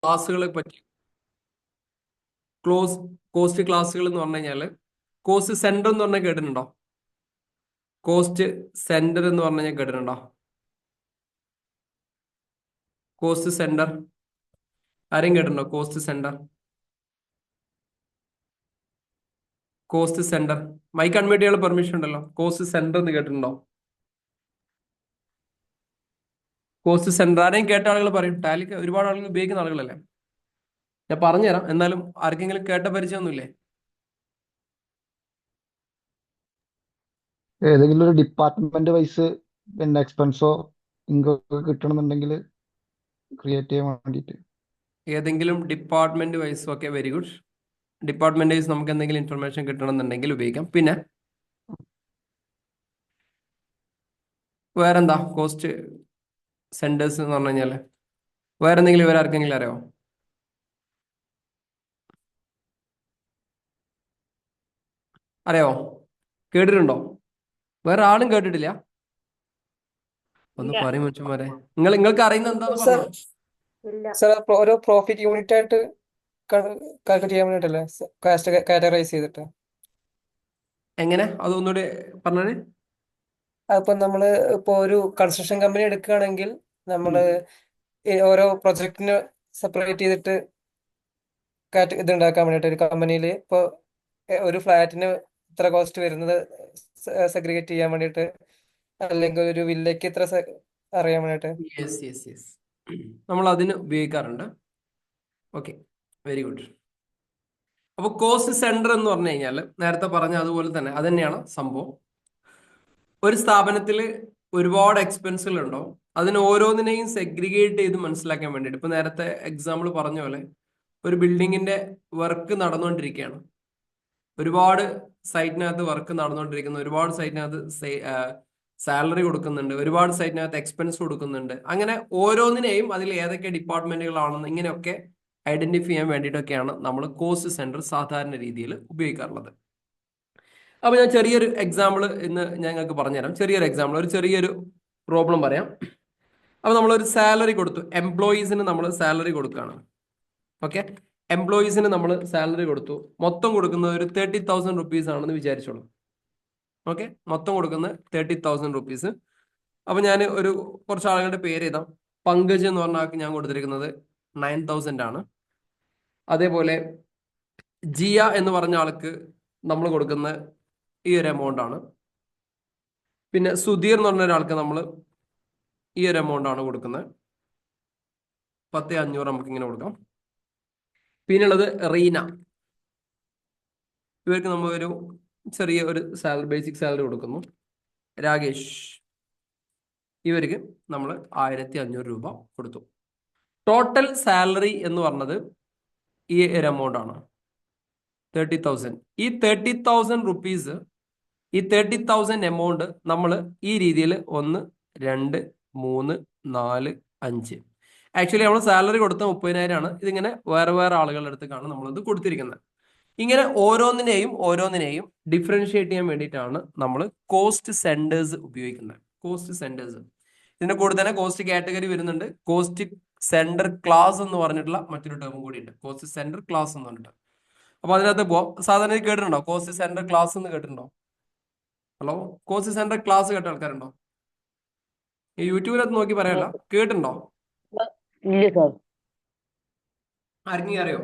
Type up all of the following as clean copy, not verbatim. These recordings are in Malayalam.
ക്ലാസ്സുകളെ പറ്റി കോസ്റ്റ് ക്ലാസ്സുകൾ എന്ന് പറഞ്ഞു കഴിഞ്ഞാൽ കോസ്റ്റ് സെന്റർ എന്ന് പറഞ്ഞാൽ കേട്ടിട്ടുണ്ടോ? കോസ്റ്റ് സെന്റർ എന്ന് പറഞ്ഞാൽ കേട്ടിട്ടുണ്ടോ? കോസ്റ്റ് സെന്റർ ആരെയും കേട്ടിട്ടുണ്ടോ? കോസ്റ്റ് സെന്റർ മൈക്ക് അൺമ്യൂട്ട് ചെയ്യാനുള്ള പെർമിഷൻ ഉണ്ടല്ലോ. കോസ്റ്റ് സെന്റർ എന്ന് കേട്ടിട്ടുണ്ടോ? കോസ്റ്റ് സെന്റർ ആരെയും കേട്ട ആളുകൾ പറയും. ടാലിക്ക് ഒരുപാട് ആളുകൾ ഉപയോഗിക്കുന്ന ആളുകളല്ലേ. ഞാൻ പറഞ്ഞുതരാം. എന്നാലും ആർക്കെങ്കിലും കേട്ട പരിചയമൊന്നുമില്ലേ? ഏതെങ്കിലും ഒരു ഡിപ്പാർട്ട്മെന്റ് വൈസ് പിന്നെ എക്സ്പെൻസോ ഇൻകോ കിട്ടണമെന്നുണ്ടെങ്കിൽ ക്രിയേറ്റ് ചെയ്യാൻ വേണ്ടിയിട്ട്. ഏതെങ്കിലും department wise. Okay, very good. Department wise നമുക്ക് എന്തെങ്കിലും ഇൻഫർമേഷൻ കിട്ടണമെന്നുണ്ടെങ്കിൽ ഉപയോഗിക്കാം. പിന്നെ വേറെന്താ കോസ്റ്റ് സെന്റേഴ്സ് എന്ന് പറഞ്ഞു കഴിഞ്ഞാൽ? വേറെ എന്തെങ്കിലും ഇവർ ആർക്കെങ്കിലും അറിയോ? അറിയോ? കേട്ടിട്ടുണ്ടോ? വേറെ ആളും കേട്ടിട്ടില്ല? ഒന്ന് ഇല്ല പറയും മനുഷ്യന്മാരെ. നിങ്ങൾക്ക് അറിയുന്ന എന്താന്ന് സർ പറഞ്ഞോ. ഇല്ല സർ ഓരോ പ്രോഫിറ്റ് യൂണിറ്റ് ആയിട്ട് കാൽക്കുലേറ്റ് ചെയ്യാൻ വേണ്ടിട്ടല്ലേ കാറ്റഗറൈസ് ചെയ്തിട്ട്. എങ്ങനെ അതൊന്നുകൂടി പറഞ്ഞേ. അതിപ്പോ നമ്മള് ഇപ്പൊ ഒരു കൺസ്ട്രക്ഷൻ കമ്പനി എടുക്കുകയാണെങ്കിൽ നമ്മള് ഈ ഓരോ പ്രൊജക്ടിന് സെപ്പറേറ്റ് ചെയ്തിട്ട് ഇത് ഉണ്ടാക്കാൻ വേണ്ടിട്ട് ഒരു കമ്പനിയിൽ ഇപ്പൊ ഒരു ഫ്ലാറ്റിന് ഇത്ര കോസ്റ്റ് വരുന്നത് സെഗ്രിഗേറ്റ് ചെയ്യാൻ വേണ്ടിട്ട്, അല്ലെങ്കിൽ ഒരു വില്ലയ്ക്ക് ഇത്ര അറിയാൻ വേണ്ടിട്ട്. യെസ് യെസ് യെസ്, നമ്മൾ അതിന് ഉപയോഗിക്കാറുണ്ട്. Okay, very good. അപ്പോൾ കോസ്റ്റ് സെന്റർ എന്ന് പറഞ്ഞു കഴിഞ്ഞാൽ നേരത്തെ പറഞ്ഞ അതുപോലെ തന്നെ അത് തന്നെയാണ് സംഭവം. ഒരു സ്ഥാപനത്തിൽ ഒരുപാട് എക്സ്പെൻസുകൾ ഉണ്ടാവും. അതിന് ഓരോന്നിനെയും സെഗ്രിഗേറ്റ് ചെയ്ത് മനസ്സിലാക്കാൻ വേണ്ടിയിട്ട്, ഇപ്പൊ നേരത്തെ എക്സാമ്പിൾ പറഞ്ഞ പോലെ ഒരു ബിൽഡിങ്ങിന്റെ വർക്ക് നടന്നുകൊണ്ടിരിക്കുകയാണ്. ഒരുപാട് സൈറ്റിനകത്ത് വർക്ക് നടന്നുകൊണ്ടിരിക്കുന്നു. ഒരുപാട് സൈറ്റിനകത്ത് സാലറി കൊടുക്കുന്നുണ്ട്. ഒരുപാട് സൈറ്റിനകത്ത് എക്സ്പെൻസ് കൊടുക്കുന്നുണ്ട്. അങ്ങനെ ഓരോന്നിനെയും അതിൽ ഏതൊക്കെ ഡിപ്പാർട്ട്മെന്റുകളാണെന്ന് ഇങ്ങനെയൊക്കെ ഐഡന്റിഫൈ ചെയ്യാൻ വേണ്ടിയിട്ടൊക്കെയാണ് നമ്മൾ കോസ്റ്റ് സെന്റർ സാധാരണ രീതിയിൽ ഉപയോഗിക്കാറുള്ളത്. അപ്പൊ ഞാൻ ചെറിയൊരു എക്സാമ്പിൾ ഇന്ന് ഞങ്ങൾക്ക് പറഞ്ഞുതരാം. ചെറിയൊരു എക്സാമ്പിൾ, ഒരു ചെറിയൊരു പ്രോബ്ലം പറയാം. അപ്പൊ നമ്മളൊരു സാലറി കൊടുത്തു. എംപ്ലോയീസിന് നമ്മൾ സാലറി കൊടുക്കുകയാണ്. ഓക്കെ, എംപ്ലോയീസിന് നമ്മൾ സാലറി കൊടുത്തു. മൊത്തം കൊടുക്കുന്നത് ഒരു 30,000 റുപ്പീസ് ആണെന്ന് വിചാരിച്ചോളൂ. ഓക്കെ, മൊത്തം കൊടുക്കുന്നത് 30,000 റുപ്പീസ്. അപ്പൊ ഞാൻ ഒരു കുറച്ച് ആളുകളുടെ പേര് എഴുതാം. പങ്കജ് എന്ന് പറഞ്ഞ ആൾക്ക് ഞാൻ കൊടുത്തിരിക്കുന്നത് 9,000 ആണ്. അതേപോലെ ജിയ എന്ന് പറഞ്ഞ ആൾക്ക് നമ്മൾ കൊടുക്കുന്ന ഈ ഒരു എമൗണ്ട് ആണ്. പിന്നെ സുധീർ എന്ന് പറഞ്ഞ ഒരാൾക്ക് നമ്മൾ ഈ ഒരു എമൗണ്ട് ആണ് കൊടുക്കുന്നത്. 10,500 നമുക്ക് ഇങ്ങനെ കൊടുക്കാം. പിന്നുള്ളത് റീന, ഇവർക്ക് നമ്മൾ ഒരു ചെറിയ ഒരു സാലറി, ബേസിക് സാലറി കൊടുക്കുന്നു. രാകേഷ്, ഇവർക്ക് നമ്മൾ 1,500 രൂപ കൊടുത്തു. ടോട്ടൽ സാലറി എന്ന് പറഞ്ഞത് ഈ ഒരു എമൗണ്ട് ആണ്, 30,000. ഈ 30,000 റുപ്പീസ്, ഈ 30,000 എമൗണ്ട് നമ്മൾ ഈ രീതിയിൽ 1 2 3 4 5, ആക്ച്വലി നമ്മൾ സാലറി കൊടുത്ത 30,000 ആണ്. ഇതിങ്ങനെ വേറെ വേറെ ആളുകളുടെ അടുത്തേക്കാണ് നമ്മളിത് കൊടുത്തിരിക്കുന്നത്. ഇങ്ങനെ ഓരോന്നിനെയും ഡിഫറൻഷിയേറ്റ് ചെയ്യാൻ വേണ്ടിയിട്ടാണ് നമ്മൾ കോസ്റ്റ് സെന്റേഴ്സ് ഉപയോഗിക്കുന്നത്. കോസ്റ്റ് സെന്റേഴ്സ്, ഇതിന്റെ കൂടെ തന്നെ കോസ്റ്റ് കാറ്റഗറി വരുന്നുണ്ട്. കോസ്റ്റ് സെന്റർ ക്ലാസ് എന്ന് പറഞ്ഞിട്ടുള്ള മറ്റൊരു ടേമും കൂടി ഉണ്ട്, കോസ്റ്റ് സെന്റർ ക്ലാസ് എന്ന് പറഞ്ഞിട്ട്. അപ്പൊ അതിനകത്ത് പോവാം. സാധാരണ കേട്ടിട്ടുണ്ടോ കോസ്റ്റ് സെന്റർ ക്ലാസ് എന്ന്? കേട്ടിട്ടുണ്ടോ? ഹലോ, കോസ്റ്റ് സെന്റർ ക്ലാസ് കേട്ട ആൾക്കാരുണ്ടോ? ഈ യൂട്യൂബിനകത്ത് നോക്കി പറയല്ല, കേട്ടിട്ടുണ്ടോ? ഇല്ല സാർ. ആർക്കെങ്കിലും അറിയോ?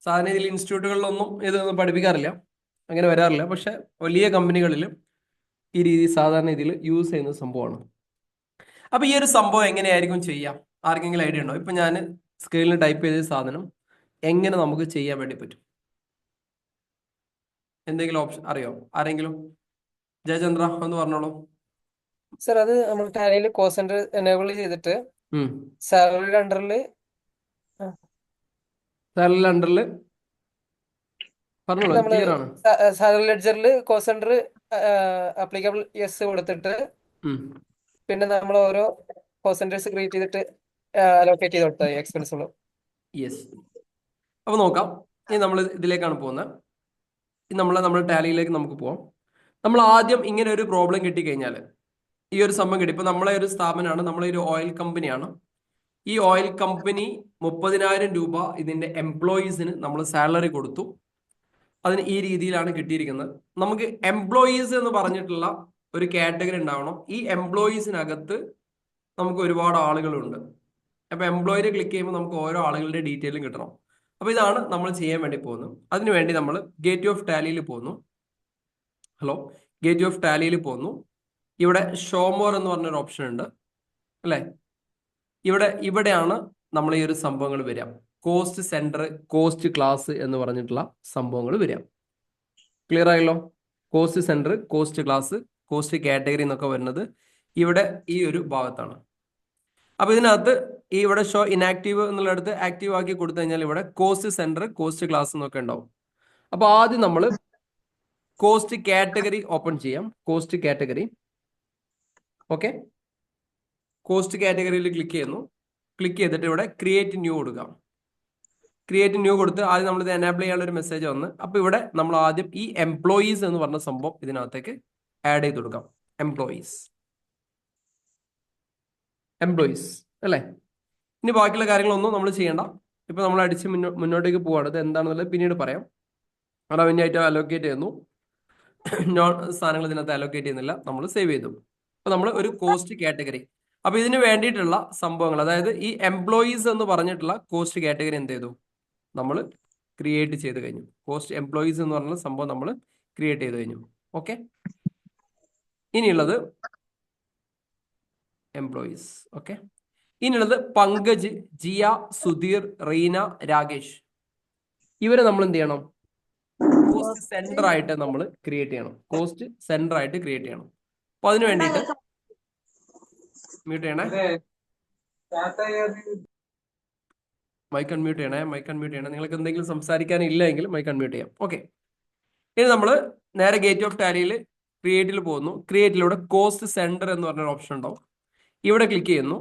സാധാരണ ഇതിൽ ഇൻസ്റ്റിറ്റ്യൂട്ടുകളിലൊന്നും ഇതൊന്നും പഠിപ്പിക്കാറില്ല, അങ്ങനെ വരാറില്ല. പക്ഷെ വലിയ കമ്പനികളിൽ ഈ രീതി സാധാരണ ഇതിൽ യൂസ് ചെയ്യുന്ന സംഭവമാണ്. അപ്പൊ ഈ ഒരു സംഭവം എങ്ങനെയായിരിക്കും ചെയ്യാം? ആർക്കെങ്കിലും ഐഡിയ ഉണ്ടോ? ഇപ്പൊ ഞാൻ സ്ക്രീനിൽ ടൈപ്പ് ചെയ്ത സാധനം എങ്ങനെ നമുക്ക് ചെയ്യാൻ വേണ്ടി പറ്റും? എന്തെങ്കിലും ഓപ്ഷൻ അറിയോ ആരെങ്കിലും? ജയചന്ദ്ര ഒന്ന് പറഞ്ഞോളൂ. സർ അത് നമ്മൾ ടാലിയിൽ കോസ്റ്റ് സെന്റർ എനേബിൾ ചെയ്തിട്ട് ഉം സാലറിയുടെ അണ്ടറിൽ സാലറി അണ്ടറിൽ പറഞ്ഞോളൂ, നമ്മള് ക്ലിയർ ആണ്. സാലറി ലെഡ്ജറിൽ കോസ്റ്റ് സെന്റർ അപ്ലിക്കബിൾ യെസ് കൊടുത്തിട്ട് ഉം പിന്നെ നമ്മൾ ഓരോ കോസ്റ്റ് സെന്റേഴ്സ് ക്രിയേറ്റ് ചെയ്തിട്ട് അലോക്കേറ്റ് ചെയ്ത് കൊടുത്താൽ എക്സ്പെൻസുകൾ. യെസ്, അപ്പൊ നോക്കാം. ഇനി നമ്മൾ ഇതിലേക്കാണ് പോകുന്നത്. നമ്മുടെ ടാലിയിലേക്ക് നമുക്ക് പോവാം. നമ്മൾ ആദ്യം ഇങ്ങനെ ഒരു പ്രോബ്ലം കിട്ടിക്കഴിഞ്ഞാൽ, ഈ ഒരു സംഭവം കിട്ടി. ഇപ്പൊ നമ്മളെ ഒരു സ്ഥാപനമാണ്, നമ്മളെ ഒരു ഓയിൽ കമ്പനിയാണ്. ഈ ഓയിൽ കമ്പനി 30,000 രൂപ ഇതിന്റെ എംപ്ലോയീസിന് നമ്മൾ സാലറി കൊടുത്തു. അതിന് ഈ രീതിയിലാണ് കിട്ടിയിരിക്കുന്നത്. നമുക്ക് എംപ്ലോയീസ് എന്ന് പറഞ്ഞിട്ടുള്ള ഒരു കാറ്റഗറി ഉണ്ടാവണം. ഈ എംപ്ലോയീസിനകത്ത് നമുക്ക് ഒരുപാട് ആളുകളുണ്ട്. അപ്പൊ എംപ്ലോയിയെ ക്ലിക്ക് ചെയ്യുമ്പോൾ നമുക്ക് ഓരോ ആളുകളുടെ ഡീറ്റെയിലും കിട്ടണം. അപ്പൊ ഇതാണ് നമ്മൾ ചെയ്യാൻ വേണ്ടി പോകുന്നത്. അതിനുവേണ്ടി നമ്മൾ ഗേറ്റ് ഓഫ് ടാലിയിൽ പോകുന്നു. ഗേറ്റ് ഓഫ് ടാലിയിൽ പോകുന്നു. ഇവിടെ ഷോമോർ എന്ന് പറഞ്ഞൊരു ഓപ്ഷൻ ഉണ്ട് അല്ലെ. ഇവിടെയാണ് നമ്മൾ ഈ ഒരു സംഭവങ്ങൾ വരിക. കോസ്റ്റ് സെന്റർ, കോസ്റ്റ് ക്ലാസ് എന്ന് പറഞ്ഞിട്ടുള്ള സംഭവങ്ങൾ വരിക. ക്ലിയർ ആയല്ലോ? Cost centre, cost class, cost category എന്നൊക്കെ വരുന്നത് ഇവിടെ ഈ ഒരു ഭാഗത്താണ്. അപ്പൊ ഇതിനകത്ത് ഈ ഇവിടെ ഷോ ഇനാക്റ്റീവ് എന്നുള്ളിടത്ത് ആക്റ്റീവ് ആക്കി കൊടുത്തു കഴിഞ്ഞാൽ ഇവിടെ കോസ്റ്റ് സെന്റർ, കോസ്റ്റ് ക്ലാസ് എന്നൊക്കെ ഉണ്ടാവും. അപ്പൊ ആദ്യം നമ്മൾ കോസ്റ്റ് കാറ്റഗറി ഓപ്പൺ ചെയ്യാം. Cost category. ഓക്കെ, കോസ്റ്റ് കാറ്റഗറിയിൽ ക്ലിക്ക് ചെയ്യുന്നു. ക്ലിക്ക് ചെയ്തിട്ട് ഇവിടെ ക്രിയേറ്റ് ന്യൂ കൊടുക്കാം. ക്രിയേറ്റ് ന്യൂ കൊടുത്ത് ആദ്യം നമ്മൾ ഇത് എനാബിൾ ചെയ്യാനുള്ള ഒരു മെസ്സേജ് വന്ന്, അപ്പൊ ഇവിടെ നമ്മൾ ആദ്യം ഈ എംപ്ലോയീസ് എന്ന് പറഞ്ഞ സംഭവം ഇതിനകത്തേക്ക് ആഡ് ചെയ്ത് കൊടുക്കാം. എംപ്ലോയീസ് അല്ലേ. ഇനി ബാക്കിയുള്ള കാര്യങ്ങളൊന്നും നമ്മൾ ചെയ്യണ്ട. ഇപ്പൊ നമ്മൾ അടിച്ച് മുന്നോട്ടേക്ക് പോവാണ്. ഇത് എന്താണെന്നുള്ളത് പിന്നീട് പറയാം. റവന്യൂ ആയിട്ട് അലോക്കേറ്റ് ചെയ്യുന്നു. നോൺ സാധനങ്ങൾ ഇതിനകത്ത് അലോക്കേറ്റ് ചെയ്യുന്നില്ല, നമ്മൾ സേവ് ചെയ്തു. അപ്പൊ നമ്മൾ ഒരു കോസ്റ്റ് കാറ്റഗറി. അപ്പൊ ഇതിന് വേണ്ടിയിട്ടുള്ള സംഭവങ്ങൾ, അതായത് ഈ എംപ്ലോയീസ് എന്ന് പറഞ്ഞിട്ടുള്ള കോസ്റ്റ് കാറ്റഗറി എന്ത് ചെയ്തു, നമ്മൾ ക്രിയേറ്റ് ചെയ്ത് കഴിഞ്ഞു. കോസ്റ്റ് എംപ്ലോയീസ് എന്ന് പറഞ്ഞ സംഭവം നമ്മൾ ക്രിയേറ്റ് ചെയ്ത് കഴിഞ്ഞു. ഓക്കെ, ഇനിയുള്ളത് എംപ്ലോയീസ്. ഓക്കെ, ഇനിയുള്ളത് പങ്കജ്, ജിയ, സുധീർ, റീന, രാകേഷ്. ഇവരെ നമ്മൾ എന്ത് ചെയ്യണം? കോസ്റ്റ് സെന്റർ ആയിട്ട് നമ്മൾ ക്രിയേറ്റ് ചെയ്യണം. കോസ്റ്റ് സെന്റർ ആയിട്ട് ക്രിയേറ്റ് ചെയ്യണം. അപ്പൊ അതിന് വേണ്ടിയിട്ട് മ്യൂട്ട് ചെയ്യണേ, മൈക്ക് അൺമ്യൂട്ട് ചെയ്യണേ, മൈക്ക് അൺമ്യൂട്ട് ചെയ്യണേ. നിങ്ങൾക്ക് എന്തെങ്കിലും സംസാരിക്കാനില്ല എങ്കിൽ മൈക്ക് അൺമ്യൂട്ട് ചെയ്യാം. ഓക്കെ, ഇനി നമ്മൾ നേരെ ഗേറ്റ് ഓഫ് ടാലിയിൽ ക്രിയേറ്റിൽ പോകുന്നു. ക്രിയേറ്റിലൂടെ കോസ്റ്റ് സെന്റർ എന്ന് പറഞ്ഞൊരു ഓപ്ഷൻ ഉണ്ടാവും. ഇവിടെ ക്ലിക്ക് ചെയ്യുന്നു.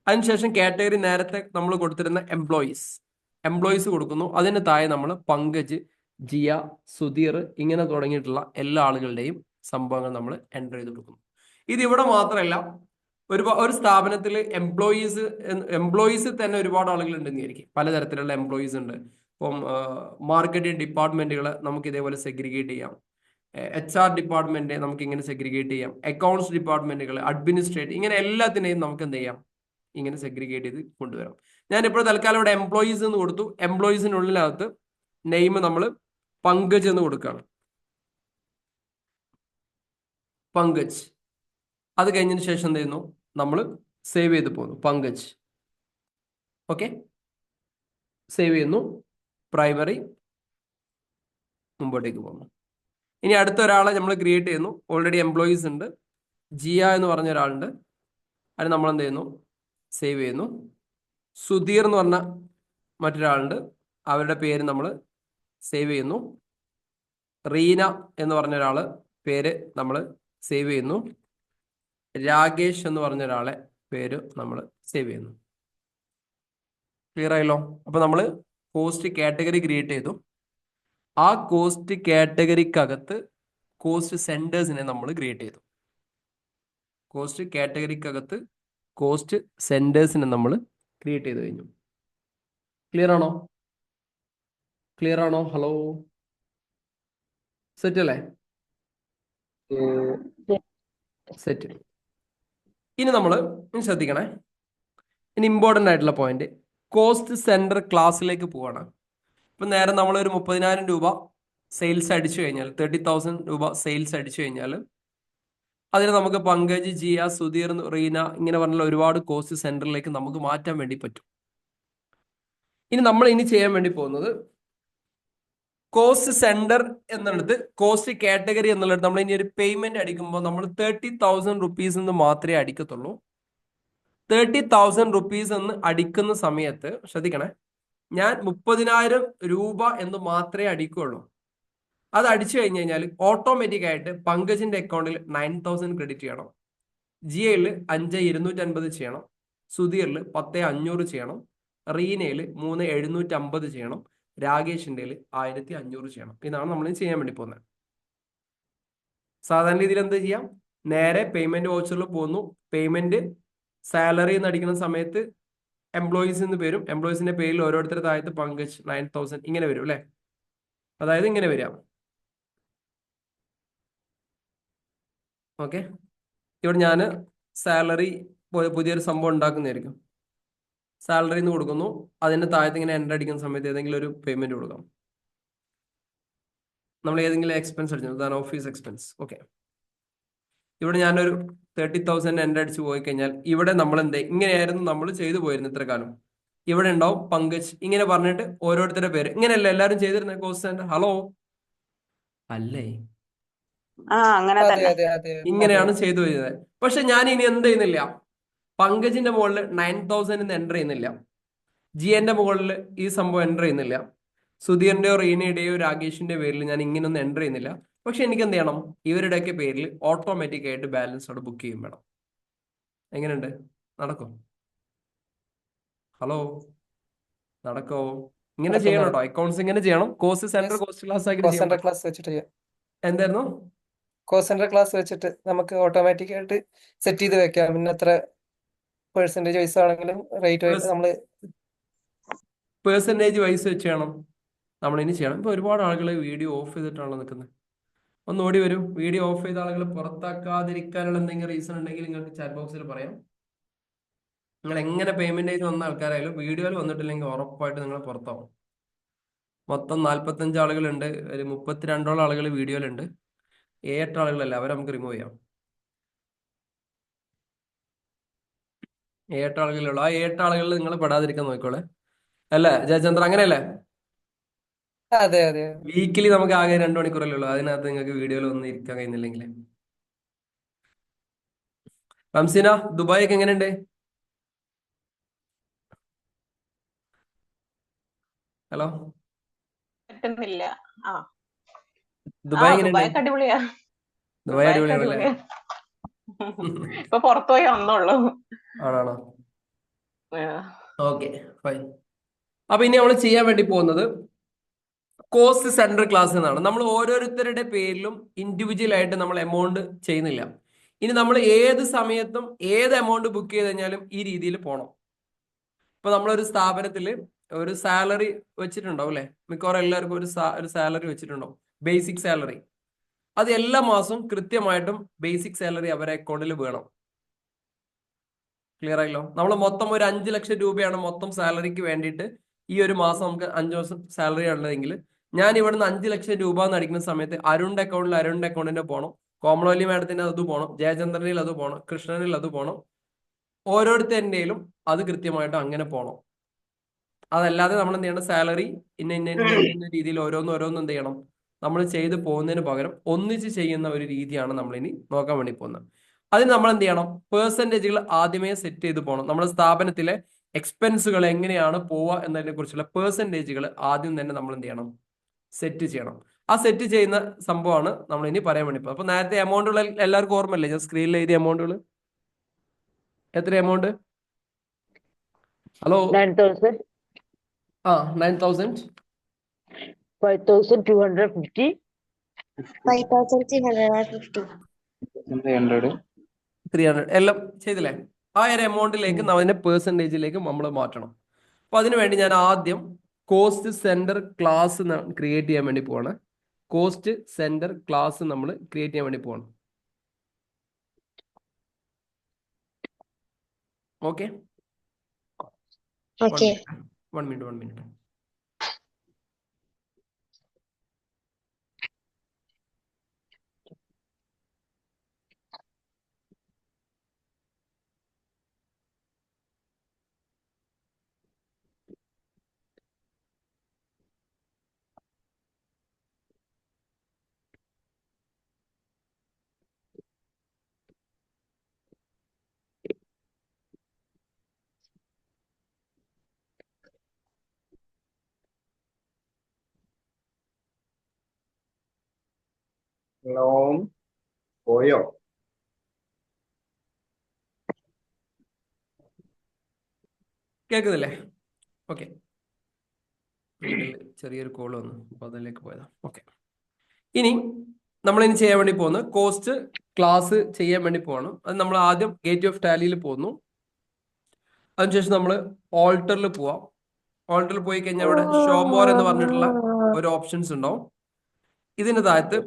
അതിനുശേഷം കാറ്റഗറി നേരത്തെ നമ്മൾ കൊടുത്തിരുന്ന എംപ്ലോയീസ് കൊടുക്കുന്നു. അതിന് താഴെ നമ്മൾ പങ്കജ്, ജിയ, സുധീർ ഇങ്ങനെ തുടങ്ങിയിട്ടുള്ള എല്ലാ ആളുകളുടെയും സംഭവങ്ങൾ നമ്മൾ എൻ്റർ ചെയ്ത് കൊടുക്കുന്നു. ഇത് ഇവിടെ മാത്രമല്ല, ഒരു സ്ഥാപനത്തിൽ എംപ്ലോയീസ് തന്നെ ഒരുപാട് ആളുകൾ ഉണ്ടെന്ന് വിചാരിക്കും. പലതരത്തിലുള്ള എംപ്ലോയീസ് ഉണ്ട്. ഇപ്പം മാർക്കറ്റിംഗ് ഡിപ്പാർട്ട്മെന്റുകൾ നമുക്ക് ഇതേപോലെ സെഗ്രിഗേറ്റ് ചെയ്യാം. HR ഡിപ്പാർട്ട്മെന്റ് നമുക്ക് ഇങ്ങനെ സെഗ്രിഗേറ്റ് ചെയ്യാം. അക്കൗണ്ട്സ് ഡിപ്പാർട്ട്മെന്റുകൾ, അഡ്മിനിസ്ട്രേറ്റ്, ഇങ്ങനെ എല്ലാത്തിനെയും നമുക്ക് എന്ത് ചെയ്യാം, ഇങ്ങനെ സെഗ്രിഗേറ്റ് ചെയ്ത് കൊണ്ടുവരാം. ഞാൻ ഇപ്പോൾ തൽക്കാലം ഇവിടെ എംപ്ലോയീസ് എന്ന് കൊടുത്തു. എംപ്ലോയീസിനുള്ളിനകത്ത് നെയിം നമ്മൾ പങ്കജ് എന്ന് കൊടുക്കുകയാണ്. പങ്കജ്. അത് കഴിഞ്ഞതിന് ശേഷം എന്ത് ചെയ്യുന്നു, നമ്മൾ സേവ് ചെയ്ത് പോകുന്നു. പങ്കജ്. ഓക്കെ, സേവ് ചെയ്യുന്നു. പ്രൈമറി മുമ്പോട്ടേക്ക് പോകുന്നു. ഇനി അടുത്ത ഒരാളെ നമ്മൾ ക്രിയേറ്റ് ചെയ്യുന്നു. ഓൾറെഡി എംപ്ലോയീസ് ഉണ്ട്. ജിയ എന്ന് പറഞ്ഞ ഒരാളുണ്ട്. അതിന് നമ്മൾ എന്ത് ചെയ്യുന്നു, സേവ് ചെയ്യുന്നു. സുധീർ എന്ന് പറഞ്ഞ മറ്റൊരാളുണ്ട്. അവരുടെ പേര് നമ്മൾ സേവ് ചെയ്യുന്നു. റീന എന്ന് പറഞ്ഞ ഒരാള് പേര് നമ്മൾ സേവ് ചെയ്യുന്നു. രാകേഷ് എന്ന് പറഞ്ഞ ഒരാളെ പേര് നമ്മൾ സേവ് ചെയ്യുന്നു. ക്ലിയർ ആയല്ലോ? അപ്പൊ നമ്മൾ കോസ്റ്റ് കാറ്റഗറി ക്രിയേറ്റ് ചെയ്തു. ആ കോസ്റ്റ് കാറ്റഗറിക്കകത്ത് കോസ്റ്റ് സെന്റേഴ്സിനെ നമ്മൾ ക്രിയേറ്റ് ചെയ്തു. കോസ്റ്റ് കാറ്റഗറിക്കകത്ത് കോസ്റ്റ് സെന്റേഴ്സിനെ നമ്മൾ ക്രിയേറ്റ് ചെയ്ത് കഴിഞ്ഞു. ക്ലിയർ ആണോ? ക്ലിയർ ആണോ? ഹലോ, സെറ്റ് അല്ലേ? സെറ്റ്. ഇനി നമ്മൾ ശ്രദ്ധിക്കണേ, ഇനി ഇമ്പോർട്ടൻ്റ് ആയിട്ടുള്ള പോയിന്റ്, കോസ്റ്റ് സെന്റർ ക്ലാസ്സിലേക്ക് പോവാണ്. ഇപ്പൊ നേരെ നമ്മൾ ഒരു 30,000 രൂപ സെയിൽസ് അടിച്ചു കഴിഞ്ഞാൽ, 30,000 രൂപ സെയിൽസ് അടിച്ചു കഴിഞ്ഞാൽ അതിന് നമുക്ക് പങ്കജ്, ജിയ, സുധീർ, റീന ഇങ്ങനെ പറഞ്ഞുള്ള ഒരുപാട് കോസ്റ്റ് സെന്ററിലേക്ക് നമുക്ക് മാറ്റാൻ വേണ്ടി പറ്റും. ഇനി നമ്മൾ ചെയ്യാൻ വേണ്ടി പോകുന്നത്, കോസ്റ്റ് സെന്റർ എന്നുള്ളത് കോസ്റ്റ് കാറ്റഗറി എന്നുള്ളത് നമ്മൾ ഇനി ഒരു പേയ്മെന്റ് അടിക്കുമ്പോൾ നമ്മൾ 30,000 റുപ്പീസ് എന്ന് മാത്രമേ അടിക്കത്തുള്ളൂ. 30,000 റുപ്പീസ് എന്ന് അടിക്കുന്ന സമയത്ത് ശ്രദ്ധിക്കണേ, ഞാൻ 30,000 രൂപ എന്ന് മാത്രമേ അടിക്കുള്ളൂ. അത് അടിച്ചു കഴിഞ്ഞ് കഴിഞ്ഞാൽ ഓട്ടോമാറ്റിക് ആയിട്ട് പങ്കജിന്റെ അക്കൗണ്ടിൽ 9,000 ക്രെഡിറ്റ് ചെയ്യണം. ജിയയിൽ 5,250 ചെയ്യണം. സുധീറിൽ 10,500 ചെയ്യണം. റീനയിൽ 3,750 ചെയ്യണം. രാകേഷിന്റെ 1,500 ചെയ്യണം. ഇതാണ് നമ്മൾ ചെയ്യാൻ വേണ്ടി പോകുന്നത്. സാധാരണ രീതിയിൽ എന്ത് ചെയ്യാം, നേരെ പേയ്മെന്റ് വൗച്ചറിൽ പോകുന്നു. പേയ്മെന്റ് സാലറി എന്ന് അടിക്കുന്ന സമയത്ത് എംപ്ലോയീസ് എന്ന് പേരും എംപ്ലോയീസിന്റെ പേരിൽ ഓരോരുത്തരുടെ താഴത്ത് പങ്കജ് 9000 ഇങ്ങനെ വരും അല്ലെ. അതായത് ഇങ്ങനെ വരാം. ഓക്കെ, ഇവിടെ ഞാൻ സാലറി പുതിയൊരു സംഭവം ഉണ്ടാക്കുന്നതായിരിക്കും. സാലറി എന്ന് കൊടുക്കുന്നു, അതിന്റെ താഴത്ത് ഇങ്ങനെ എൻ്റർ അടിക്കുന്ന സമയത്ത് ഏതെങ്കിലും ഒരു പേയ്മെന്റ് കൊടുക്കാം. നമ്മൾ ഏതെങ്കിലും എക്സ്പെൻസ് അടിച്ചു, അതാണ് ഓഫീസ് എക്സ്പെൻസ്. ഓക്കെ, ഇവിടെ ഞാനൊരു 30,000 എൻ്റർ അടിച്ച് പോയി കഴിഞ്ഞാൽ ഇവിടെ നമ്മൾ ഇങ്ങനെയായിരുന്നു നമ്മൾ ചെയ്തു പോയിരുന്നു ഇത്ര കാലം. ഇവിടെ ഉണ്ടാവും പങ്കജ് ഇങ്ങനെ പറഞ്ഞിട്ട് ഓരോരുത്തരുടെ പേര്. ഇങ്ങനെയല്ല എല്ലാവരും ചെയ്തിരുന്ന കോസ്റ്റ് സെന്റർ? ഹലോ അല്ലേ, അങ്ങനെ അതെ തന്നെ. അതെ അതെ അതെ ഇങ്ങനെയാണ് ചെയ്തു വരുന്നത്. പക്ഷെ ഞാൻ ഇനി എന്ത് ചെയ്യുന്നില്ല, പങ്കജിന്റെ മുകളിൽ 9000 എന്ന് എൻ്റർ ചെയ്യുന്നില്ല. ജിയന്റെ മുകളിൽ ഈ സംഭവം എൻ്റർ ചെയ്യുന്നില്ല. സുധീറിന്റെയോ റീനയുടെയോ രാകേഷിന്റെ പേരിൽ ഞാൻ ഇങ്ങനൊന്നും എൻ്റർ ചെയ്യുന്നില്ല. പക്ഷെ എനിക്ക് എന്ത് ചെയ്യണം, ഇവരുടെയൊക്കെ പേരിൽ ഓട്ടോമാറ്റിക് ആയിട്ട് ബാലൻസ് അവിടെ ബുക്ക് ചെയ്യും വേണം. എങ്ങനെയുണ്ട്, നടക്കും? ഹലോ, നടക്കോ? ഇങ്ങനെ നടക്കും ചെയ്യണം കേട്ടോ, നടക്കും. അക്കൗണ്ട്സ് ഇങ്ങനെ ചെയ്യണം. കോസ്റ്റ് സെന്റർ കോസ്റ്റ് ക്ലാസ് ആക്കിയിട്ട് കോസ്റ്റ് ചെയ്യാൻ സെന്റർ പറ്റും. ക്ലാസ് വെച്ചിട്ട് ചെയ്യാം. എന്തായിരുന്നു? കോസ്റ്റ് സെന്റർ ക്ലാസ് വെച്ചിട്ട് നമുക്ക് ഓട്ടോമാറ്റിക് ആയിട്ട് സെറ്റ് ചെയ്ത് വെക്കാം. പിന്നെ എത്ര പെർസെന്റേജ് വൈസ് ആണെങ്കിലും റേറ്റ് നമ്മള് പേഴ്സൻറ്റേജ് വൈസ് വെച്ച് ചെയ്യണം നമ്മൾ ഇനി ചെയ്യണം. ഇപ്പൊ ഒരുപാട് ആളുകൾ വീഡിയോ ഓഫ് ചെയ്തിട്ടാണല്ലോ നിൽക്കുന്നത്. ഒന്ന് ഓടി വരും. വീഡിയോ ഓഫ് ചെയ്ത ആളുകൾ പുറത്താക്കാതിരിക്കാനുള്ള എന്തെങ്കിലും റീസൺ ഉണ്ടെങ്കിൽ നിങ്ങൾക്ക് ചാറ്റ് ബോക്സിൽ പറയാം. നിങ്ങൾ എങ്ങനെ പേയ്മെന്റ് ചെയ്ത് വന്ന ആൾക്കാരായാലും വീഡിയോയിൽ വന്നിട്ടില്ലെങ്കിൽ ഉറപ്പായിട്ട് നിങ്ങൾ പുറത്താവും. മൊത്തം 45 ആളുകളുണ്ട്, ഒരു 32ഓളം ആളുകൾ വീഡിയോയിലുണ്ട്. 8 ആളുകളല്ല, അവരെ നമുക്ക് റിമൂവ് ചെയ്യാം. 8 ആളുകളുള്ളൂ. ആ 8 ആളുകളിൽ നിങ്ങൾ പെടാതിരിക്കാൻ നോക്കിക്കോളെ. അല്ലേ ജയചന്ദ്ര, അങ്ങനെയല്ലേ? അതെ അതെ വീക്കിലി നമുക്ക് ആകെ 2 മണിക്കൂറല്ലേ ഉള്ളൂ. അതിനകത്ത് നിങ്ങൾക്ക് വീഡിയോയിൽ ഒന്നും ഇരിക്കാൻ കഴിയുന്നില്ലെങ്കിൽ. റംസീന, ദുബായ് ഒക്കെ എങ്ങനെയുണ്ട്? ഹലോ, പറ്റുന്നില്ല. ആ ദുബായ് എങ്ങനെയുണ്ട്? ദുബായൊക്കെ അടിപൊളിയാ. ദുബായ് ദുബായൊക്കെ അടിപൊളിയാണല്ലേ? അടിപൊളിയാ. ഇപ്പൊ പുറത്തു പോയി വന്നോളൂ. ആണാണോ? ആ. Okay, fine. അപ്പൊ ഇനി നമ്മൾ ചെയ്യാൻ വേണ്ടി പോകുന്നത് കോസ്റ്റ് സെന്റർ ക്ലാസ് എന്നാണ്. നമ്മൾ ഓരോരുത്തരുടെ പേരിലും ഇൻഡിവിജ്വൽ ആയിട്ട് നമ്മൾ എമൗണ്ട് ചെയ്യുന്നില്ല. ഇനി നമ്മൾ ഏത് സമയത്തും ഏത് എമൗണ്ട് ബുക്ക് ചെയ്ത് കഴിഞ്ഞാലും ഈ രീതിയിൽ പോകണം. ഇപ്പൊ നമ്മളൊരു സ്ഥാപനത്തിൽ ഒരു സാലറി വെച്ചിട്ടുണ്ടാവും അല്ലെ, മിക്കവാറും എല്ലാവർക്കും ഒരു സാലറി വെച്ചിട്ടുണ്ടാവും, ബേസിക് സാലറി. അത് എല്ലാ മാസവും കൃത്യമായിട്ടും ബേസിക് സാലറി അവരെ അക്കൗണ്ടിൽ വേണം. ക്ലിയർ ആയല്ലോ? നമ്മൾ മൊത്തം ഒരു 5 ലക്ഷം രൂപയാണ് മൊത്തം സാലറിക്ക് വേണ്ടിയിട്ട് ഈ ഒരു മാസം നമുക്ക് 5 ദിവസം സാലറി ഉള്ളതെങ്കിൽ ഞാൻ ഇവിടുന്ന് 5 ലക്ഷം രൂപ എന്ന് അടിക്കുന്ന സമയത്ത് അരുണിന്റെ അക്കൗണ്ടിന്റെ പോകണം, കോമളവല്ലി മാഡത്തിന്റെ അത് പോകണം, ജയചന്ദ്രനിൽ അത് പോകണം, കൃഷ്ണനിൽ അത് പോകണം. ഓരോരുത്തരുടെയിലും അത് കൃത്യമായിട്ട് അങ്ങനെ പോകണം. അതല്ലാതെ നമ്മൾ എന്ത് ചെയ്യണം, സാലറി ഇന്ന രീതിയിൽ ഓരോന്നും എന്ത് ചെയ്യണം, നമ്മൾ ചെയ്ത് പോകുന്നതിന് പകരം ഒന്നിച്ച് ചെയ്യുന്ന ഒരു രീതിയാണ് നമ്മൾ ഇനി നോക്കാൻ വേണ്ടി പോകുന്നത്. അതിന് നമ്മൾ എന്ത് ചെയ്യണം, പേഴ്സൻറ്റേജുകൾ ആദ്യമേ സെറ്റ് ചെയ്ത് പോകണം. നമ്മുടെ സ്ഥാപനത്തിലെ എക്സ്പെൻസുകൾ എങ്ങനെയാണ് പോവുക എന്നതിനെ കുറിച്ചുള്ള പേഴ്സൻറ്റേജുകൾ ആദ്യം തന്നെ നമ്മൾ എന്ത് ചെയ്യണം, സെറ്റ് ചെയ്യണം. ആ സെറ്റ് ചെയ്യുന്ന സംഭവമാണ് നമ്മൾ ഇനി പറയാൻ വേണ്ടി പോകുന്നത്. അപ്പൊ നേരത്തെ എമൗണ്ടുകൾ എല്ലാവർക്കും ഓർമ്മയില്ലേ? ഞാൻ സ്ക്രീനിൽ എഴുതിയ എമൗണ്ടുകൾ എത്ര എമൗണ്ട്? ഹലോ 9,000, 9,000, 5,250, 5,350. 300 എല്ലാം ചെയ്തില്ലേ? ആ ഒരു എമൗണ്ടിലേക്ക് അതിന്റെ പേഴ്സൻറ്റേജിലേക്ക് നമ്മൾ മാറ്റണം. അപ്പൊ അതിനുവേണ്ടി ഞാൻ ആദ്യം കോസ്റ്റ് സെന്റർ ക്ലാസ് ക്രിയേറ്റ് ചെയ്യാൻ വേണ്ടി പോവാണ്. കോസ്റ്റ് സെന്റർ ക്ലാസ് നമ്മൾ ക്രിയേറ്റ് ചെയ്യാൻ വേണ്ടി പോവാണ്. Okay, Okay. 1 മിനിറ്റ്. ഹലോ, പോയോ? കേൾക്കുന്നില്ലേ? ഓക്കെ, ചെറിയൊരു കോൾ വന്നു, അപ്പൊ അതിലേക്ക് പോയതാ. ഓക്കെ, ഇനി നമ്മളിനി ചെയ്യാൻ വേണ്ടി പോകുന്നത് കോസ്റ്റ് ക്ലാസ് ചെയ്യാൻ വേണ്ടി പോകണം. അത് നമ്മൾ ആദ്യം ഗേറ്റ് ഓഫ് ടാലിയിൽ പോകുന്നു. അതിനുശേഷം നമ്മൾ ഓൾട്ടറിൽ പോവാം. ഓൾട്ടറിൽ പോയി കഴിഞ്ഞാൽ ഇവിടെ ഷോ മോർ എന്ന് പറഞ്ഞിട്ടുള്ള ഒരു ഓപ്ഷൻസ് ഉണ്ടാവും. ഇതിന്റെ താഴത്ത്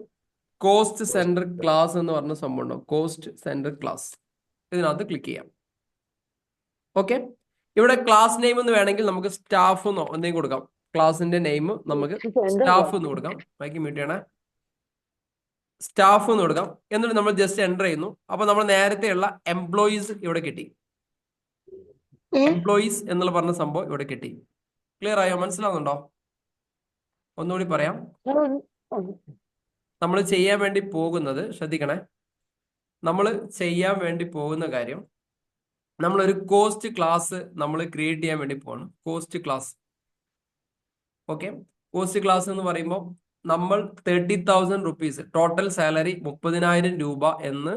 കോസ്റ്റ് സെന്റർ ക്ലാസ് എന്ന് പറഞ്ഞ സംഭവം ഉണ്ടാവും. കോസ്റ്റ് സെന്റർ ക്ലാസ്, ഇതിനകത്ത് ക്ലിക്ക് ചെയ്യാം. ഓക്കെ, ഇവിടെ ക്ലാസ് നെയിം എന്ന് വേണമെങ്കിൽ നമുക്ക് സ്റ്റാഫ് എന്നോ എന്തെങ്കിലും കൊടുക്കാം. ക്ലാസിന്റെ നെയിം നമുക്ക് സ്റ്റാഫ് എന്ന് കൊടുക്കാം. ബാക്കി മ്യൂട്ട് ചെയ്യണേ. സ്റ്റാഫ് എന്ന് കൊടുക്കാം. എന്നിട്ട് നമ്മൾ ജസ്റ്റ് എൻ്റർ ചെയ്യുന്നു. അപ്പൊ നമ്മൾ നേരത്തെയുള്ള എംപ്ലോയീസ് ഇവിടെ കിട്ടി. എംപ്ലോയീസ് എന്നുള്ള പറഞ്ഞ സംഭവം ഇവിടെ കിട്ടി. ക്ലിയർ ആയോ? മനസ്സിലാവുന്നുണ്ടോ? ഒന്നുകൂടി പറയാം. നമ്മൾ ചെയ്യാൻ വേണ്ടി പോകുന്നത്, ശ്രദ്ധിക്കണേ, നമ്മൾ ചെയ്യാൻ വേണ്ടി പോകുന്ന കാര്യം, നമ്മളൊരു കോസ്റ്റ് ക്ലാസ് നമ്മൾ ക്രിയേറ്റ് ചെയ്യാൻ വേണ്ടി പോകണം. Cost class. Okay, cost class എന്ന് പറയുമ്പോൾ നമ്മൾ 30,000 റുപ്പീസ് ടോട്ടൽ സാലറി 30,000 രൂപ എന്ന്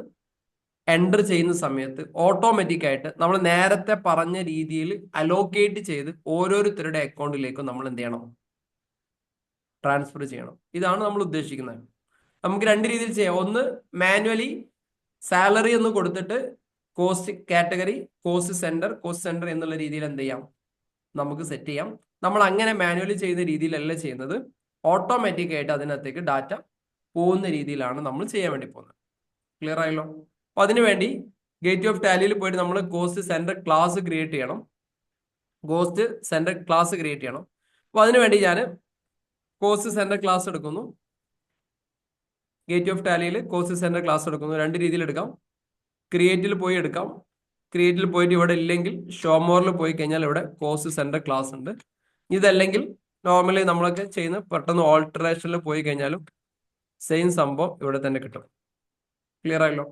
എൻ്റർ ചെയ്യുന്ന സമയത്ത് ഓട്ടോമാറ്റിക് ആയിട്ട് നമ്മൾ നേരത്തെ പറഞ്ഞ രീതിയിൽ അലോക്കേറ്റ് ചെയ്ത് ഓരോരുത്തരുടെ അക്കൗണ്ടിലേക്കും നമ്മൾ എന്ത് ചെയ്യണം? ട്രാൻസ്ഫർ ചെയ്യണം. ഇതാണ് നമ്മൾ ഉദ്ദേശിക്കുന്നത്. നമുക്ക് രണ്ട് രീതിയിൽ ചെയ്യാം. ഒന്ന്, മാനുവലി സാലറി എന്ന് കൊടുത്തിട്ട് കോസ്റ്റ് കാറ്റഗറി, കോസ്റ്റ് സെന്റർ എന്നുള്ള രീതിയിൽ എന്ത് ചെയ്യാം? നമുക്ക് സെറ്റ് ചെയ്യാം. നമ്മൾ അങ്ങനെ മാനുവലി ചെയ്യുന്ന രീതിയിലല്ല ചെയ്യുന്നത്. ഓട്ടോമാറ്റിക് ആയിട്ട് അതിനകത്തേക്ക് ഡാറ്റ പോകുന്ന രീതിയിലാണ് നമ്മൾ ചെയ്യാൻ വേണ്ടി പോകുന്നത്. ക്ലിയർ ആയല്ലോ? അപ്പൊ അതിനുവേണ്ടി ഗേറ്റ് ഓഫ് ടാലിയിൽ പോയിട്ട് നമ്മൾ കോസ്റ്റ് സെന്റർ ക്ലാസ് ക്രിയേറ്റ് ചെയ്യണം. കോസ്റ്റ് സെന്റർ ക്ലാസ് ക്രിയേറ്റ് ചെയ്യണം. അപ്പൊ അതിനുവേണ്ടി ഞാൻ കോസ്റ്റ് സെന്റർ ക്ലാസ് എടുക്കുന്നു. ഗേറ്റ് ഓഫ് ടാലിയിൽ കോസ്റ്റ് സെന്റർ ക്ലാസ് എടുക്കുന്നു. രണ്ട് രീതിയിൽ എടുക്കാം. ക്രിയേറ്റിൽ പോയി എടുക്കാം. ക്രിയേറ്റിൽ പോയിട്ട് ഇവിടെ ഇല്ലെങ്കിൽ ഷോമോറിൽ പോയി കഴിഞ്ഞാൽ ഇവിടെ കോസ്റ്റ് സെന്റർ ക്ലാസ് ഉണ്ട്. ഇതല്ലെങ്കിൽ നോർമലി നമ്മളൊക്കെ ചെയ്യുന്ന പെട്ടെന്ന് ഓൾട്ടറേഷനിൽ പോയി കഴിഞ്ഞാലും സെയിം സംഭവം ഇവിടെ തന്നെ കിട്ടും. ക്ലിയർ ആയല്ലോ?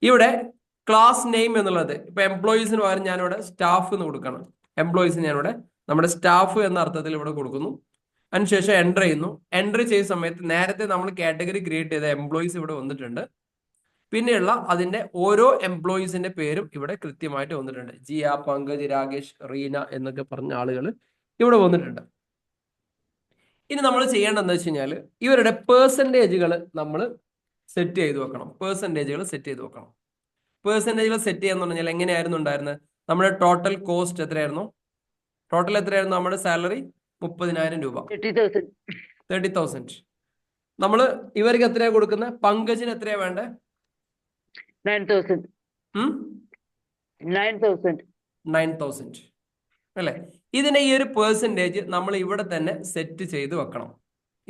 ഇവിടെ ക്ലാസ് നെയിം എന്നുള്ളത് ഇപ്പൊ എംപ്ലോയീസിന് പകരം ഞാനിവിടെ സ്റ്റാഫ് എന്ന് കൊടുക്കണം. എംപ്ലോയീസ് ഞാനിവിടെ നമ്മുടെ സ്റ്റാഫ് എന്ന അർത്ഥത്തിൽ ഇവിടെ കൊടുക്കുന്നു. അതിനുശേഷം എൻ്റർ ചെയ്യുന്നു. എൻ്റർ ചെയ്യുന്ന സമയത്ത് നേരത്തെ നമ്മൾ കാറ്റഗറി ക്രിയേറ്റ് ചെയ്ത എംപ്ലോയീസ് ഇവിടെ വന്നിട്ടുണ്ട്. പിന്നെയുള്ള അതിന്റെ ഓരോ എംപ്ലോയീസിന്റെ പേരും ഇവിടെ കൃത്യമായിട്ട് വന്നിട്ടുണ്ട്. ജിയ, പങ്കജ്, രാകേഷ്, റീന എന്നൊക്കെ പറഞ്ഞ ആളുകൾ ഇവിടെ വന്നിട്ടുണ്ട്. ഇനി നമ്മൾ ചെയ്യേണ്ടതെന്ന് വെച്ച് കഴിഞ്ഞാൽ ഇവരുടെ പേഴ്സൻറ്റേജുകൾ നമ്മൾ സെറ്റ് ചെയ്ത് വെക്കണം. പേഴ്സൻറ്റേജുകൾ സെറ്റ് ചെയ്ത് വെക്കണം. പേഴ്സൻറ്റേജുകൾ സെറ്റ് ചെയ്യാന്ന് പറഞ്ഞാൽ എങ്ങനെയായിരുന്നു ഉണ്ടായിരുന്നത്? നമ്മുടെ ടോട്ടൽ കോസ്റ്റ് എത്രയായിരുന്നു? ടോട്ടൽ എത്രയായിരുന്നു? നമ്മുടെ സാലറി 30,000 രൂപ, 30,000. നമ്മൾ ഇവർക്ക് എത്രയാ കൊടുക്കുന്നത്? പങ്കജിന് എത്രയാ വേണ്ടേ? 9,000. 9,000 അല്ലേ? ഇതിന്റെ ഈ ഒരു പേഴ്സൻറ്റേജ് നമ്മൾ ഇവിടെ തന്നെ സെറ്റ് ചെയ്ത് വെക്കണം.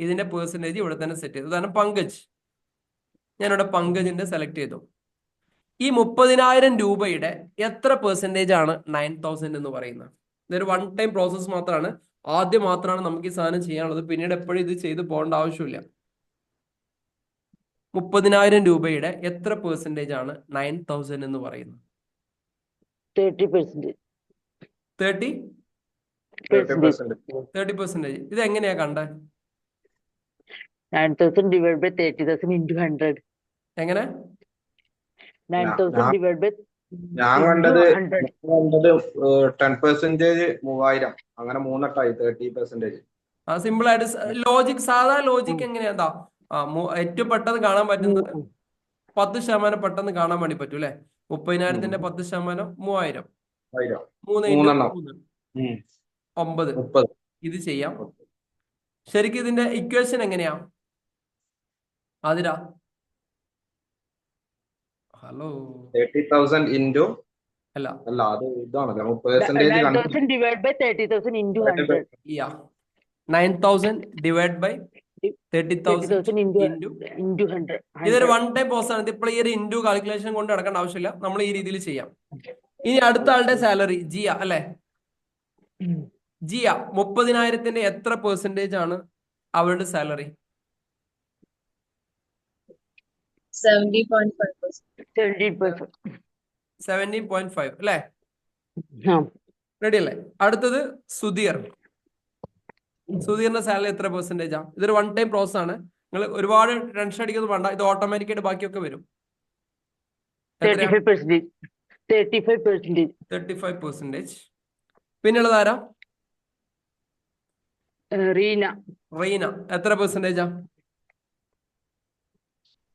ഇതിന്റെ പേഴ്സൻറ്റേജ് ഇവിടെ തന്നെ സെറ്റ് ചെയ്തു. അതാണ് പങ്കജ്. ഞാനിവിടെ പങ്കജിന്റെ സെലക്ട് ചെയ്തു. ഈ 30,000 രൂപയുടെ എത്ര പെർസെൻറ്റേജ് ആണ് 9,000 എന്ന് പറയുന്നത്? ഇതൊരു വൺ ടൈം പ്രോസസ് മാത്രമാണ്. ആദ്യം മാത്രമാണ് നമുക്ക് ഈ സാധനം ചെയ്യാനുള്ളത്. പിന്നീട് എപ്പോഴും ഇത് ചെയ്ത് പോകേണ്ട ആവശ്യമില്ല. 30,000 രൂപയുടെ എത്ര പെർസെൻറ്റേജ് ആണ് 9,000 എന്ന് പറയുന്നത്? 30%. 30%. ഇത് എങ്ങനെയാ കണ്ടേ? 9,000 divided by 30,000 into 100. എങ്ങനെ? 9,000 divided by ഞാൻ into കണ്ടത് 100. 10% 3,000 അങ്ങനെ 3 30%. ആ സിമ്പിൾ ആയിട്ട് ലോജിക്, സാധാ ലോജിക് എങ്ങനെയാ? ഏറ്റവും പെട്ടെന്ന് കാണാൻ പറ്റുന്നത് 10% പെട്ടെന്ന് കാണാൻ വേണ്ടി പറ്റും അല്ലെ? 30,000ന്റെ 10% 3,000. 3 into 3 9. ഇത് ചെയ്യാം. ശരിക്കും ഇതിന്റെ ഇക്വേഷൻ എങ്ങനെയാ? അതിരാ ഹലോ 30,000 into അല്ല അത് ഇതാണല്ലോ 30% 9,000 divided by 30,000 into 100. 9,000 divide by 30,000 into into 100. ഇതൊരു വൺ ടൈം പ്രോസസ് ആണ്. ഇപ്പോൾ ഈ ഒരു ഇൻറ്റു കാൽക്കുലേഷൻ കൊണ്ട് നടക്കേണ്ട ആവശ്യമില്ല. നമ്മൾ ഈ രീതിയിൽ ചെയ്യാം. ഇനി അടുത്ത ആളുടെ സാലറി ജിയ അല്ലെ? ജിയ 30,000ന്റെ എത്ര പെർസെൻറ്റേജ് ആണ് അവരുടെ സാലറി? 70.5%. 17.5 അല്ലെ? ആ. റെഡി അല്ലേ? അടുത്തത് സുധീർ. സുധീറിന്റെ സാലറി എത്ര പെർസെൻറ്റേജാ? ഇതൊരു വൺ ടൈം പ്രോസസ് ആണ്. നിങ്ങൾ ഒരുപാട് ടെൻഷൻ അടിക്കുന്നത് വേണ്ട. ഇത് ഓട്ടോമാറ്റിക്കായിട്ട് ബാക്കിയൊക്കെ വരും. 35%. 35%. 35%. പിന്നുള്ളത് ആരാ? റീന. റീന എത്ര പെർസെൻറ്റേജാ?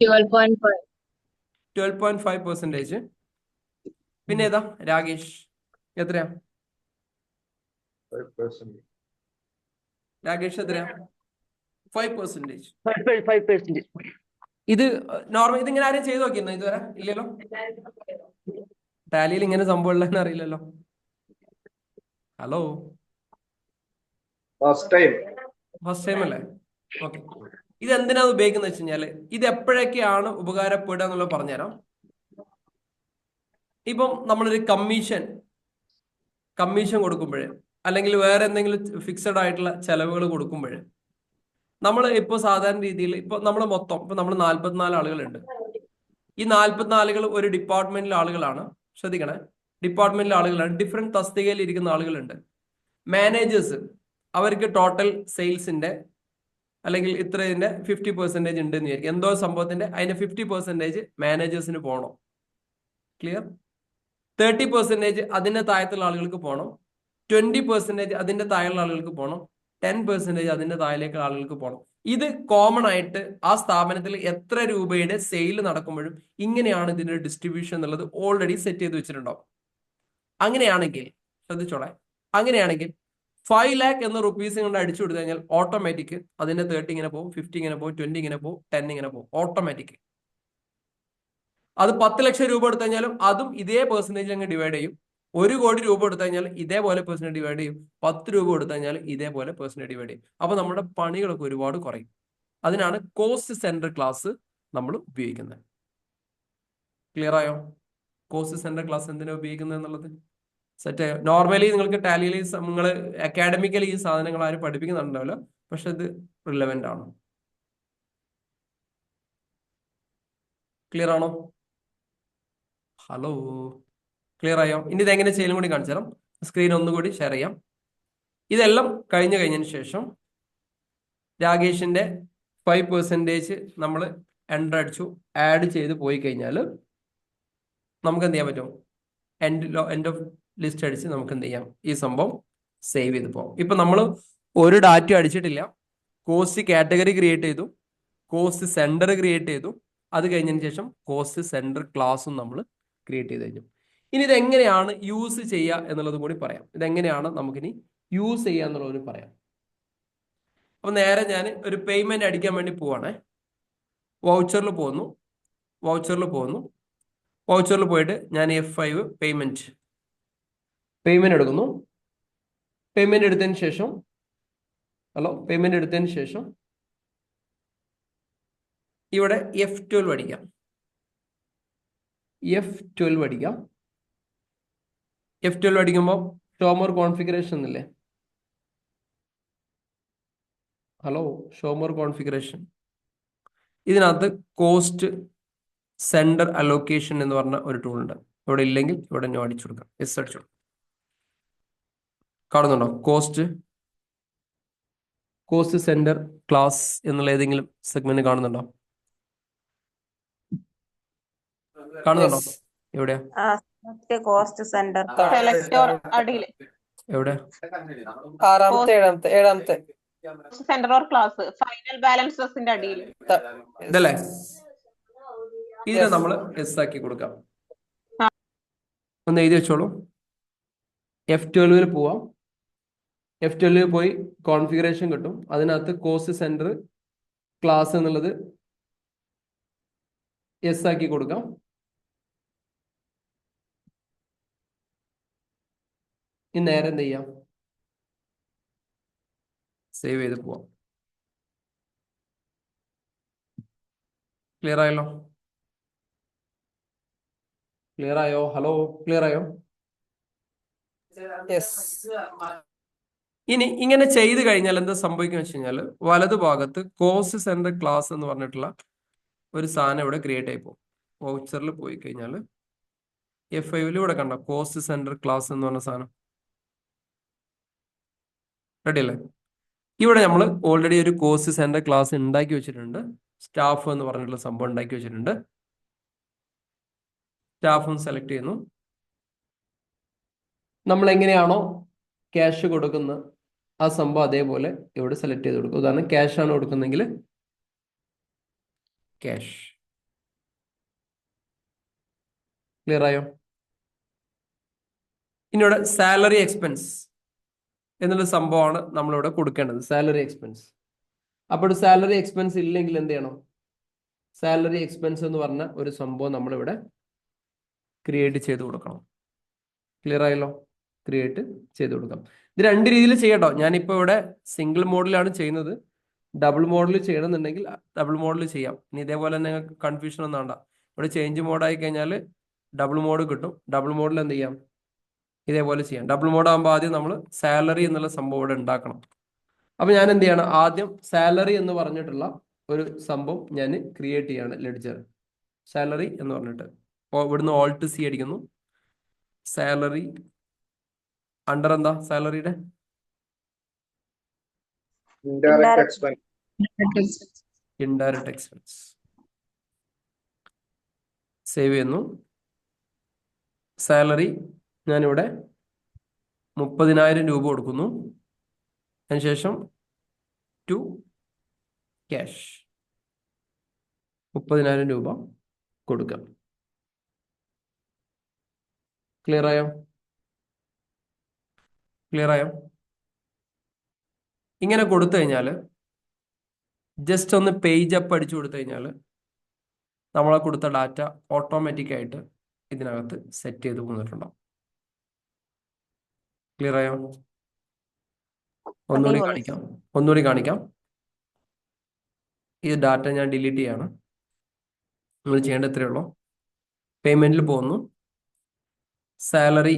12.5. 12.5%. പിന്നെ ഏതാ? രാകേഷ്. എത്രയാ 5%. രാകേഷ്? എത്രയാ? 5%. 5%. ഇത് നോർമൽ ഇതിങ്ങനെ ആരും ചെയ്ത് നോക്കിയിരുന്നോ ഇതുവരെ? ഇല്ലല്ലോ. ടാലിയിൽ ഇങ്ങനെ സംഭവം ഉള്ളതെന്ന് അറിയില്ലല്ലോ. Hello, first time. First time അല്ലേ? ഓക്കെ. ഇത് എന്തിനാണ് ഉപയോഗിക്കുന്നത് വെച്ച് കഴിഞ്ഞാല് ഇത് എപ്പോഴൊക്കെയാണ് ഉപകാരപ്പെടുക എന്നുള്ളത് പറഞ്ഞുതരാം. ഇപ്പം നമ്മളൊരു കമ്മീഷൻ കൊടുക്കുമ്പോഴേ, അല്ലെങ്കിൽ വേറെ എന്തെങ്കിലും ഫിക്സഡ് ആയിട്ടുള്ള ചെലവുകൾ കൊടുക്കുമ്പോഴേ, നമ്മൾ ഇപ്പോൾ സാധാരണ രീതിയിൽ ഇപ്പൊ നമ്മൾ മൊത്തം ഇപ്പൊ നമ്മൾ 44 ആളുകളുണ്ട്. ഈ 44 ആളുകൾ ഒരു ഡിപ്പാർട്ട്മെന്റിലെ ആളുകളാണ്. ശ്രദ്ധിക്കണേ, ഡിപ്പാർട്ട്മെന്റിലെ ആളുകളാണ്. ഡിഫറെന്റ് തസ്തികയിൽ ഇരിക്കുന്ന ആളുകളുണ്ട്. മാനേജേഴ്സ്, അവർക്ക് ടോട്ടൽ സെയിൽസിന്റെ അല്ലെങ്കിൽ ഇത്രതിന്റെ 50% ഉണ്ട് എന്ന് വിചാരിക്കും. എന്തോ സംഭവത്തിന്റെ അതിന്റെ 50% മാനേജേഴ്സിന് പോകണം. ക്ലിയർ? 30% അതിന്റെ താഴത്തുള്ള ആളുകൾക്ക് പോകണം. 20% അതിന്റെ താഴെയുള്ള ആളുകൾക്ക് പോകണം. 10% അതിന്റെ താഴേക്കുള്ള ആളുകൾക്ക് പോകണം. ഇത് കോമൺ ആയിട്ട് ആ സ്ഥാപനത്തിൽ എത്ര രൂപയുടെ സെയിൽ നടക്കുമ്പോഴും ഇങ്ങനെയാണ് ഇതിന്റെ ഡിസ്ട്രിബ്യൂഷൻ എന്നുള്ളത് ഓൾറെഡി സെറ്റ് ചെയ്ത് വെച്ചിട്ടുണ്ടാവും. അങ്ങനെയാണെങ്കിൽ ശ്രദ്ധിച്ചോളെ, അങ്ങനെയാണെങ്കിൽ 5 lakh എന്ന റുപ്പീസ് കൊണ്ട് അടിച്ചു കൊടുത്തു കഴിഞ്ഞാൽ ഓട്ടോമാറ്റിക് അതിന്റെ 30 ഇങ്ങനെ പോകും, 50 ഇങ്ങനെ പോകും, 20 ഇങ്ങനെ പോകും, 10 ഇങ്ങനെ പോകും. ഓട്ടോമാറ്റിക്. അത് 10 ലക്ഷം രൂപ എടുത്തു കഴിഞ്ഞാലും അതും ഇതേ പെർസെന്റേജിൽ അങ്ങ് ഡിവൈഡ് ചെയ്യും. 1 കോടി രൂപ എടുത്തു കഴിഞ്ഞാൽ ഇതേപോലെ പെർസെന്റ് ഡിവൈഡ് ചെയ്യും. 10 രൂപ എടുത്തു കഴിഞ്ഞാൽ ഇതേപോലെ പെർസെന്റ് ഡിവൈഡ് ചെയ്യും. അപ്പൊ നമ്മുടെ പണികളൊക്കെ ഒരുപാട് കുറയും. അതിനാണ് കോസ്റ്റ് സെന്റർ ക്ലാസ് നമ്മൾ ഉപയോഗിക്കുന്നത്. ക്ലിയർ ആയോ? കോസ്റ്റ് സെന്റർ ക്ലാസ് എന്തിനാ ഉപയോഗിക്കുന്നത് എന്നുള്ളത് സെറ്റ്. നോർമലി നിങ്ങൾക്ക് ടാലിയിൽ നിങ്ങൾ അക്കാഡമിക്കലി ഈ സാധനങ്ങൾ ആരും പഠിപ്പിക്കുന്നുണ്ടാവില്ല, പക്ഷെ ഇത് റിലവന്റ് ആണ്. ക്ലിയർ ആണോ? ഹലോ, ക്ലിയർ ആയോ? ഇനി ഇതെങ്ങനെ ചെയ്യലും കൂടി കാണിച്ചു തരാം. സ്ക്രീൻ ഒന്നുകൂടി ഷെയർ ചെയ്യാം. ഇതെല്ലാം കഴിഞ്ഞതിന് ശേഷം രാകേഷിന്റെ 5% നമ്മൾ എൻ്റർ അടിച്ചു ആഡ് ചെയ്ത് പോയി കഴിഞ്ഞാൽ നമുക്ക് എന്ത് ചെയ്യാൻ പറ്റും? എൻഡ് ഓഫ് ലിസ്റ്റ് അടിച്ച് നമുക്ക് എന്ത് ചെയ്യാം? ഈ സംഭവം സേവ് ചെയ്ത് പോകാം. ഇപ്പൊ നമ്മൾ ഒരു ഡാറ്റ അടിച്ചിട്ടില്ല. കോസ്റ്റ് കാറ്റഗറി ക്രിയേറ്റ് ചെയ്തു, കോസ്റ്റ് സെന്റർ ക്രിയേറ്റ് ചെയ്തു. അത് കഴിഞ്ഞതിന് ശേഷം കോസ്റ്റ് സെന്റർ ക്ലാസ്സും നമ്മൾ ക്രിയേറ്റ് ചെയ്ത് കഴിഞ്ഞു. ഇനി ഇതെങ്ങനെയാണ് യൂസ് ചെയ്യുക എന്നുള്ളതും കൂടി പറയാം. ഇതെങ്ങനെയാണ് നമുക്കിനി യൂസ് ചെയ്യുക എന്നുള്ളതും പറയാം. അപ്പൊ നേരെ ഞാൻ ഒരു പേയ്മെന്റ് അടിക്കാൻ വേണ്ടി പോവാണേ. വൗച്ചറിൽ പോകുന്നു. വൗച്ചറിൽ പോയിട്ട് ഞാൻ F5 പേയ്മെന്റ് എടുക്കുന്നു. പേയ്മെന്റ് എടുത്തതിന് ശേഷം ഇവിടെ F12 അടിക്കാം. F12 അടിക്കുമ്പോൾ ഷോമോർ കോൺഫിഗറേഷൻ എന്നില്ലേ? Hello, show more configuration. ഇതിനകത്ത് കോസ്റ്റ് സെന്റർ അലോക്കേഷൻ എന്ന് പറഞ്ഞ ഒരു ടൂൾ ഉണ്ട്. ഇവിടെ ഇല്ലെങ്കിൽ ഇവിടെ ഞാൻ അടിച്ചു കൊടുക്കാം. എസ് അടിച്ചു കൊടുക്കാം. കാണുന്നുണ്ടോ? കോസ്റ്റ് സെന്റർ ക്ലാസ് എന്നുള്ള ഏതെങ്കിലും സെഗ്മെന്റ് കാണുന്നുണ്ടോ? കാണുന്നുണ്ടോ? Yes. എവിടെയാ? കോസ്റ്റ് സെന്റർ സെലക്ടർ അടിയിൽ എവിടെ? ഏഴാമത്തെ സെന്റർ ഓർ ക്ലാസ് ഫൈനൽ ബാലൻസസിന്റെ അടിയിൽ. ഇതല്ലേ? ഇതിനെ നമ്മൾ എസ് ആക്കി കൊടുക്കാം. ഒന്ന് എഴുതി വെച്ചോളൂ. F12 പോവാം. F12 പോയി കോൺഫിഗറേഷൻ കിട്ടും. അതിനകത്ത് കോസ്റ്റ് സെന്റർ ക്ലാസ് എന്നുള്ളത് എസ് ആക്കി കൊടുക്കാം. ഇനി നേരെ എന്ത് ചെയ്യാം? സേവ് ചെയ്ത് പോവാം. ക്ലിയർ ആയല്ലോ? ഹലോ, ക്ലിയർ ആയോ? ഇനി ഇങ്ങനെ ചെയ്ത് കഴിഞ്ഞാൽ എന്താ സംഭവിക്കുക വെച്ച് കഴിഞ്ഞാൽ വലതുഭാഗത്ത് കോസ്റ്റ് സെന്റർ ക്ലാസ് എന്ന് പറഞ്ഞിട്ടുള്ള ഒരു സാധനം ഇവിടെ ക്രിയേറ്റ് ആയി പോകും. വൗച്ചറിൽ പോയി കഴിഞ്ഞാൽ F5 ഇവിടെ കണ്ട കോസ്റ്റ് സെന്റർ ക്ലാസ് എന്ന് പറഞ്ഞ സാധനം റെഡി അല്ലേ? ഇവിടെ നമ്മൾ ഓൾറെഡി ഒരു കോസ്റ്റ് സെന്റർ ക്ലാസ് ഉണ്ടാക്കി വെച്ചിട്ടുണ്ട്. സ്റ്റാഫ് എന്ന് പറഞ്ഞിട്ടുള്ള സംഭവം ഉണ്ടാക്കി വെച്ചിട്ടുണ്ട്. സ്റ്റാഫും സെലക്ട് ചെയ്യുന്നു. നമ്മൾ എങ്ങനെയാണോ ക്യാഷ് കൊടുക്കുന്നത് ആ സംഭവം അതേപോലെ ഇവിടെ സെലക്ട് ചെയ്ത് കൊടുക്കും. ഉദാഹരണം ക്യാഷ് ആണ് കൊടുക്കുന്നെങ്കിൽ ക്യാഷ്. ക്ലിയർ ആയോ? ഇനി ഇവിടെ സാലറി എക്സ്പെൻസ് എന്നുള്ള സംഭവമാണ് നമ്മളിവിടെ കൊടുക്കേണ്ടത്. Salary expense. അപ്പോൾ സാലറി എക്സ്പെൻസ് ഇല്ലെങ്കിൽ എന്ത് ചെയ്യണം? സാലറി എക്സ്പെൻസ് എന്ന് പറഞ്ഞ ഒരു സംഭവം നമ്മളിവിടെ ക്രിയേറ്റ് ചെയ്ത് കൊടുക്കണം. ക്ലിയർ ആയല്ലോ? ക്രിയേറ്റ് ചെയ്ത് കൊടുക്കാം. ഇത് രണ്ട് രീതിയിൽ ചെയ്യട്ടോ. ഞാനിപ്പോൾ ഇവിടെ സിംഗിൾ മോഡിലാണ് ചെയ്യുന്നത്. ഡബിൾ മോഡിൽ ചെയ്യണമെന്നുണ്ടെങ്കിൽ ഡബിൾ മോഡിൽ ചെയ്യാം. ഇനി ഇതേപോലെ തന്നെ നിങ്ങൾക്ക് കൺഫ്യൂഷൻ ഒന്നും വേണ്ട. ഇവിടെ ചേഞ്ച് മോഡായി കഴിഞ്ഞാൽ ഡബിൾ മോഡ് കിട്ടും. ഡബിൾ മോഡിൽ എന്ത് ചെയ്യാം? ഇതേപോലെ ചെയ്യാം. ഡബിൾ മോഡ് ആകുമ്പോൾ ആദ്യം നമ്മൾ സാലറി എന്നുള്ള സംഭവം ഇവിടെ ഉണ്ടാക്കണം. അപ്പൊ ഞാൻ എന്ത് ചെയ്യണം? ആദ്യം സാലറി എന്ന് പറഞ്ഞിട്ടുള്ള ഒരു സംഭവം ഞാൻ ക്രിയേറ്റ് ചെയ്യാണ്. ലെഡ്ജർ സാലറി എന്ന് പറഞ്ഞിട്ട് ഇവിടുന്ന് ഓൾട്ട് സി അടിക്കുന്നു. സാലറി അണ്ടർ എന്താ സാലറിയുടെ indirect expense. Indirect expense save ചെയ്യുന്നു. സാലറി ഞാനിവിടെ 30,000 രൂപ കൊടുക്കുന്നു. അതിനുശേഷം ടു ക്യാഷ് 30,000 രൂപ കൊടുക്കാം. ക്ലിയർ ആയോ? ക്ലിയർ ആയോ? ഇങ്ങനെ കൊടുത്തു കഴിഞ്ഞാൽ ജസ്റ്റ് ഒന്ന് പേജ് അപ്പ് അടിച്ചു കൊടുത്തു കഴിഞ്ഞാൽ നമ്മളെ കൊടുത്ത ഡാറ്റ ഓട്ടോമാറ്റിക് ആയിട്ട് ഇതിനകത്ത് സെറ്റ് ചെയ്ത് പോന്നിട്ടുണ്ടാവും. ക്ലിയർ ആയോ? ഒന്നുകൂടി കാണിക്കാം. ഈ ഡാറ്റ ഞാൻ ഡിലീറ്റ് ചെയ്യാണ്. നിങ്ങൾ ചെയ്യേണ്ട ഇത്രയേ ഉള്ളൂ. പേയ്മെന്റിൽ പോകുന്നു. സാലറി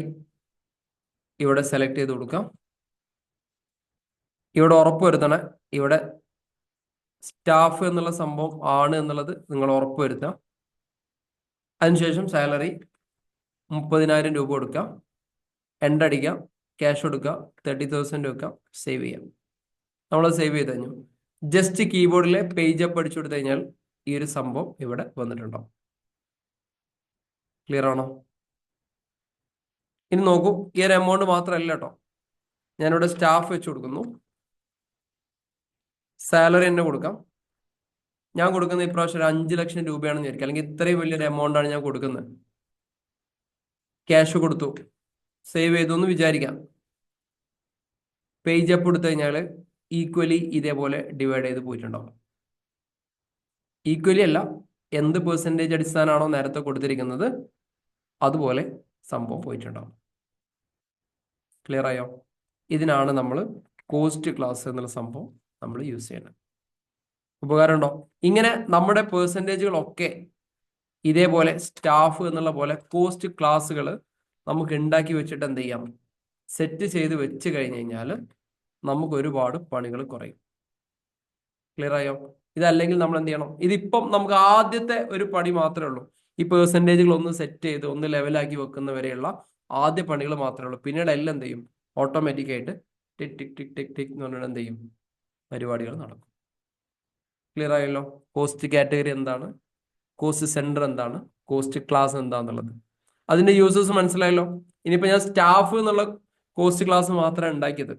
ഇവിടെ സെലക്ട് ചെയ്ത് കൊടുക്കാം. ഇവിടെ ഉറപ്പ് വരുത്തണേ. ഇവിടെ സ്റ്റാഫ് എന്നുള്ള സംഭവം ആണ് എന്നുള്ളത് നിങ്ങൾ ഉറപ്പ് വരുത്താം. അതിനുശേഷം സാലറി 30,000 രൂപ കൊടുക്കാം. എൻഡ് അടിക്കാം. ക്യാഷ് കൊടുക്കുക. 30,000 വെക്കാം. സേവ് ചെയ്യാം. നമ്മൾ സേവ് ചെയ്ത് കഴിഞ്ഞു. ജസ്റ്റ് കീബോർഡിലെ പേജ് അപ്പ് അടിച്ചു കൊടുത്തു കഴിഞ്ഞാൽ ഈ ഒരു സംഭവം ഇവിടെ വന്നിട്ടുണ്ടാവും. ക്ലിയർ ആണോ? ഇനി നോക്കൂ, ഈ ഒരു എമൗണ്ട് മാത്രമല്ല കേട്ടോ. ഞാനിവിടെ സ്റ്റാഫ് വെച്ച് കൊടുക്കുന്നു. സാലറി തന്നെ കൊടുക്കാം. ഞാൻ കൊടുക്കുന്ന ഇപ്രാവശ്യം ഒരു 5 ലക്ഷം രൂപയാണെന്ന് വിചാരിക്കുക. അല്ലെങ്കിൽ ഇത്രയും വലിയൊരു എമൗണ്ട് ആണ് ഞാൻ കൊടുക്കുന്നത്. ക്യാഷ് കൊടുത്തു. സേവ് ചെയ്തു എന്ന് വിചാരിക്കാം. പേജ് അപ്പ് എടുത്തു കഴിഞ്ഞാൽ ഈക്വലി ഇതേപോലെ ഡിവൈഡ് ചെയ്ത് പോയിട്ടുണ്ടാവും. ഈക്വലി അല്ല, എന്ത് പെർസെൻറ്റേജ് അടിസ്ഥാനമാണോ നേരത്തെ കൊടുത്തിരിക്കുന്നത് അതുപോലെ സംഭവം പോയിട്ടുണ്ടാവും. ക്ലിയർ ആയോ? ഇതിനാണ് നമ്മൾ കോസ്റ്റ് ക്ലാസ് എന്നുള്ള സംഭവം നമ്മൾ യൂസ് ചെയ്യുന്നത്. ഉപകാരമുണ്ടോ? ഇങ്ങനെ നമ്മുടെ പെർസെൻറ്റേജുകളൊക്കെ ഇതേപോലെ സ്റ്റാഫ് എന്നുള്ള പോലെ കോസ്റ്റ് ക്ലാസ്സുകൾ നമുക്ക് ഉണ്ടാക്കി വെച്ചിട്ട് എന്ത് ചെയ്യാം? സെറ്റ് ചെയ്ത് വെച്ച് കഴിഞ്ഞ് കഴിഞ്ഞാൽ നമുക്ക് ഒരുപാട് പണികൾ കുറയും. ക്ലിയർ ആയോ? ഇതല്ലെങ്കിൽ നമ്മൾ എന്ത് ചെയ്യണം? ഇതിപ്പം നമുക്ക് ആദ്യത്തെ ഒരു പണി മാത്രമേ ഉള്ളൂ. ഈ പെർസെൻറ്റേജുകൾ ഒന്ന് സെറ്റ് ചെയ്ത് ഒന്ന് ലെവലാക്കി വെക്കുന്നവരെയുള്ള ആദ്യ പണികൾ മാത്രമേ ഉള്ളൂ. പിന്നീട് എല്ലാം എന്ത് ചെയ്യും? ഓട്ടോമാറ്റിക് ആയിട്ട് ടിക് ടിക് ടിക് ടിക് ടിക് എന്ന് പറഞ്ഞാൽ എന്ത് ചെയ്യും? പരിപാടികൾ നടക്കും. ക്ലിയർ ആയല്ലോ? കോസ്റ്റ് കാറ്റഗറി എന്താണ്, കോസ്റ്റ് സെന്റർ എന്താണ്, കോസ്റ്റ് ക്ലാസ് എന്താന്നുള്ളത്, അതിന്റെ യൂസേഴ്സ് മനസ്സിലായല്ലോ. ഇനിയിപ്പോ ഞാൻ സ്റ്റാഫ് എന്നുള്ള കോസ്റ്റ് ക്ലാസ് മാത്രമേ ഉണ്ടാക്കിയത്.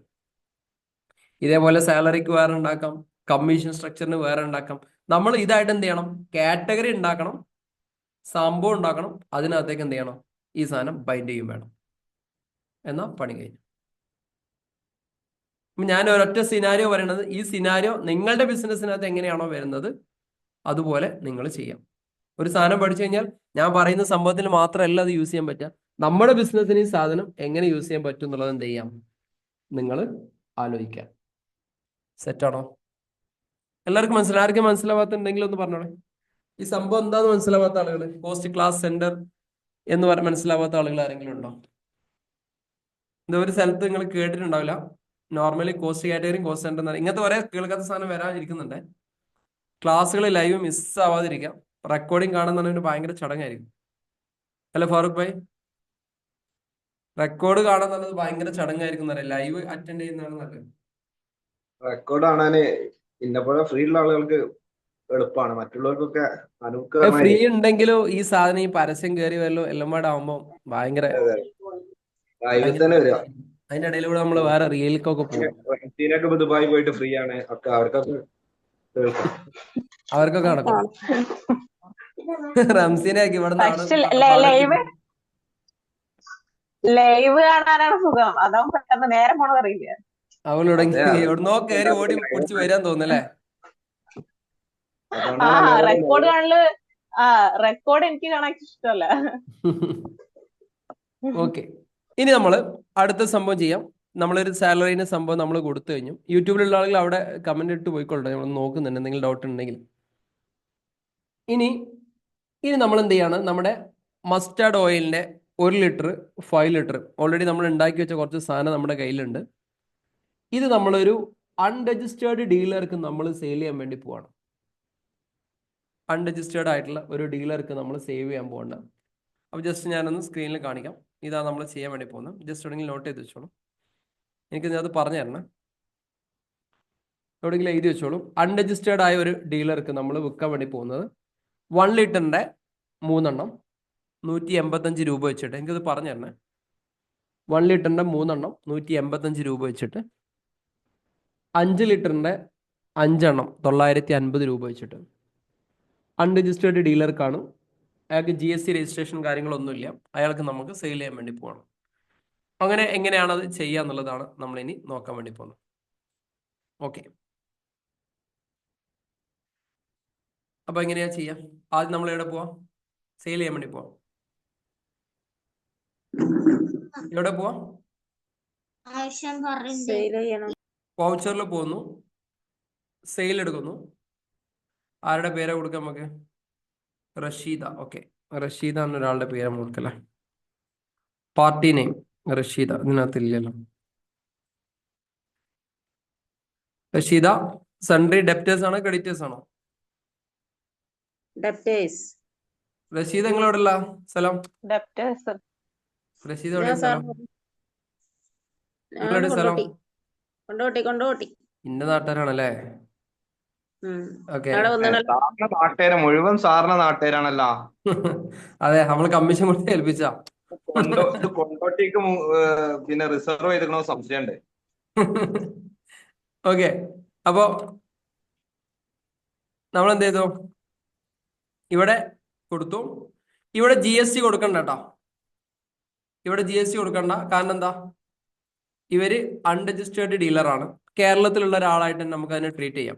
ഇതേപോലെ സാലറിക്ക് വേറെ ഉണ്ടാക്കാം, കമ്മീഷൻ സ്ട്രക്ചറിന് വേറെ ഉണ്ടാക്കാം. നമ്മൾ ഇതായിട്ട് എന്ത് ചെയ്യണം? കാറ്റഗറി ഉണ്ടാക്കണം, സംഭവം ഉണ്ടാക്കണം, അതിനകത്തേക്ക് എന്ത് ചെയ്യണം? ഈ സാധനം ബൈൻഡ് ചെയ്യും വേണം. എന്നാ പണി കഴിഞ്ഞു. ഞാൻ ഒരൊറ്റ സിനാരിയോ പറയണത്, ഈ സിനാരിയോ നിങ്ങളുടെ ബിസിനസ്സിനകത്ത് എങ്ങനെയാണോ വരുന്നത് അതുപോലെ നിങ്ങൾ ചെയ്യാം. ഒരു സാധനം പഠിച്ചു കഴിഞ്ഞാൽ ഞാൻ പറയുന്ന സംഭവത്തിൽ മാത്രമല്ല അത് യൂസ് ചെയ്യാൻ പറ്റുക. നമ്മുടെ ബിസിനസ്സിന് ഈ സാധനം എങ്ങനെ യൂസ് ചെയ്യാൻ പറ്റും എന്നുള്ളത് എന്ത് ചെയ്യാം? നിങ്ങൾ ആലോചിക്കാം. സെറ്റാണോ? എല്ലാവർക്കും മനസ്സിലാവും? ആർക്കും മനസ്സിലാവാത്തുണ്ടെങ്കിൽ ഒന്ന് പറഞ്ഞോളെ. ഈ സംഭവം എന്താന്ന് മനസ്സിലാവാത്ത ആളുകൾ, കോസ്റ്റ് ക്ലാസ് സെന്റർ എന്ന് പറഞ്ഞ മനസ്സിലാവാത്ത ആളുകൾ ആരെങ്കിലും ഉണ്ടോ? ഇത് ഒരു സ്ഥലത്ത് നിങ്ങൾ കേട്ടിട്ടുണ്ടാവില്ല. നോർമലി കോസ്റ്റ് കാറ്റഗറിയും കോസ്റ്റ് സെന്റർ എന്നാണ്. ഇങ്ങനത്തെ ഒരേ കേൾക്കാത്ത സാധനം വരാനിരിക്കുന്നുണ്ട്. ക്ലാസ്സുകൾ ലൈവ് മിസ് ആവാതിരിക്കാം. റെക്കോർഡിങ് കാണുന്നതിന് ഭയങ്കര ചടങ്ങായിരിക്കും. അല്ല ഫാറൂഖ് ഭായി? റെക്കോർഡ് കാണുന്നത് ഭയങ്കര ചടങ്ങായിരിക്കും. ലൈവ് അറ്റൻഡ് ചെയ്യുന്നതാണ് നല്ലത്. റെക്കോർഡ് കാണാന് ഇന്നപോലെ ഫ്രീ ഉള്ള ആളുകൾക്ക് എളുപ്പമാണ്. മറ്റുള്ളവർക്കൊക്കെ ഫ്രീ അനുഭവകരമായി. ഉണ്ടെങ്കിലും ഈ സാധനം ഈ പരസ്യം കയറി വല്ലോ എല്ലാം കൂടെ ആവുമ്പോ ഭയങ്കര ലൈവിൽ തന്നെ വരിക. അതിന്റെ ഇടയിൽ കൂടെ നമ്മൾ വേറെ റീലിക്കൊക്കെ പോകും. റംസീനൊക്കെ ഇപ്പൊ ദുബായി പോയിട്ട് ഫ്രീ ആണ് ഒക്കെ, അവർക്കൊക്കെ കേൾക്കാം. അവർക്കൊക്കെ നടക്കും. റംസീനെ ഇവിടെ ലൈവ് ലൈവ് കാണാനാണ് സുഖം. അതാവും പെട്ടെന്ന് നേരം പോണത് അറിയില്ല. അവളിടങ്ങി അതെ എവിടുന്നോ കയറി ഓടി പിടിച്ച് വരാൻ തോന്നുന്നല്ലേ? ആ അതുകൊണ്ടാണ് എല്ലാവരും റെക്കോർഡ് കാണല് റെക്കോർഡ് എനിക്ക് കാണാൻ ഇഷ്ടമല്ല. ഓക്കെ, ഇനി നമ്മൾ അടുത്ത സംഭവം ചെയ്യാം. നമ്മളൊരു സാലറിന് സംഭവം നമ്മൾ കൊടുത്തു കഴിഞ്ഞു. യൂട്യൂബിലുള്ള ആളുകൾ അവിടെ കമന്റ് ഇട്ട് പോയിക്കൊള്ളട്ടെ, നമ്മൾ നോക്കുന്നുണ്ട് എന്തെങ്കിലും ഡൗട്ട് ഉണ്ടെങ്കിൽ. ഇനി നമ്മൾ എന്ത് ചെയ്യാണ്, നമ്മുടെ മസ്റ്റാർഡ് ഓയിലിന്റെ 1 ലിറ്റർ 5 ലിറ്റർ ഓൾറെഡി നമ്മൾ ഉണ്ടാക്കി വെച്ച കുറച്ച് സാധനം നമ്മുടെ കയ്യിലുണ്ട്. ഇത് നമ്മളൊരു അൺരജിസ്റ്റേർഡ് ഡീലർക്ക് നമ്മൾ സെയിൽ ചെയ്യാൻ വേണ്ടി പോവാണ്. അൺരജിസ്റ്റേർഡ് ആയിട്ടുള്ള ഒരു ഡീലർക്ക് നമ്മൾ സേവ് ചെയ്യാൻ പോകണ്ട. അപ്പോൾ ജസ്റ്റ് ഞാനൊന്ന് സ്ക്രീനിൽ കാണിക്കാം. ഇതാണ് നമ്മൾ ചെയ്യാൻ വേണ്ടി പോകുന്നത്. ജസ്റ്റ് എവിടെയെങ്കിലും നോട്ട് ചെയ്ത് വെച്ചോളൂ. എനിക്കിത് പറഞ്ഞു തരണം. എവിടെയെങ്കിലും എഴുതി വെച്ചോളൂ. അൺരജിസ്റ്റേർഡ് ആയ ഒരു ഡീലർക്ക് നമ്മൾ വിൽക്കാൻ വേണ്ടി പോകുന്നത് 1 ലിറ്ററിന്റെ 3 എണ്ണം 185 രൂപ വെച്ചിട്ട്. എനിക്കത് പറഞ്ഞു തരണേ. 1 ലിറ്ററിന്റെ 3 എണ്ണം 185 രൂപ വെച്ചിട്ട്, 5 ലിറ്ററിന്റെ 5 എണ്ണം 950 രൂപ വെച്ചിട്ട്. അൺരജിസ്റ്റേർഡ് ഡീലർക്കാണ്. അയാൾക്ക് GST രജിസ്ട്രേഷൻ കാര്യങ്ങളൊന്നുമില്ല. അയാൾക്ക് നമുക്ക് സെയിൽ ചെയ്യാൻ വേണ്ടി പോകണം. അങ്ങനെ എങ്ങനെയാണ് അത് ചെയ്യുക എന്നുള്ളതാണ് നമ്മളിനി നോക്കാൻ വേണ്ടി പോകുന്നത്. ഓക്കെ, അപ്പൊ എങ്ങനെയാ ചെയ്യാം? ആദ്യം നമ്മൾ എവിടെ പോവാം? സെയിൽ ചെയ്യാൻ വേണ്ടി പോവാം. എവിടെ പോവാം? വൗച്ചറിൽ പോകുന്നു, സെയിൽ എടുക്കുന്നു. ആരുടെ പേരാ കൊടുക്കാം നമുക്ക്? റഷീദ. ഓക്കെ, റഷീദ എന്നൊരാളുടെ പേര് നമ്മൾ കൊടുക്കല്ലേ. പാർട്ടി നെയിം റഷീദ, ഇതിനകത്തില്ലല്ലോ. റഷീദ സൺഡ്രി ഡെപ്റ്റേഴ്സ് ആണോ ക്രെഡിറ്റേഴ്സ് ആണോ? റഷീദ നിങ്ങൾ എവിടെ ഉള്ള സ്ഥലം? ഡെപ്റ്റേഴ്സ്. റഷീദ എവിടെ സ്ഥലം? നിങ്ങളെവിടെ സ്ഥലം? കൊണ്ടോട്ടി. ഇന്ന നാട്ടുകാരാണല്ലേ? ഓക്കെ. സാറിന്റെ നാട്ടുകാര് മുഴുവൻ സാറിന്റെ നാട്ടുകാരാണല്ലോ. അതെ, നമ്മൾ കമ്മീഷൻ കൊടുത്ത് ഏൽപ്പിച്ച. ഇത് കൊണ്ടോട്ടിക്ക് പിന്നെ റിസർവ് ചെയ്തിക്കണോ സംശയമുണ്ട്. ഓക്കെ, അപ്പോ നമ്മൾ എന്ത് ചെയ്തു? ഇവിടെ കൊടുത്തു. ഇവിടെ GST കൊടുക്കണ്ട കേട്ടോ. ഇവിടെ GST കൊടുക്കണ്ട. കാരണം എന്താ? ഇവര് അൺരജിസ്റ്റേർഡ് ഡീലറാണ്. കേരളത്തിലുള്ള ഒരാളായിട്ട് തന്നെ നമുക്ക് അതിനെ ട്രീറ്റ് ചെയ്യാം.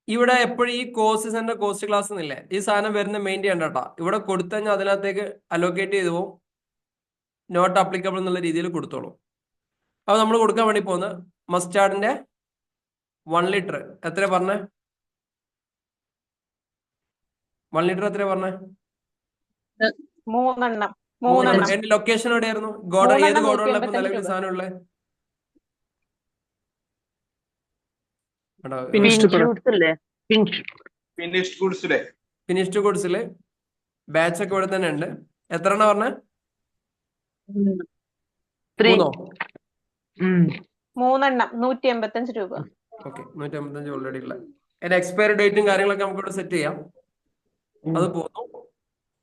ഇവിടെ എപ്പോഴും ഈ കോഴ്സ് സെന്റർ കോസ്റ്റ് ക്ലാസ് എന്നില്ലേ, ഈ സാധനം വരുന്ന മെയിൻ ചെയ്യണ്ട കേട്ടോ. ഇവിടെ കൊടുത്തു കഴിഞ്ഞാൽ അതിനകത്തേക്ക് അലോക്കേറ്റ് ചെയ്തു പോകും. നോട്ട് അപ്ലിക്കബിൾ എന്നുള്ള രീതിയിൽ കൊടുത്തോളൂ. അപ്പോൾ നമ്മൾ കൊടുക്കാൻ വേണ്ടി പോകുന്നത് മസ്റ്റാർഡിന്റെ 1 ലിറ്റർ എത്ര പറഞ്ഞേ? 1 ലിറ്റർ എത്ര പറഞ്ഞേ? 3 എണ്ണം. എന്റെ ലൊക്കേഷൻ എവിടെയായിരുന്നു? ഏത് ഗോഡൌണിലാണ് ഇപ്പൊ നിലവിൽ സാധനം ഉള്ളത്? ഫിനിഷ്ഡ് ഗുഡ്സില് ബാച്ച് ഒക്കെ ഇവിടെ തന്നെ ഉണ്ട്. എത്ര എണ്ണം പറഞ്ഞേ? 3 എണ്ണം 185 രൂപ. ഓക്കെ, 185 ഓൾറെഡി ഉള്ള. അതിന്റെ എക്സ്പയറി ഡേറ്റും കാര്യങ്ങളൊക്കെ നമുക്ക് ഇവിടെ സെറ്റ് ചെയ്യാം. അത് പോകുന്നു.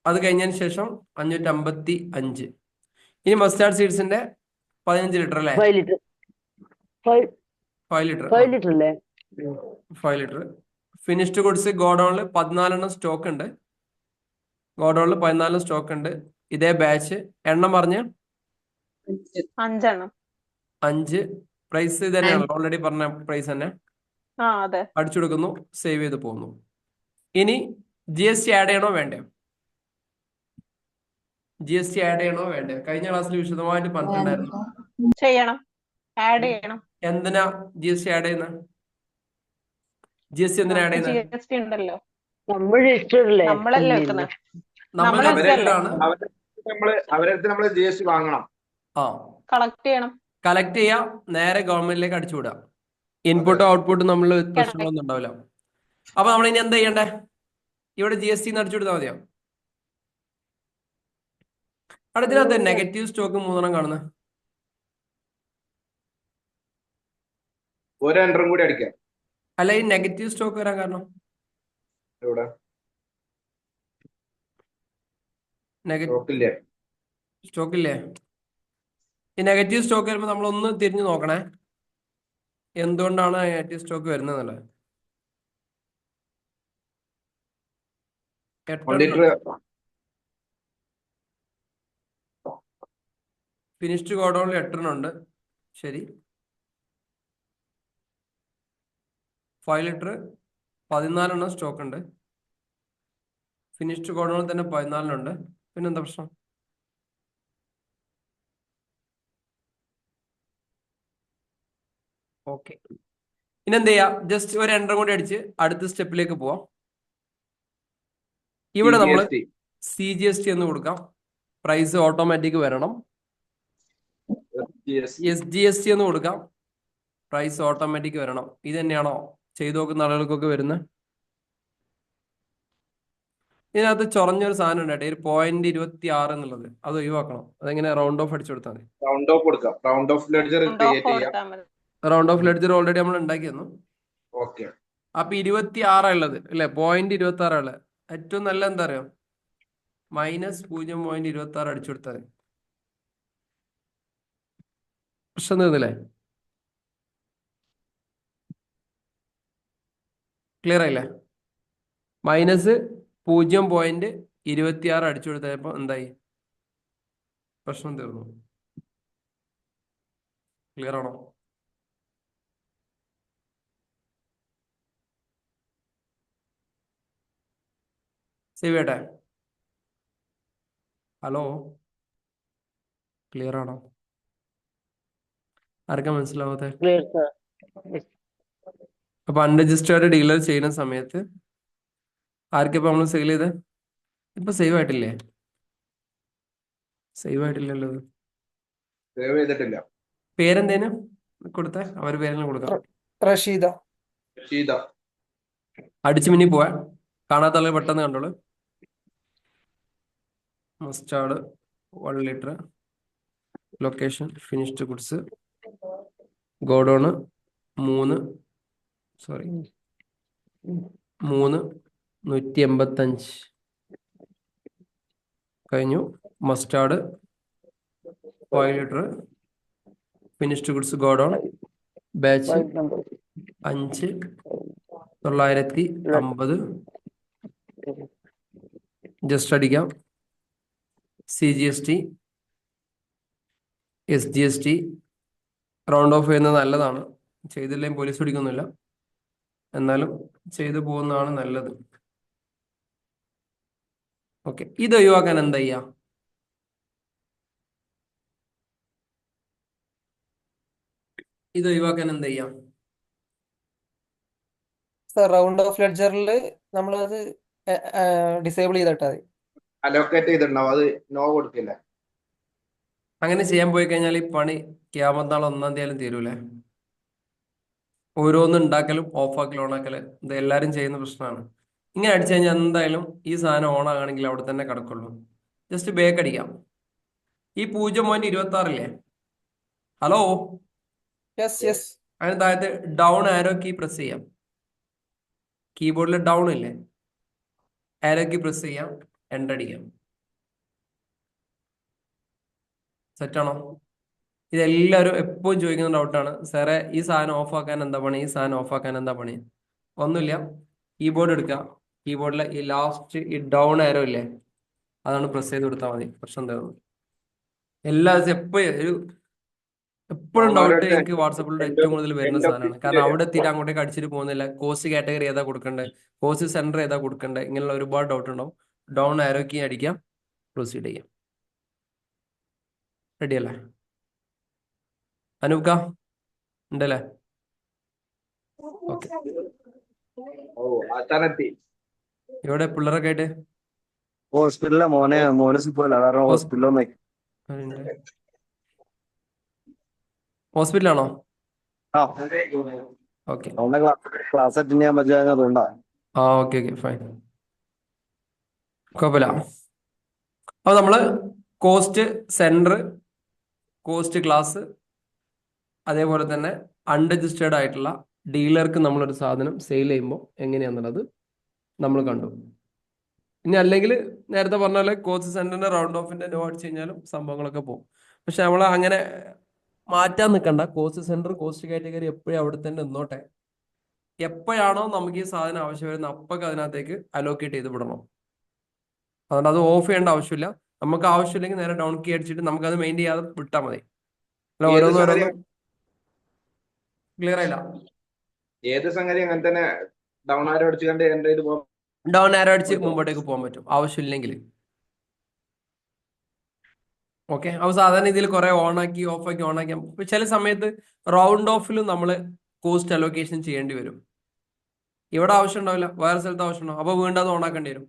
അത് കഴിഞ്ഞതിന് ശേഷം 555. ഇനി മസ്റ്റാർഡ് സീഡ്സിന്റെ 15 ലിറ്റർ അല്ലേ? 5 ലിറ്റർ 5 ലിറ്റർ 5 ലിറ്റർ അല്ലേ? 5 ലിറ്റർ. ഫിനിഷ്ഡ് ഗുഡ്സ് ഗോഡൌണിൽ 14 എണ്ണം സ്റ്റോക്ക് ഉണ്ട്. ഗോഡൌണിൽ 14 സ്റ്റോക്ക് ഉണ്ട്. ഇതേ ബാച്ച് എണ്ണം പറഞ്ഞ് 5 എണ്ണം. 5. പ്രൈസ് ഇത് തന്നെയാണ്, ഓൾറെഡി പറഞ്ഞ പ്രൈസ് തന്നെ. അതെ. അടിച്ചു കൊടുക്കുന്നു, സേവ് ചെയ്ത് പോകുന്നു. ഇനി GST ആഡ് ചെയ്യണോ വേണ്ടേ? GST ആഡ് ചെയ്യണോ വേണ്ടേ? കഴിഞ്ഞ ക്ലാസ്സിൽ വിശദമായിട്ട് പറഞ്ഞിട്ടുണ്ടായിരുന്നു. ചെയ്യണം, ആഡ് ചെയ്യണം. എന്തിനാ GST ആഡ് ചെയ്യുന്നത്? GST എന്തിനാ ആഡ് ചെയ്യുന്നത്? GST ഉണ്ടല്ലോ, നമ്മൾ രജിസ്റ്റേർഡ് അല്ലേ? നമ്മളല്ലേ വെക്കുന്നത്. നമ്മൾ നമ്മളല്ലേ അവരടുത്ത് നമ്മള് GST വാങ്ങണം. കളക്ട് ചെയ്യണം. കളക്ട് ചെയ്യാം, നേരെ ഗവൺമെന്റിലേക്ക് അടിച്ചു വിടാം. ഇൻപുട്ടും ഔട്ട്പുട്ടും നമ്മൾ പ്രശ്നങ്ങളൊന്നും ഉണ്ടാവില്ല. അപ്പൊ നമ്മൾ ഇനി എന്താ ചെയ്യണ്ടേ? ഇവിടെ GST അടിച്ചു കൊടുത്താൽ മതിയോ? അടുത്തതിനകത്ത് നെഗറ്റീവ് സ്റ്റോക്ക് 3 കാണുന്നത്. ഒരു എൻട്രും കൂടി അടിക്കാം. അല്ല, ഈ നെഗറ്റീവ് സ്റ്റോക്ക് വരാൻ കാരണം ഇവിടെ സ്റ്റോക്ക് ഇല്ലേ? ഈ നെഗറ്റീവ് സ്റ്റോക്ക് വരുമ്പോൾ നമ്മളൊന്ന് തിരിഞ്ഞു നോക്കണേ, എന്തുകൊണ്ടാണ് നെഗറ്റീവ് സ്റ്റോക്ക് വരുന്നത് എന്നുള്ളത്. 1 ലിറ്റർ ഫിനിഷ്ഡ് ഗോഡൗണിൽ 8 ഉണ്ട്. ശരി. 5 ലിറ്റർ 14 സ്റ്റോക്ക് ഉണ്ട്. ഫിനിഷ്ഡ് ഗോഡൗണിൽ തന്നെ 14 പിന്നെന്താ പ്രശ്നം? ഓക്കെ, ഇനി എന്ത് ചെയ്യാം? ജസ്റ്റ് ഒരു എൻട്രം കൂടി അടിച്ച് അടുത്ത സ്റ്റെപ്പിലേക്ക് പോവാം. ഇവിടെ നമ്മൾ CGST. CGST എന്ന് കൊടുക്കാം. പ്രൈസ് ഓട്ടോമാറ്റിക് വരണം. SGST. SGST എന്ന് കൊടുക്കാം. പ്രൈസ് ഓട്ടോമാറ്റിക് വരണം. ഇത് തന്നെയാണോ ചെയ്തു നോക്കുന്ന ആളുകൾക്കൊക്കെ വരുന്നത്? ഇതിനകത്ത് ചൊറഞ്ഞൊരു സാധനം ഉണ്ട് കേട്ടോ, ഒരു 0.26 എന്നുള്ളത്. അത് ഒഴിവാക്കണം. അതെങ്ങനെ റൗണ്ട് ഓഫ് അടിച്ചു കൊടുത്താൽ മതി. റൗണ്ട് ഓഫ് കൊടുക്കാം. Round of ledger Round off create ചെയ്യാം. കൊടുത്താൽ മതി. റൗണ്ട് ഓഫ് ലെഡ്ജർ ഓൾറെഡി നമ്മൾ ഉണ്ടാക്കി തന്നു. ഓക്കെ. അപ്പൊ 26 ഉള്ളത് അല്ലെ, 0.26 ഉള്ളത്. ഏറ്റവും നല്ല എന്താ അറിയോ, -0.26 അടിച്ചു കൊടുത്താൽ മതി. പ്രശ്നം തീർന്നില്ലേ? ക്ലിയർ ആയില്ലേ? -0.26 അടിച്ചു കൊടുത്തപ്പോ എന്തായി? പ്രശ്നം തീർന്നു. ക്ലിയർ ആണോ? സേവ് ചെയ്യട്ടെ? ഹലോ, ക്ലിയർ ആണോ? ആർക്കാ മനസ്സിലാവാത്തെ? Clear, sir. അപ്പൊ അൺരജിസ്റ്റേർഡ് ഡീലർ ചെയ്യുന്ന സമയത്ത് ആർക്കിപ്പോ നമ്മൾ സെയിൽ ചെയ്ത്? ഇപ്പൊ സേവ് ആയിട്ടില്ലേ? സേവ് ആയിട്ടില്ലല്ലോ. ഇത് സേവ് ചെയ്തിട്ടില്ല. പേരെന്തേനും കൊടുത്തേ? അവർ പേരെല്ലാം കൊടുക്കാം. റഷീദ. ഷീത. അടിച്ചു മിന്നി പോവാ, കാണാത്ത ആളുകൾ പെട്ടെന്ന് കണ്ടോളൂ. Mustard 1 litre, location finished goods, godown 3,185 കഴിഞ്ഞു. Mustard 5 litre, finished goods godown, batch Right number. 5,950. Just അടിക്കാം. CGST SGST റൗണ്ട് ഓഫ് ചെയ്യുന്നത് നല്ലതാണ്. ചെയ്തില്ലെങ്കിൽ പോലീസ് പിടിക്കൊന്നുമില്ല, എന്നാലും ചെയ്തു പോകുന്നതാണ് നല്ലത്. ഓക്കെ, ഇത് ഒഴിവാക്കാൻ എന്താ ചെയ്യാ? ഇത് ഒഴിവാക്കാൻ എന്താ ചെയ്യാം? സർ റൗണ്ട് ഓഫ് ലെഡ്ജറിൽ നമ്മളത് ഡിസേബിൾ ചെയ്തിട്ടാ മതി. അലോക്കേറ്റ് ചെയ്തിട്ടുണ്ടാവും, അത് നോ കൊടുക്കില്ല. അങ്ങനെ ചെയ്യാൻ പോയി കഴിഞ്ഞാൽ ഈ പണി ക്യാമത്ത് നാൾ 1-ാം തീയതി തീരൂലേ? ഓരോന്നും ഉണ്ടാക്കലും ഓഫാക്കലും ഓണാക്കല് ഇത് എല്ലാവരും ചെയ്യുന്ന പ്രശ്നമാണ്. ഇങ്ങനെ അടിച്ചു കഴിഞ്ഞാൽ എന്തായാലും ഈ സാധനം ഓൺ ആകണമെങ്കിൽ അവിടെ തന്നെ കിടക്കുള്ളൂ. ജസ്റ്റ് ബേക്ക് അടിക്കാം. ഈ 0.26 ഹലോ, യെസ് യെസ്. അതിന് താഴത്ത് ഡൗൺ ആരോ കീ പ്രസ് ചെയ്യാം. കീബോർഡിൽ ഡൗൺ ഇല്ലേ, ആരോ കീ പ്രസ് ചെയ്യാം, എൻ്റർ അടിക്കാം. സെറ്റാണോ? ഇതെല്ലാവരും എപ്പോഴും ചോദിക്കുന്ന ഡൗട്ടാണ്, സാറേ ഈ സാധനം ഓഫ് ആക്കാൻ എന്താ പണി, ഈ സാധനം ഓഫ് ആക്കാൻ എന്താ പണി? ഒന്നുമില്ല, കീബോർഡ് എടുക്കുക. കീബോർഡിലെ ഈ ലാസ്റ്റ് ഈ ഡൗൺ ആരോ ഇല്ലേ, അതാണ് പ്രസ് ചെയ്ത് കൊടുത്താൽ മതി. പ്രശ്നം തീർന്നു. എല്ലാ ദിവസവും എപ്പോഴും ഡൗട്ട് എനിക്ക് വാട്സാപ്പിലൂടെ ഏറ്റവും കൂടുതൽ വരുന്ന സാധനമാണ്. കാരണം അവിടെ എത്തിയിട്ട് അങ്ങോട്ടേക്ക് അടിച്ചിട്ട് പോകുന്നില്ല. കോസ്റ്റ് കാറ്റഗറി ഏതാ കൊടുക്കേണ്ടത്, കോസ്റ്റ് സെന്റർ ഏതാ കൊടുക്കേണ്ടത്, ഇങ്ങനെയുള്ള ഒരുപാട് ഡൗട്ട് ഉണ്ടാവും. ഡൗൺ ആരോ കീ അടിക്കാം, പ്രൊസീഡ് ചെയ്യാം. റെഡി അല്ലേ? അനൂപ്ക ഉണ്ടല്ലേ? ഓക്കെ. ഓ, ആച്ചാനെത്തി. ഇവിടെ പിള്ളേരൊക്കെ ആയിട്ട് ഹോസ്പിറ്റലിലെ മോനെ സുഖമല്ല, കാരണം ഹോസ്പിറ്റലിൽ ഹോസ്പിറ്റലാണോ? ആ ഓക്കെ. അവന്റെ ക്ലാസ് അറ്റൻഡ് ചെയ്യാൻ പറ്റുക അതുകൊണ്ടാ. ആ ഓക്കെ ഫൈൻ, കുഴപ്പമില്ല. അപ്പൊ നമ്മള് കോസ്റ്റ് സെന്റർ, കോസ്റ്റ് ക്ലാസ്, അതേപോലെ തന്നെ അൺരജിസ്റ്റേർഡ് ആയിട്ടുള്ള ഡീലർക്ക് നമ്മളൊരു സാധനം സെയിൽ ചെയ്യുമ്പോൾ എങ്ങനെയാണെന്നുള്ളത് നമ്മൾ കണ്ടു. ഇനി അല്ലെങ്കിൽ നേരത്തെ പറഞ്ഞ പോലെ കോസ്റ്റ് സെന്ററിന്റെ റൗണ്ട് ഓഫിന്റെ നോ അടിച്ചു കഴിഞ്ഞാലും സംഭവങ്ങളൊക്കെ പോകും. പക്ഷെ നമ്മൾ അങ്ങനെ മാറ്റാൻ നിൽക്കണ്ട. കോസ്റ്റ് സെന്റർ, കോസ്റ്റ് കാറ്റഗറി എപ്പോഴും അവിടെ തന്നെ നിന്നോട്ടെ. എപ്പോഴാണോ നമുക്ക് ഈ സാധനം ആവശ്യം വരുന്നത് അപ്പൊക്കെ അതിനകത്തേക്ക് അലോക്കേറ്റ് ചെയ്ത് വിടണം. അതുകൊണ്ട് അത് ഓഫ് ചെയ്യേണ്ട ആവശ്യമില്ല. നമുക്ക് ആവശ്യമില്ലെങ്കിൽ നേരെ ഡൗൺ കീ അടിച്ചിട്ട് നമുക്കത് മെയിൻ ചെയ്യാതെ വിട്ടാൽ മതി. അല്ല ഏത് ഓരോന്ന് സംഗതി ഓരോന്ന് ക്ലിയർ ആയില്ല. ഏത് സംഗതി അങ്ങനെ തന്നെ ഡൗൺ ആരോ അടിച്ചു കണ്ട് എന്റെ ഇത് പോകാൻ ഡൗൺ ആരോ അടിച്ച് പറ്റുമോ? മുമ്പോട്ടേക്ക് പോകാൻ പറ്റും ആവശ്യമില്ലെങ്കിൽ. ഓക്കെ. അപ്പോൾ സാധാരണ ഇതിൽ കുറെ ഓണാക്കി ഓഫാക്കി ഓണാക്കി ചില സമയത്ത് റൗണ്ട് ഓഫിലും നമ്മൾ കോസ്റ്റ് അലോക്കേഷൻ ചെയ്യേണ്ടി വരും. ഇവിടെ ആവശ്യം ഉണ്ടാവില്ല, വേറെ സ്ഥലത്ത് ആവശ്യം ഉണ്ടാവും, അപ്പോൾ വീണ്ടും അത് ഓണാക്കേണ്ടി വരും.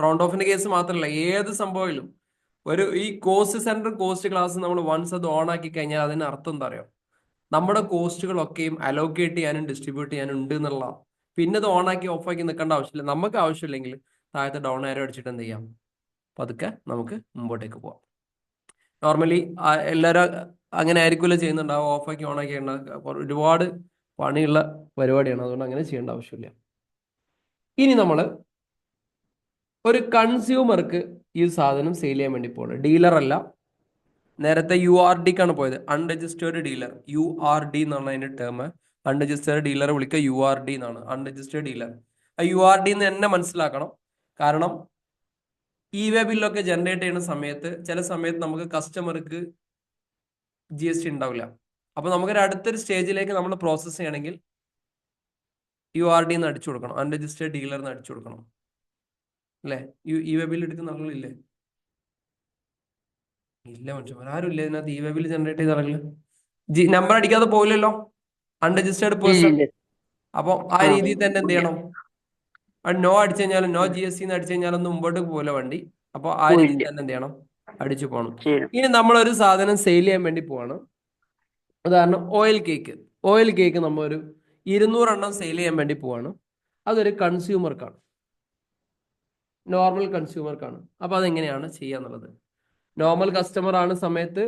റൗണ്ട് ഓഫിന്റെ കേസ് മാത്രമല്ല, ഏത് സംഭവത്തിലും ഈ കോസ്റ്റ് സെന്റർ കോസ്റ്റ് ക്ലാസ് നമ്മൾ വൺസ് അത് ഓൺ ആക്കി കഴിഞ്ഞാൽ അതിന് അർത്ഥം എന്താ അറിയോ? നമ്മുടെ കോസ്റ്റുകളൊക്കെയും അലോക്കേറ്റ് ചെയ്യാനും ഡിസ്ട്രിബ്യൂട്ട് ചെയ്യാനും ഉണ്ട് എന്നുള്ള. പിന്നെ അത് ഓണാക്കി ഓഫാക്കി നിൽക്കേണ്ട ആവശ്യമില്ല. നമുക്ക് ആവശ്യമില്ലെങ്കിൽ താഴത്തെ ഡൗൺ ആരോ അടിച്ചിട്ട് എന്ത് ചെയ്യാം, പതുക്കെ നമുക്ക് മുമ്പോട്ടേക്ക് പോവാം. നോർമലി എല്ലാവരും അങ്ങനെ ആയിരിക്കില്ല ചെയ്യുന്നുണ്ടാവും. ഓഫാക്കി ഓണാക്കി ഒരുപാട് പണിയുള്ള പരിപാടിയാണ്. അതുകൊണ്ട് അങ്ങനെ ചെയ്യേണ്ട ആവശ്യമില്ല. ഇനി നമ്മൾ ഒരു കൺസ്യൂമർക്ക് ഈ സാധനം സെയിൽ ചെയ്യാൻ വേണ്ടി പോകണം. ഡീലർ അല്ല, നേരത്തെ URDക്കാണ് പോയത്, അൺരജിസ്റ്റേർഡ് ഡീലർ. URD എന്നാണ് അതിന്റെ ടേം. അൺരജിസ്റ്റേർഡ് ഡീലറെ വിളിക്കുക URD എന്നാണ്, അൺരജിസ്റ്റേർഡ് ഡീലർ. ആ URD എന്ന് തന്നെ മനസ്സിലാക്കണം. കാരണം വേ ബില്ലൊക്കെ ജനറേറ്റ് ചെയ്യുന്ന സമയത്ത് ചില സമയത്ത് നമുക്ക് കസ്റ്റമർക്ക് GST ഉണ്ടാവില്ല. അപ്പൊ നമുക്കൊരു അടുത്തൊരു സ്റ്റേജിലേക്ക് നമ്മൾ പ്രോസസ്സ് ചെയ്യണമെങ്കിൽ URD എന്ന് അടിച്ചു കൊടുക്കണം, അൺരജിസ്റ്റേർഡ് ഡീലർ എന്ന് അടിച്ചു കൊടുക്കണം. അല്ലേ? വേ ബില്ല് എടുക്കുന്ന ആളുകളില്ലേ? ഇല്ല മനുഷ്യന്മാർ ആരും ഇല്ല ഇതിനകത്ത് വേ ബില്ല് ജനറേറ്റ് ചെയ്ത് ഇറങ്ങില്ല. നമ്പർ അടിക്കാതെ പോയില്ലല്ലോ, അൺരജിസ്റ്റേർഡ് പേഴ്സൺ. അപ്പൊ ആ രീതിയിൽ തന്നെ എന്ത് ചെയ്യണം, നോ അടിച്ചു കഴിഞ്ഞാലും നോ GST എന്ന് അടിച്ചു കഴിഞ്ഞാലൊന്നും മുമ്പോട്ട് പോകില്ല വണ്ടി. അപ്പൊ ആ രീതിയിൽ തന്നെ എന്ത് ചെയ്യണം, അടിച്ചു പോകണം. ഇനി നമ്മളൊരു സാധനം സെയിൽ ചെയ്യാൻ വേണ്ടി പോവാണ്. ഉദാഹരണം ഓയിൽ കേക്ക്. ഓയിൽ കേക്ക് നമ്മൾ ഒരു 200 എണ്ണം സെയിൽ ചെയ്യാൻ വേണ്ടി പോവാണ്. അതൊരു കൺസ്യൂമർക്കാണ്, നോർമൽ കൺസ്യൂമർക്കാണ്. അപ്പൊ അതെങ്ങനെയാണ് ചെയ്യാന്നുള്ളത്. നോർമൽ കസ്റ്റമർ ആണ് സമയത്ത്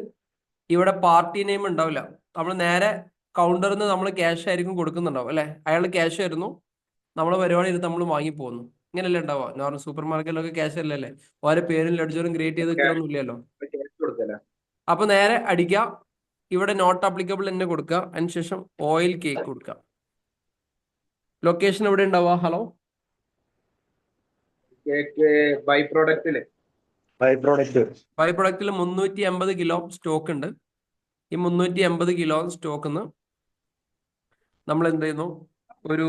ഇവിടെ പാർട്ടി നെയിം ഉണ്ടാവില്ല. നമ്മൾ നേരെ കൗണ്ടറിൽ നിന്ന് നമ്മൾ ക്യാഷ് ആയിരിക്കും കൊടുക്കുന്നുണ്ടാവും. അല്ലെ? അയാൾ ക്യാഷ് ആയിരുന്നു, നമ്മളെ പരിപാടി എടുത്ത് നമ്മൾ വാങ്ങിപ്പോകുന്നു. ഇങ്ങനെയല്ലേ ഉണ്ടാവുക? നോർമൽ സൂപ്പർ മാർക്കറ്റിലൊക്കെ ക്യാഷ് അല്ലേ? ഓരോ പേരും ലെഡ്ജറും ക്രിയേറ്റ് ചെയ്ത് വെക്കലൊന്നും ഇല്ലല്ലോ. ക്യാഷ് കൊടുക്കല. അപ്പൊ നേരെ അടിക്കുക, ഇവിടെ നോട്ട് അപ്ലിക്കബിൾ തന്നെ കൊടുക്കുക. അതിനുശേഷം ഓയിൽ കേക്ക് കൊടുക്കുക. ലൊക്കേഷൻ എവിടെ ഉണ്ടാവുക? ഹലോ, കേക്ക് ബൈ പ്രോഡക്റ്റില് ബൈ പ്രോഡക്റ്റ് ബൈ പ്രൊഡക്റ്റിൽ 380 കിലോ സ്റ്റോക്ക് ഉണ്ട്. ഈ 380 കിലോ സ്റ്റോക്കിൽ നിന്ന് നമ്മൾ എന്ത് ചെയ്യുന്നു, ഒരു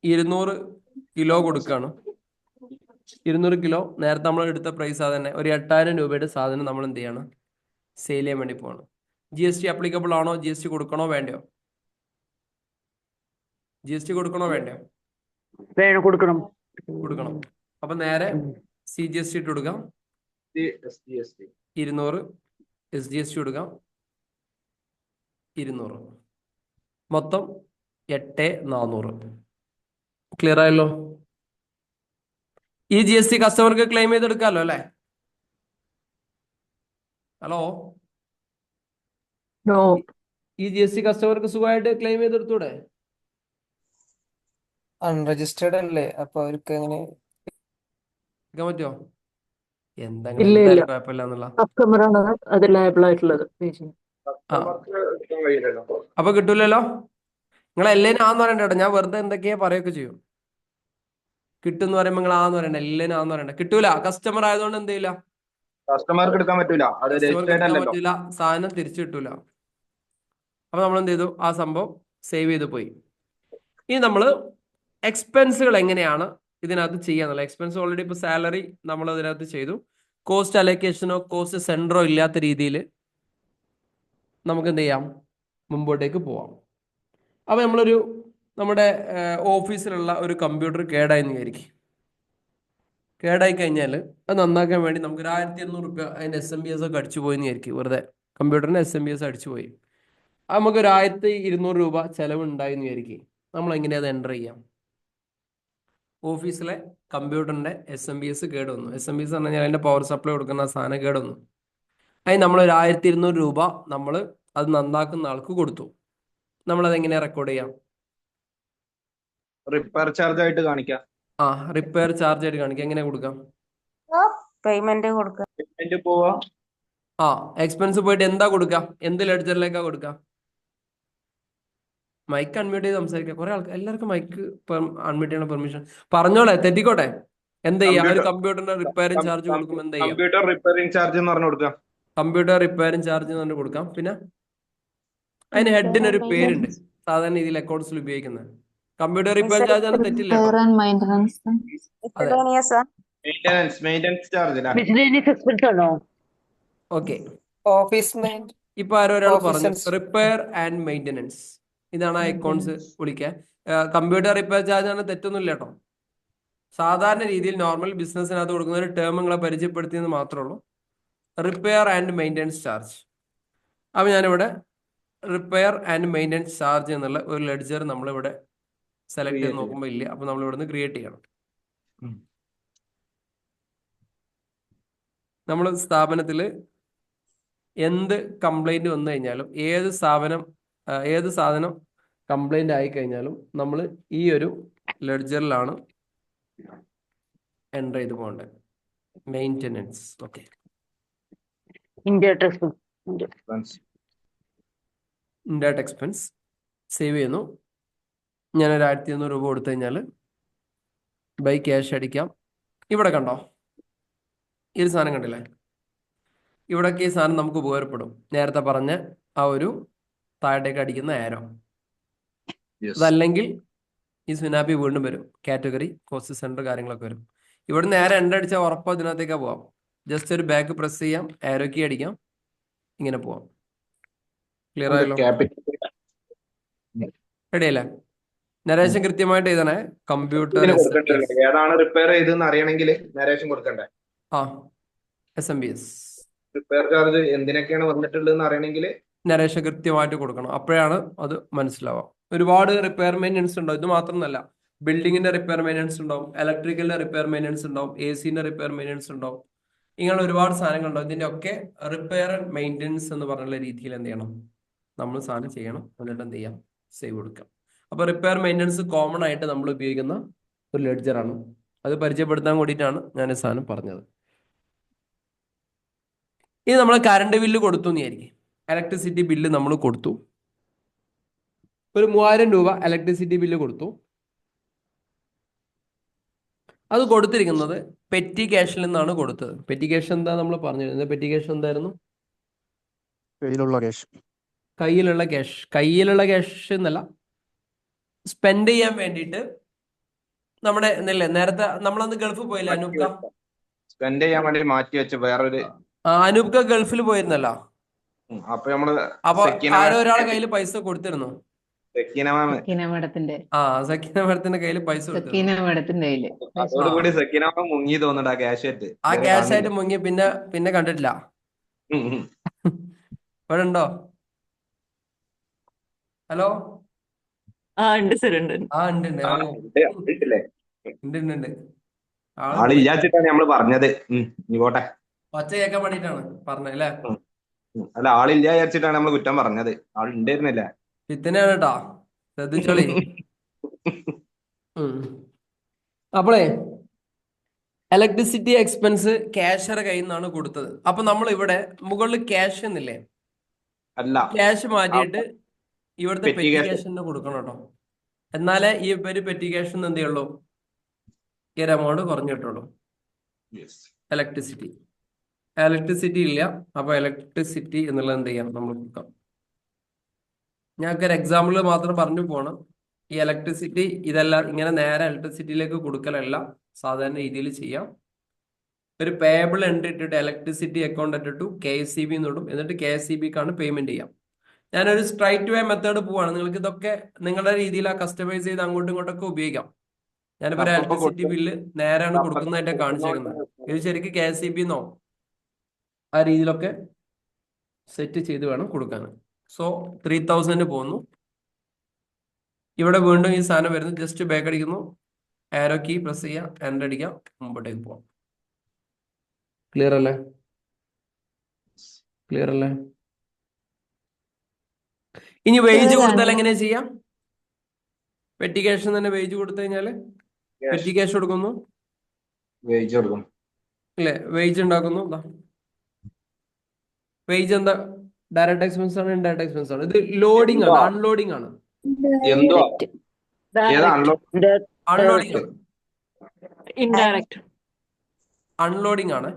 200 കിലോ കൊടുക്കുകയാണ്. 200 കിലോ നേരത്തെ നമ്മൾ എടുത്ത പ്രൈസ് തന്നെ, ഒരു 8000 രൂപയുടെ സാധനം നമ്മൾ എന്ത് ചെയ്യാണ്, സെയിൽ ചെയ്യാൻ വേണ്ടി പോവാണ്. GST അപ്ലിക്കബിൾ ആണോ? GST കൊടുക്കണോ വേണ്ടയോ? GST കൊടുക്കണോ വേണ്ടയോ? വേണം, കൊടുക്കണം. കൊടുക്കണം. അപ്പൊ നേരെ CGST ഇട്ട് കൊടുക്കാം. 200 SGST കൊടുക്കാം. 200 മൊത്തം 8400. ക്ലിയർ ആയല്ലോ? ഈ GST കസ്റ്റമർക്ക് ക്ലെയിം ചെയ്തെടുക്കാമല്ലോ അല്ലേ? ഹലോ, ഈ GST കസ്റ്റമർക്ക് സുഖമായിട്ട് ക്ലെയിം ചെയ്തെടുത്തൂടെ? അൺരജിസ്റ്റേർഡ് അല്ലേ, അപ്പൊ അവർക്ക് എങ്ങനെ എടുക്കാൻ പറ്റുമോ? ഇല്ല, എന്തെങ്കിലും ഇല്ല. എന്തായാലും കുഴപ്പമില്ല എന്നുള്ള. കസ്റ്റമറാണ് അത് ലയബിൾ ആയിട്ടുള്ളത്. കസ്റ്റമർക്ക് എടുക്കാൻ കഴിയില്ലല്ലോ. അപ്പൊ കിട്ടൂലല്ലോ. നിങ്ങൾ എല്ലാവരും ആന്ന് പറയണ്ട കേട്ടോ. ഞാൻ വെറുതെ എന്തൊക്കെയാ പറയൊക്കെ ചെയ്യും. കിട്ടും എന്ന് പറയുമ്പോൾ നിങ്ങൾ ആന്ന് പറയണ്ട, എല്ലാവരും ആന്ന് പറയണ്ട. കിട്ടൂല. കസ്റ്റമർ ആയതുകൊണ്ട് എന്ത് ചെയ്യില്ല, കസ്റ്റമർക്ക് എടുക്കാൻ പറ്റൂല, അത് കസ്റ്റമർക്ക് രജിസ്റ്റേർഡ് എടുക്കാൻ അല്ലല്ലോ. പറ്റില്ല, സാധനം തിരിച്ചു കിട്ടൂല. അപ്പൊ നമ്മൾ എന്ത് ചെയ്തു, ആ സംഭവം സേവ് ചെയ്ത് പോയി. ഇനി നമ്മൾ എക്സ്പെൻസുകൾ എങ്ങനെയാണ് ഇതിനകത്ത് ചെയ്യാന്നുള്ള. എക്സ്പെൻസ് ഓൾറെഡി ഇപ്പൊ സാലറി നമ്മൾ ഇതിനകത്ത് ചെയ്തു. കോസ്റ്റ് അലോക്കേഷനോ കോസ്റ്റ് സെന്ററോ ഇല്ലാത്ത രീതിയിൽ നമുക്ക് എന്ത് ചെയ്യാം, മുമ്പോട്ടേക്ക് പോവാം. അപ്പൊ നമ്മുടെ ഓഫീസിലുള്ള ഒരു കമ്പ്യൂട്ടർ കേടായെന്ന് വിചാരിക്കും. കേടായി കഴിഞ്ഞാൽ അത് നന്നാക്കാൻ വേണ്ടി നമുക്ക് ഒരു 1200 രൂപ അതിന്റെ SMBS ഒക്കെ അടിച്ചു പോയെന്ന് വിചാരിക്കും. വെറുതെ കമ്പ്യൂട്ടറിന് SMBS അടിച്ചു പോയി. നമുക്കൊരു 1200 രൂപ ചെലവ് ഉണ്ടായെന്ന് വിചാരിക്കും. നമ്മൾ എങ്ങനെയാ അത് എൻ്റർ ചെയ്യാം? ഓഫീസിലെ കമ്പ്യൂട്ടറിന്റെ SMBS കേടുവന്നു. SMBS എന്ന് പറഞ്ഞാൽ അതിന്റെ പവർ സപ്ലൈ കൊടുക്കുന്ന സാധനം കേടുവന്നു. അതിന് നമ്മളൊരു 1200 രൂപ നമ്മൾ അത് നന്നാക്കുന്ന ആൾക്ക് കൊടുത്തു. നമ്മളത് എങ്ങനെയാ റെക്കോർഡ് ചെയ്യാം? റിപ്പയർ ചാർജ് ആയിട്ട് കാണിക്കാം. റിപ്പയർ ചാർജ് ആയിട്ട് കാണിക്കാം. എങ്ങനെ കൊടുക്കാം? പേയ്മെന്റ് കൊടുക്കുക. പേയ്മെന്റ് പോവാ. എക്സ്പെൻസ് പോയിട്ട് എന്താ കൊടുക്കുക? എന്ത് ലെഡ്ജറിലേക്കാ കൊടുക്കുക? മൈക്ക് അൺമ്യൂട്ട് ചെയ്ത് സംസാരിക്കാം. കുറെ ആൾക്ക് എല്ലാവർക്കും മൈക്ക് അൺമ്യൂട്ട് ചെയ്യണ പെർമിഷൻ പറഞ്ഞോളെ, തെറ്റിക്കോട്ടെ. എന്ത് ചെയ്യാം? ഒരു കമ്പ്യൂട്ടർ കമ്പ്യൂട്ടറിന്റെ റിപ്പയറിംഗ് ചാർജ് കൊടുക്കുമ്പോൾ എന്ത് ചെയ്യാം? കമ്പ്യൂട്ടർ റിപ്പയറിംഗ് ചാർജ് എന്ന് പറഞ്ഞു കൊടുക്കാം. കമ്പ്യൂട്ടർ റിപ്പയറിംഗ് ചാർജ് എന്ന് പറഞ്ഞ് കൊടുക്കാം. പിന്നെ അതിന് ഹെഡിന് ഒരു പേരുണ്ട്, സാധാരണ രീതിയിൽ അക്കൗണ്ട്സിൽ ഉപയോഗിക്കുന്നത്. കമ്പ്യൂട്ടർ റിപ്പയറിംഗ് ചാർജ് ആണ്, തെറ്റില്ല കേട്ടോ. അതെ, മെയിൻ്റനൻസ് ചാർജ് അല്ലേ? മിസ്ലേനിയസ് എക്സ്പെൻസ് ആണോ? ഓക്കെ. ഓഫീസ് മെയിൻ ഇപ്പൊ ഒരാൾ ഓഫീസ് പറഞ്ഞു ആൻഡ് റിപ്പയർ ആൻഡ് മെയിൻ്റനൻസ്, ഇതാണ് ആ അക്കൗണ്ട്സ് വിളിക്കാൻ. കമ്പ്യൂട്ടർ റിപ്പയർ ചാർജ് ആണ്, തെറ്റൊന്നുമില്ല കേട്ടോ. സാധാരണ രീതിയിൽ നോർമൽ ബിസിനസ്സിനകത്ത് കൊടുക്കുന്ന ഒരു ടേം നിങ്ങളെ പരിചയപ്പെടുത്തിയെന്ന് മാത്രമേ ഉള്ളൂ. Repair and maintenance charge. അപ്പം ഞാനിവിടെ റിപ്പയർ ആൻഡ് മെയിൻ്റനൻസ് ചാർജ് എന്നുള്ള ഒരു ലെഡ്ജർ നമ്മളിവിടെ സെലക്ട് ചെയ്ത് നോക്കുമ്പോൾ ഇല്ല. അപ്പം നമ്മൾ ഇവിടെ നിന്ന് ക്രിയേറ്റ് ചെയ്യണം. നമ്മൾ സ്ഥാപനത്തിൽ എന്ത് കംപ്ലൈൻറ്റ് വന്നു കഴിഞ്ഞാലും, ഏത് സാധനം കംപ്ലൈൻ്റ് ആയി കഴിഞ്ഞാലും നമ്മൾ ഈ ഒരു ലെഡ്ജറിലാണ് എൻ്റർ ചെയ്ത് പോകേണ്ടത്. Maintenance. Okay, indirect indirect expense save ചെയ്യുന്നു. ഞാനൊരു 1500 രൂപ കൊടുത്തു കഴിഞ്ഞാൽ ബൈ ക്യാഷ് അടിക്കാം. ഇവിടെ കണ്ടോ ഈ ഒരു സാധനം കണ്ടില്ലേ? ഇവിടൊക്കെ ഈ സാധനം നമുക്ക് ഉപകാരപ്പെടും. നേരത്തെ പറഞ്ഞ ആ ഒരു താഴേക്ക് അടിക്കുന്ന ആരോ. അതല്ലെങ്കിൽ ഈ സുനാപ്പി വീണ്ടും വരും, കാറ്റഗറി, കോസ്റ്റ് സെന്റർ കാര്യങ്ങളൊക്കെ വരും. ഇവിടെ നേരെ എൻ്റർ അടിച്ചാൽ ഉറപ്പ് ഇതിനകത്തേക്ക് പോവാം. ജസ്റ്റ് ഒരു ബാക്ക് പ്രസ് ചെയ്യാം, ആരോ കീ അടിക്കാം, ഇങ്ങനെ പോവാം. ക്ലിയർ ആയല്ലോ? റെഡി അല്ലേ? നരേഷൻ കൃത്യമായിട്ട് എഴുതണേ. കമ്പ്യൂട്ടർ ഏതാണ് റിപ്പയർ ചെയ്തെന്ന് അറിയണമെങ്കിൽ നരേഷൻ കൊടുക്കണ്ടേ? ആ SMBS റിപ്പയർ ചാർജ് എന്തിനൊക്കെയാണ് വന്നിട്ടുള്ളതെന്ന് അറിയണമെങ്കിൽ നരേഷൻ കൃത്യമായിട്ട് കൊടുക്കണം. അപ്പോഴാണ് അത് മനസ്സിലാവാം. ഒരുപാട് റിപ്പയർ മെയിൻ്റനൻസ് ഉണ്ടാവും. ഇത് മാത്രമല്ല, ബിൽഡിങ്ങിന്റെ റിപ്പയർ മെയിൻ്റനൻസ് ഉണ്ടാവും, ഇലക്ട്രിക്കലിന്റെ റിപ്പയർ മെയിൻ്റനൻസ് ഉണ്ടാവും, AC-ന്റെ റിപ്പയർ മെയിൻ്റനൻസ് ഉണ്ടാവും. ഇങ്ങനെ ഒരുപാട് സാധനങ്ങൾ ഉണ്ടാവും. ഇതിന്റെ ഒക്കെ റിപ്പയർ ആൻഡ് മെയിൻ്റനൻസ് എന്ന് പറഞ്ഞുള്ള രീതിയിൽ എന്ത് ചെയ്യണം? നമ്മൾ സാധനം ചെയ്യണം. എന്നിട്ട് എന്ത് ചെയ്യാം? സേവ് കൊടുക്കാം. അപ്പൊ റിപ്പയർ മെയിൻ്റനൻസ് കോമൺ ആയിട്ട് നമ്മൾ ഉപയോഗിക്കുന്ന ഒരു ലെഡ്ജറാണ്. അത് പരിചയപ്പെടുത്താൻ കൂടിയിട്ടാണ് ഞാൻ ഈ സാധനം പറഞ്ഞത്. ഇനി നമ്മൾ കറണ്ട് ബില്ല് കൊടുത്തു എന്നായിരിക്കും. ഇലക്ട്രിസിറ്റി ബില്ല് നമ്മൾ കൊടുത്തു. ഒരു 3000 രൂപ ഇലക്ട്രിസിറ്റി ബില്ല് കൊടുത്തു. അത് കൊടുത്തിരിക്കുന്നത് പെറ്റി ക്യാഷിൽ നിന്നാണ് കൊടുത്തത്. പെറ്റി ക്യാഷ് എന്താ നമ്മൾ പറഞ്ഞിരുന്നത്? പെറ്റി ക്യാഷ് എന്തായിരുന്നു? കയ്യിലുള്ള ക്യാഷ്. കയ്യിലുള്ള ക്യാഷ് എന്നല്ല, സ്പെൻഡ് ചെയ്യാൻ വേണ്ടിയിട്ട് നമ്മുടെ എന്നല്ലേ നേരത്തെ നമ്മളന്ന് ഗൾഫിൽ പോയില്ല അനൂപ്ക? സ്പെൻഡ് ചെയ്യാൻ വേണ്ടി മാറ്റി വെച്ച വേറൊരു അനൂപ്ക ഗൾഫിൽ പോയിരുന്നല്ലോ. അപ്പൊ നമ്മള് അപ്പൊ ആരോ ഒരാളെ കയ്യിൽ പൈസ കൊടുത്തിരുന്നു. സക്കീന മേഡത്തിന്റെ സക്കീന മേഡത്തിന്റെ കയ്യിൽ പൈസ കൊടുത്തിരുന്നു. മേഡത്തിന്റെ കയ്യില് അതോടുകൂടി സക്കീന മുങ്ങി തോന്നുന്നുണ്ട് ആ ക്യാഷ് ആയിട്ട്. ആ ക്യാഷ് ആയിട്ട് മുങ്ങി പിന്നെ കണ്ടിട്ടില്ല. ഇവിടെ ഉണ്ടോ? ഹലോ? ഉണ്ട് സർ, ഉണ്ട്. ഉണ്ട്. ആള് ഇല്ലാച്ചിട്ടാണ് നമ്മള് പറഞ്ഞത്. നീ പോട്ടെ, ഒച്ച കേൾക്കാൻ വേണ്ടിട്ടാണ് പറഞ്ഞല്ലേ? അല്ല, ആളില്ല വിചാരിച്ചിട്ടാണ് നമ്മള് കുറ്റം പറഞ്ഞത്. ആൾ ഉണ്ടായിരുന്നില്ല. ഇത്തന്നെയാണ് കേട്ടാ, ശ്രദ്ധിച്ചോളി. അപ്പോളേ ഇലക്ട്രിസിറ്റി എക്സ്പെൻസ് ക്യാഷറെ കയ്യിൽ നിന്നാണ് കൊടുത്തത്. അപ്പൊ നമ്മൾ ഇവിടെ മുകളിൽ ക്യാഷ് എന്നില്ലേ, അല്ല, ക്യാഷ് മാറ്റിയിട്ട് ഇവിടുത്തെ പെറ്റി പെറ്റി ക്യാഷ്. ക്യാഷ് കൊടുക്കണം കേട്ടോ. എന്നാലേ ഈ ഒരു പെറ്റി ക്യാഷ് എന്ത് ചെയ്യുള്ളൂ? ഈ ഒരു എമൗണ്ട് കുറഞ്ഞു കിട്ടുള്ളൂ. ഇലക്ട്രിസിറ്റി ഇല്ല. അപ്പൊ ഇലക്ട്രിസിറ്റി എന്നുള്ളത് എന്ത് ചെയ്യാം? നമ്മൾ കൊടുക്കാം. ഞങ്ങൾക്ക് ഒരു എക്സാമ്പിൾ മാത്രം പറഞ്ഞു പോകണം. ഈ ഇലക്ട്രിസിറ്റി ഇതെല്ലാം ഇങ്ങനെ നേരെ ഇലക്ട്രിസിറ്റിയിലേക്ക് കൊടുക്കലല്ല, സാധാരണ രീതിയിൽ ചെയ്യാം. ഒരു പേയബിൾ എൻട്രി ഇട്ടിട്ട് ഇലക്ട്രിസിറ്റി അക്കൗണ്ട് ഇട്ടിട്ടു KSEB എന്നിടും. എന്നിട്ട് KSEBക്കാണ് പേയ്മെന്റ് ചെയ്യാം. ഞാനൊരു സ്ട്രൈറ്റ് വേ മെത്തേഡ് പോവാണ്. നിങ്ങൾക്ക് ഇതൊക്കെ നിങ്ങളുടെ രീതിയിൽ ആ കസ്റ്റമൈസ് ചെയ്ത് അങ്ങോട്ടും ഇങ്ങോട്ടൊക്കെ ഉപയോഗിക്കാം. ഞാനിപ്പോ ഒരു ഇലക്ട്രിസിറ്റി ബില്ല് നേരെയാണ് കൊടുക്കുന്നതായിട്ട് കാണിച്ചേക്കുന്നത്. ഇത് ശരിക്കും KSEB എന്നോ ആ രീതിയിലൊക്കെ സെറ്റ് ചെയ്ത് വേണം കൊടുക്കാൻ. സോ 3000 പോകുന്നു. ഇവിടെ വീണ്ടും ഈ സാധനം വരുന്നു. ജസ്റ്റ് ബാക്ക് അടിക്കുന്നു, ആരോ കീ പ്രസ് ചെയ്യുക, എൻ്റർ അടിക്കുക, മുമ്പോട്ടേക്ക് പോവാം. ക്ലിയർ അല്ലേ? ഇനി വേജ് കൊടുത്താൽ എങ്ങനെയാ ചെയ്യാം? പെറ്റി ക്യാഷ് തന്നെ വേജ് കൊടുത്തു കഴിഞ്ഞാല് പെറ്റി ക്യാഷ് കൊടുക്കുന്നു അല്ലേ? വേജ് ഉണ്ടാക്കുന്നു. വേജ് എന്താ? ഡയറക്റ്റ് എക്സ്പെൻസ് ആണ്, ഇൻഡയറക്റ്റ് എക്സ്പെൻസ് ആണ്. ഇത് ലോഡിംഗ് ആണ്, അൺലോഡിംഗ് ആണ്. എന്തോ Direct. അൺലോഡിംഗ് ആണ്. Indirect. അൺലോഡിംഗ് ആണ്.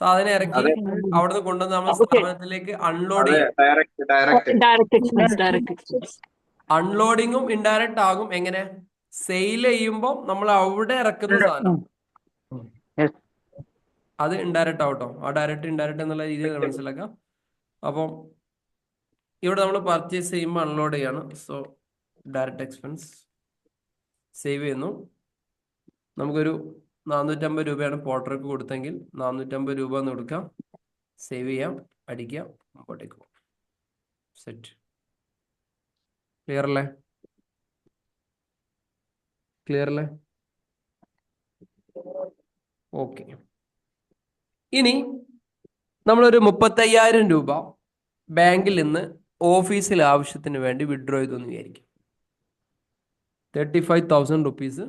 സാധനം ഇറക്കി അതെ അവിടുന്ന് കൊണ്ടുവന്ന് നമ്മൾ Okay. സ്ഥാപനത്തിലേക്ക് അൺലോഡ് അതെ ചെയ്യും. Direct Direct expense, direct expense. അൺലോഡിങ്ങും ഇൻഡയറക്റ്റ് ആകും. എങ്ങനെ? സെയിൽ ചെയ്യുമ്പോൾ നമ്മൾ അവിടെ ഇറക്കുന്ന സാധനം Yes. അത് ഇൻഡയറക്റ്റ് ആവട്ടോ. ആ ഡയറക്റ്റ് ഇൻഡയറക്റ്റ് എന്നുള്ള രീതിയിൽ മനസ്സിലാക്കാം. അപ്പം ഇവിടെ നമ്മൾ പർച്ചേസ് ചെയ്യുമ്പോൾ അൺലോഡ് ചെയ്യാണ്. സോ ഡയറക്റ്റ് എക്സ്പെൻസ് സേവ് ചെയ്യുന്നു. നമുക്കൊരു 450 രൂപയാണ് പോർട്ടർക്ക് കൊടുത്തെങ്കിൽ 450 രൂപ എന്ന് കൊടുക്കാം. സേവ് ചെയ്യാം, അടിക്കാം, മുമ്പോട്ടേക്ക് പോകും. സെറ്റ്. ക്ലിയർ അല്ലേ? ക്ലിയർ അല്ലേ? ഓക്കെ. ഇനി നമ്മളൊരു 35,000 രൂപ ബാങ്കിൽ നിന്ന് ഓഫീസിലെ ആവശ്യത്തിന് വേണ്ടി വിഡ്രോ ചെയ്തു എന്ന് വിചാരിക്കും. 35,000 റുപ്പീസ്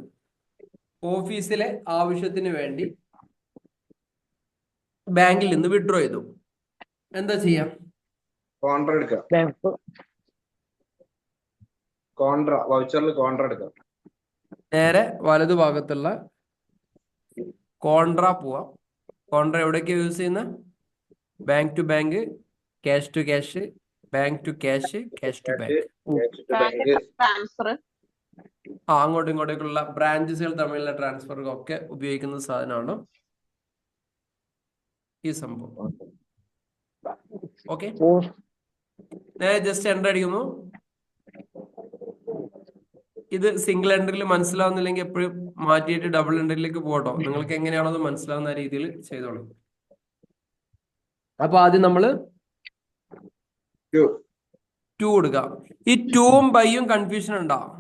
ഓഫീസിലെ ആവശ്യത്തിന് വേണ്ടി ബാങ്കിൽ നിന്ന് വിഡ്രോ ചെയ്തു. എന്താ ചെയ്യാം? കോൺട്ര എടുക്കാം. വൗച്ചറിൽ കോൺട്ര എടുക്കാം. നേരെ വലതു ഭാഗത്തുള്ള കോൺട്ര പോവാം. കോൺട്ര എവിടേക്കാണ് യൂസ് ചെയ്യുന്നത്? Bank to bank, cash to cash, bank to cash, cash to bank. Bank transfer. അങ്ങോട്ടും ഇങ്ങോട്ടേക്കുള്ള ബ്രാഞ്ചസുകൾ തമ്മിലുള്ള ട്രാൻസ്ഫർ ഒക്കെ ഉപയോഗിക്കുന്ന സാധനമാണ് ഈ സംഭവം. ഓക്കെ, നേരെ ജസ്റ്റ് എൻ്റർ അടിക്കുന്നു. ഇത് സിംഗിൾ എൻട്രിയിൽ മനസ്സിലാവുന്നില്ലെങ്കിൽ എപ്പോഴും മാറ്റിയിട്ട് ഡബിൾ എൻട്രിയിലേക്ക് പോകട്ടോ. നിങ്ങൾക്ക് എങ്ങനെയാണോ അത് മനസ്സിലാവുന്ന രീതിയിൽ ചെയ്തോളൂ. അപ്പൊ ആദ്യം നമ്മള് 2 കൊടുക്കാം. ഈ 2ഉം ബൈയും കൺഫ്യൂഷൻ ഉണ്ടാവും.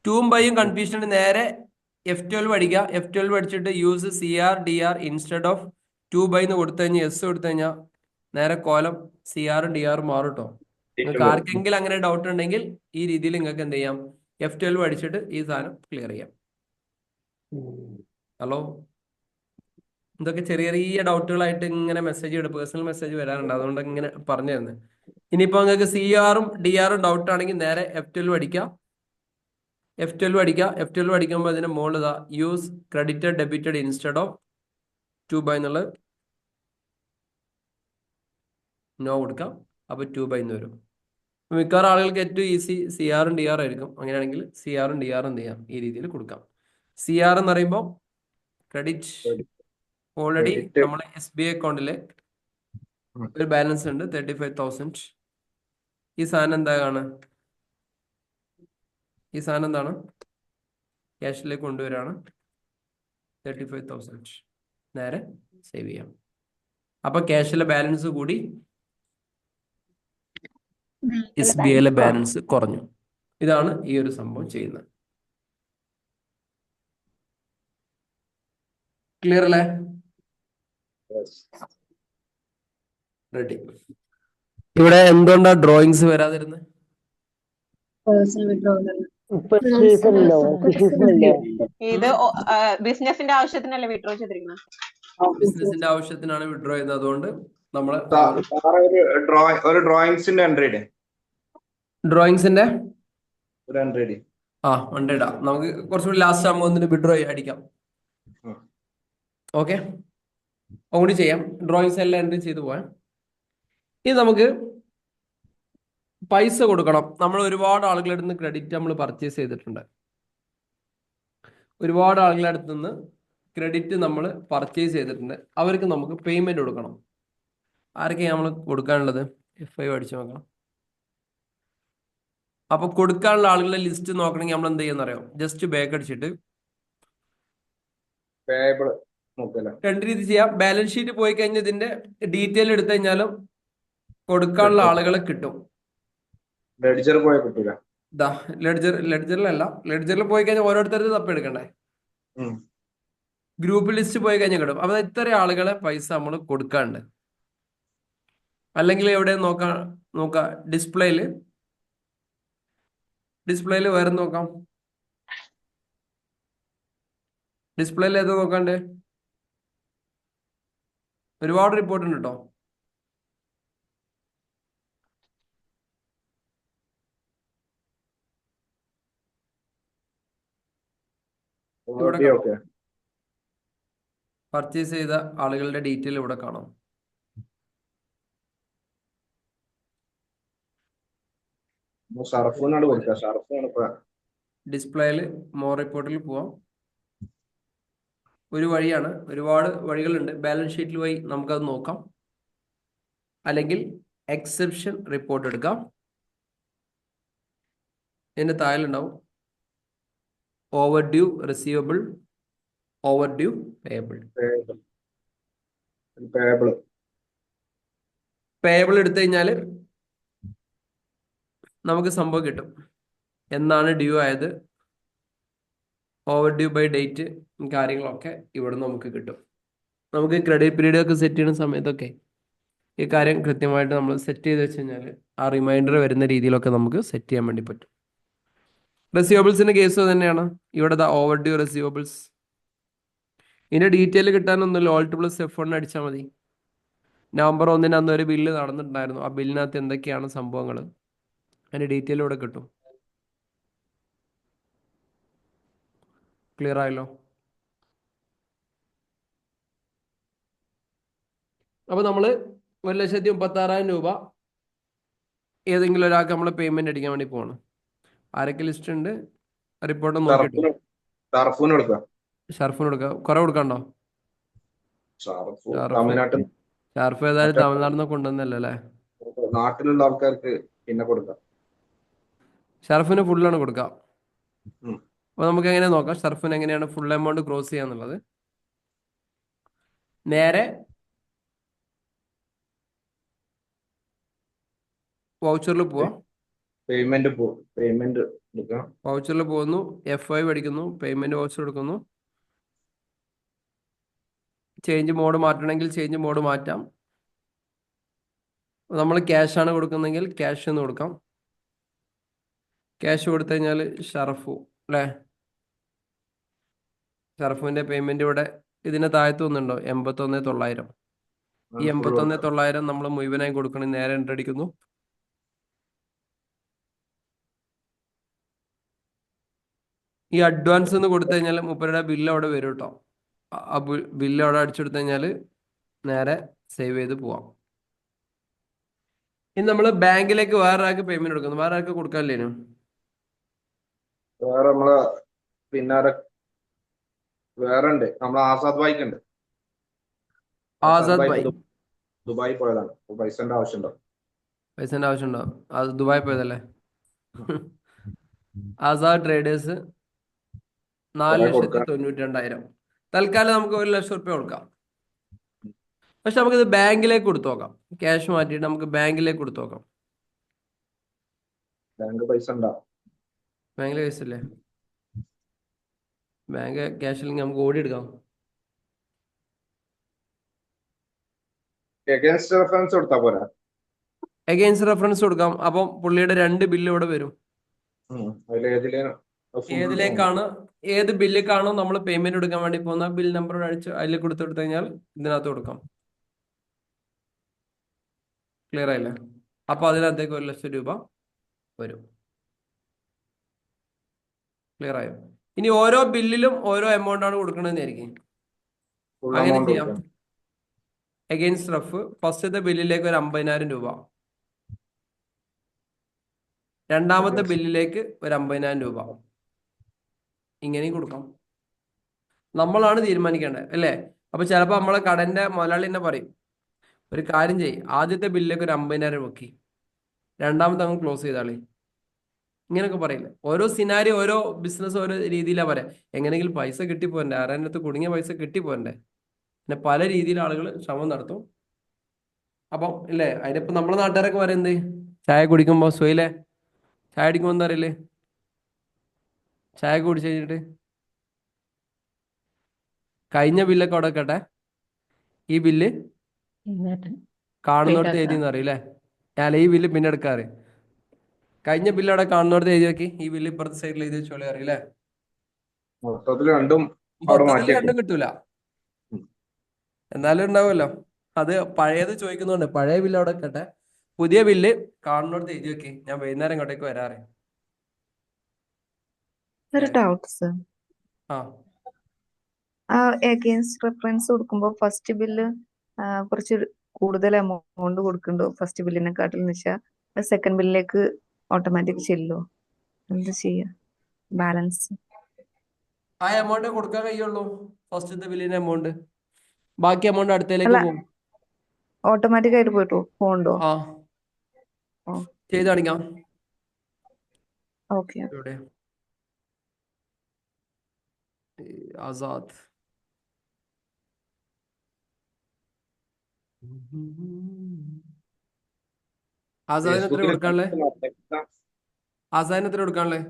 2ഉം ബൈയും കൺഫ്യൂഷൻ ഉണ്ട്. നേരെ F12 അടിക്കുക. F12 അടിച്ചിട്ട് use CR DR instead of 2 by എന്ന് കൊടുത്തു കഴിഞ്ഞാൽ എസ് കൊടുത്തു കഴിഞ്ഞാൽ നേരെ കോലം CR DR മാറും കേട്ടോ. നിങ്ങൾക്ക് ആർക്കെങ്കിലും അങ്ങനെ ഡൗട്ട് ഉണ്ടെങ്കിൽ ഈ രീതിയിൽ നിങ്ങൾക്ക് എന്ത് ചെയ്യാം? F12 അടിച്ചിട്ട് ഈ സാധനം ക്ലിയർ ചെയ്യാം. ഹലോ, ഇതൊക്കെ ചെറിയ ചെറിയ ഡൗട്ടുകളായിട്ട് ഇങ്ങനെ മെസ്സേജ് പേഴ്സണൽ മെസ്സേജ് വരാറുണ്ട്. അതുകൊണ്ട് ഇങ്ങനെ പറഞ്ഞു തരുന്നത്. ഇനിയിപ്പോൾ നിങ്ങൾക്ക് CRഉം DR ഡൗട്ട് ആണെങ്കിൽ നേരെ F12 അടിക്കാം. F12 അടിക്കുക. F12 അടിക്കുമ്പോൾ അതിന്റെ മുകളിൽ ഇതാ use credited debited instead of 2 by എന്നുള്ളത് നോ കൊടുക്കാം. അപ്പൊ 2 ബൈ എന്ന് വരും. മിക്കവാറും ആളുകൾക്ക് ഏറ്റവും ഈസി CRഉം DR ആയിരിക്കും. അങ്ങനെയാണെങ്കിൽ CRഉം DR എന്ത് ചെയ്യാം? ഈ രീതിയിൽ കൊടുക്കാം. CR എന്ന് പറയുമ്പോൾ ക്രെഡിറ്റ് ഓൾറെഡി നമ്മളെ SBI അക്കൗണ്ടില് ഒരു ബാലൻസ് ഉണ്ട് 35,000. ഈ സാധനം എന്താണ്? ഈ സാധനം എന്താണ്? ക്യാഷിലേക്ക് കൊണ്ടുവരാണ്. 35,000 നേരെ സേവ് ചെയ്യാം. അപ്പൊ ക്യാഷിലെ ബാലൻസ് കൂടി SBIയിലെ ബാലൻസ് കുറഞ്ഞു. ഇതാണ് ഈ ഒരു സംഭവം ചെയ്യുന്നത്. ക്ലിയർ അല്ലേ? റെഡി. ഇവിടെ എന്തുകൊണ്ടാ ഡ്രോയിങ്സ് വരാതിരുന്നത്? ഇത് ബിസിനസിന്റെ ആവശ്യത്തിനല്ലേ വിഡ്രോ ചെയ്തിരിക്കുന്നത്? ബിസിനസിന്റെ ആവശ്യത്തിനാണ് വിഡ്രോ ചെയ്യുന്നത്. അതുകൊണ്ട് നമ്മൾ ഒരു ഡ്രോയിങ്സിന്റെ എൻട്രി ഇടേ. ഡ്രോയിങ്സിന്റെ ഒരു എൻട്രി ഇടേ. 100 ഇടാം. നമുക്ക് കുറച്ചുകൂടി ലാസ്റ്റ് ആകുമ്പോൾ ഒന്നിന് വിഡ്രോ അടിക്കാം. ഓക്കെ, അതുകൂടി ചെയ്യാം. ഡ്രോയിങ്സ് എല്ലാം എൻട്രി ചെയ്തു പോവാം. ഇനി നമുക്ക് പൈസ കൊടുക്കണം. നമ്മൾ ഒരുപാട് ആളുകളുടെ അടുത്ത് നിന്ന് ക്രെഡിറ്റ് നമ്മൾ പർച്ചേസ് ചെയ്തിട്ടുണ്ട്. ഒരുപാട് ആളുകളുടെ അടുത്ത് നിന്ന് ക്രെഡിറ്റ് നമ്മൾ പർച്ചേസ് ചെയ്തിട്ടുണ്ട്. അവർക്ക് നമുക്ക് പേയ്മെന്റ് കൊടുക്കണം. ആരൊക്കെയാണ് നമ്മൾ കൊടുക്കാനുള്ളത്? F5 അടിച്ചു നോക്കണം. അപ്പൊ കൊടുക്കാനുള്ള ആളുകളുടെ ലിസ്റ്റ് നോക്കണമെങ്കിൽ നമ്മൾ എന്ത് ചെയ്യുന്ന അറിയാം? ജസ്റ്റ് ബാക്ക് അടിച്ചിട്ട് രണ്ട് രീതി ചെയ്യാം. ബാലൻസ് ഷീറ്റ് പോയി കഴിഞ്ഞാൽ ഇതിന്റെ ഡീറ്റെയിൽ എടുത്തു കഴിഞ്ഞാലും കൊടുക്കാനുള്ള ആളുകളെ കിട്ടും. ലെഡ്ജർ പോയാൽ കിട്ടൂല. ലെഡ്ജറിൽ പോയി കഴിഞ്ഞാൽ ഓരോരുത്തരുടെ തപ്പെടുക്കണ്ടേ? ഗ്രൂപ്പ് ലിസ്റ്റ് പോയി കഴിഞ്ഞാൽ കിട്ടും. അപ്പൊ ഇത്ര ആളുകളെ പൈസ നമ്മൾ കൊടുക്കാണ്ട്. അല്ലെങ്കിൽ എവിടെ നോക്കാം ഡിസ്പ്ലേയില് വേറെ നോക്കാം. ഡിസ്പ്ലേയിൽ ഏതാ നോക്കാണ്ട്? ഒരുപാട് റിപ്പോർട്ട് ഉണ്ട് കേട്ടോ. ഇവിടെ പർച്ചേസ് ചെയ്ത ആളുകളുടെ ഡീറ്റെയിൽ ഇവിടെ കാണാം. ഷർഫിനോട് കൊടുക്കുക. ഷർഫാണ് ഇപ്പൊ ഡിസ്പ്ലേയിൽ മോർ റിപ്പോർട്ടിൽ പോവാം. ഒരു വഴിയാണ്, ഒരുപാട് വഴികളുണ്ട്. ബാലൻസ് ഷീറ്റിൽ പോയി നമുക്കത് നോക്കാം, അല്ലെങ്കിൽ എക്സെപ്ഷൻ റിപ്പോർട്ട് എടുക്കാം. ഇതിന്റെ താഴെയുണ്ടാവും overdue receivable, overdue payable. Payable. Payable എടുത്തു കഴിഞ്ഞാൽ നമുക്ക് സംഭവം കിട്ടും. എന്നാണ് ഡ്യൂ ആയത്, ഓവർ ഡ്യൂ ബൈ ഡേറ്റ്, കാര്യങ്ങളൊക്കെ ഇവിടെ നമുക്ക് കിട്ടും. നമുക്ക് ക്രെഡിറ്റ് പീരീഡ് ഒക്കെ സെറ്റ് ചെയ്യുന്ന സമയത്തൊക്കെ ഈ കാര്യം കൃത്യമായിട്ട് നമ്മൾ സെറ്റ് ചെയ്ത് വെച്ച് കഴിഞ്ഞാൽ ആ റിമൈൻഡർ വരുന്ന രീതിയിലൊക്കെ നമുക്ക് സെറ്റ് ചെയ്യാൻ വേണ്ടി പറ്റും. റിസീവബിൾസിന്റെ കേസ് തന്നെയാണ് ഇവിടെ ഓവർ ഡ്യൂ റിസീവബിൾസ്. ഇതിന്റെ ഡീറ്റെയിൽ കിട്ടാനൊന്നുമില്ല, Alt+F1 അടിച്ചാൽ മതി. നവംബർ 1 അന്ന് ഒരു ബില്ല് നടന്നിട്ടുണ്ടായിരുന്നു. ആ ബില്ലിനകത്ത് എന്തൊക്കെയാണ് സംഭവങ്ങൾ, അതിന്റെ ഡീറ്റെയിൽ ഇവിടെ കിട്ടും. ക്ലിയർ ആയല്ലോ? അപ്പോൾ നമ്മൾ 1,36,000 രൂപ ഏതെങ്കിലും ഒരാൾക്ക് നമ്മൾ പേയ്മെന്റ് അടിക്കാൻ വേണ്ടി പോകണം. ആരൊക്കെ ലിസ്റ്റ് ഉണ്ട് റിപ്പോർട്ട് നോക്കിയിട്ട് ഷർഫിന് കൊടുക്കുക. ഷർഫിന് കൊടുക്കുക. കുറെ കൊടുക്കണ്ടോ? ഷർഫ് ഷർഫ് തമിഴ്നാട്ടിൽ ഷർഫ് ഏതായാലും തമിഴ്നാട്ടിൽ നിന്ന് കൊണ്ടുവന്നല്ലോ അല്ലേ? നാട്ടിലുള്ള ആൾക്കാർക്ക് പിന്നെ കൊടുക്കാം. ഷർഫിന് ഫുള്ളാണ് കൊടുക്കുക. ഉം. അപ്പോൾ നമുക്ക് എങ്ങനെ നോക്കാം ഷർഫിന് എങ്ങനെയാണ് ഫുൾ എമൗണ്ട് ക്രോസ് ചെയ്യാന്നുള്ളത്. നേരെ വൗച്ചറിൽ പോവാം. പേയ്മെന്റ് എടുക്കാം. വൗച്ചറിൽ പോകുന്നു, F5 അടിക്കുന്നു, പേയ്മെന്റ് വൗച്ചർ എടുക്കുന്നു. ചേഞ്ച് മോഡ് മാറ്റണമെങ്കിൽ ചേഞ്ച് മോഡ് മാറ്റാം. നമ്മൾ ക്യാഷ് ആണ് കൊടുക്കുന്നെങ്കിൽ ക്യാഷ് എന്ന് കൊടുക്കാം. ക്യാഷ് കൊടുത്തു കഴിഞ്ഞാൽ ഷർഫു അല്ലേ, ഷർഫിന്റെ പേയ്മെന്റ് ഇവിടെ ഇതിന്റെ താഴത്ത് ഒന്നുണ്ടോ 81,900. ഈ 81,900 നമ്മൾ മുഴുവനായി കൊടുക്കണം. നേരെ എൻ്റർ അടിക്കുന്നു. ഈ അഡ്വാൻസ് എന്ന് കൊടുത്തു കഴിഞ്ഞാൽ മുപ്പരുടെ ബില്ല് അവിടെ വരും കേട്ടോ. ആ ബില്ല് അവിടെ അടിച്ചെടുത്തു കഴിഞ്ഞാൽ നേരെ സേവ് ചെയ്ത് പോവാം. ഇനി നമ്മൾ ബാങ്കിലേക്ക് വേറെ ആൾക്ക് പേയ്മെന്റ് കൊടുക്കുന്നു. വേറെ ആൾക്ക് കൊടുക്കാനില്ലേനു? വേറെ നമ്മളെ പിന്നെ വേറെ ഉണ്ട്, നമ്മളെ ആസാദ് ഭായിക്ക് ഉണ്ട്. ആസാദ് ഭായ് ദുബായി പോയതാണ്. പൈസന്റെ ആവശ്യമുണ്ടോ? പൈസന്റെ ആവശ്യമുണ്ടോ? അത് ദുബായ് പോയതല്ലേ? ആസാദ് ട്രേഡേഴ്സ് 4,92,000. തൽക്കാലം നമുക്ക് 1,00,000 റുപ്യ കൊടുക്കാം. പക്ഷെ നമുക്കിത് ബാങ്കിലേക്ക് കൊടുത്തു നോക്കാം. ക്യാഷ് മാറ്റിയിട്ട് നമുക്ക് ബാങ്കിലേക്ക് കൊടുത്തു നോക്കാം. ബാങ്ക് പൈസ ഉണ്ടോ? ബാങ്കിൽ പൈസ ഇല്ലേ? ബാങ്ക് ക്യാഷ് ഇല്ലെങ്കിൽ നമുക്ക് ഓടി എടുക്കാം. എഗൈൻസ്റ്റ് റെഫറൻസ് കൊടുത്താ പോരാ? അഗെയിൻസ്റ്റ് റെഫറൻസ് കൊടുക്കാം. അപ്പം പുള്ളിയുടെ 2 ബില്ല് ഇവിടെ വരും. ഏതിലേക്കാണ് ഏത് ബില്ലിലേക്കാണോ നമ്മൾ പേയ്മെന്റ് എടുക്കാൻ വേണ്ടി പോകുന്ന ബിൽ നമ്പർ അടിച്ച് അതിൽ കൊടുത്തു കഴിഞ്ഞാൽ ഇതിനകത്ത് കൊടുക്കാം. ക്ലിയർ ആയില്ലേ? അപ്പൊ അതിനകത്തേക്ക് 1,00,000 രൂപ വരും. ക്ലിയർ ആയോ? ഇനി ഓരോ ബില്ലിലും ഓരോ എമൗണ്ട് ആണ് കൊടുക്കണമെന്നായിരിക്കും. അങ്ങനെ ചെയ്യാം. അഗെയിൻസ്റ്റ് റഫ് ഫസ്റ്റത്തെ ബില്ലിലേക്ക് ഒരു 50,000 രൂപ, രണ്ടാമത്തെ ബില്ലിലേക്ക് ഒരു 50,000 രൂപ, ഇങ്ങനെയും കൊടുക്കാം. നമ്മളാണ് തീരുമാനിക്കേണ്ടത് അല്ലേ? അപ്പൊ ചിലപ്പോൾ നമ്മളെ കടന്റെ മുതലാളി തന്നെ പറയും, ഒരു കാര്യം ചെയ്യും, ആദ്യത്തെ ബില്ലിലേക്ക് ഒരു 50,000 വെക്കി, രണ്ടാമത്തെ അങ്ങ് ക്ലോസ് ചെയ്താളി. ഇങ്ങനെയൊക്കെ പറയില്ലേ? ഓരോ സിനാരി ഓരോ ബിസിനസ് ഓരോ രീതിയിലാണ് പറയാം. എങ്ങനെയെങ്കിലും പൈസ കിട്ടിപ്പോരണ്ടേ, ആരാനകത്ത് കുടുങ്ങിയ പൈസ കിട്ടിപ്പോരണ്ടേ. പിന്നെ പല രീതിയിൽ ആളുകൾ ശ്രമം നടത്തും. അപ്പം ഇല്ലേ, അതിനിപ്പോ നമ്മളെ നാട്ടുകാരൊക്കെ പറയുന്നത് ചായ കുടിക്കുമ്പോ സുയിലെ ചായ അടിക്കുമ്പോ എന്താ അറിയില്ലേ, ചായ കുടിച്ചു കഴിഞ്ഞിട്ട് കഴിഞ്ഞ ബില്ലൊക്കെ അവിടെ കേട്ടെ, ഈ ബില്ല് കാണുന്നിടത്ത് എഴുതിയെന്ന് അറിയില്ലേ? ഞാൻ ഈ ബില്ല് പിന്നെ എടുക്കാറ്. കഴിഞ്ഞ ബില്ല് അവിടെ കാണുന്നിടത്ത് എഴുതി വെക്കി, ഈ ബില്ല് ഇപ്പുറത്തെ സൈഡിൽ എഴുതി വെച്ചോളെ അറിയില്ലേ? മൊത്തത്തിൽ രണ്ടും മൊത്തത്തിൽ രണ്ടും കിട്ടൂല, എന്നാലും ഉണ്ടാവുമല്ലോ. അത് പഴയത് ചോദിക്കുന്നുണ്ട്. പഴയ ബില്ല് അവിടെ കേട്ടെ, പുതിയ ബില്ല് കാണുന്നിടത്ത് എഴുതി വെക്കി, ഞാൻ വൈകുന്നേരം ഇങ്ങോട്ടേക്ക് വരാറ്. ഒരു ഡൗട്ട് സർ, ആ ആ അഗെയിൻസ്റ്റ് റെഫറൻസ് കൊടുക്കുമ്പോൾ ഫസ്റ്റ് ബില്ല് കുറച്ച് കൂടുതൽ എമൗണ്ട് കൊടുക്കുന്നുണ്ടോ ഫസ്റ്റ് ബില്ലിനെക്കാട്ടിൽ എന്ന് വെച്ചാൽ സെക്കൻഡ് ബില്ലിലേക്ക് ഓട്ടോമാറ്റിക് ചെല്ലുമോ? എന്ത് ചെയ്യാ ബാലൻസ്? ആ എമൗണ്ട് കൊടുക്കാൻ കഴിയുള്ളൂ, ഫസ്റ്റത്തെ ബില്ലിന്റെ എമൗണ്ട്. ബാക്കി എമൗണ്ട് അടുത്തേലേക്ക് അല്ല, പോകും. ഓട്ടോമാറ്റിക് ആയിട്ട് പോകണ്ടോ? ആ, ഓ, ചെയ്ത് കാണിക്കാം. ഓക്കെ. ഇവിടെ ആസാദ്. ആസാദിന് എത്ര കൊടുക്കാനുള്ളേ? ആസാദിന് എത്ര കൊടുക്കാനുള്ളേ?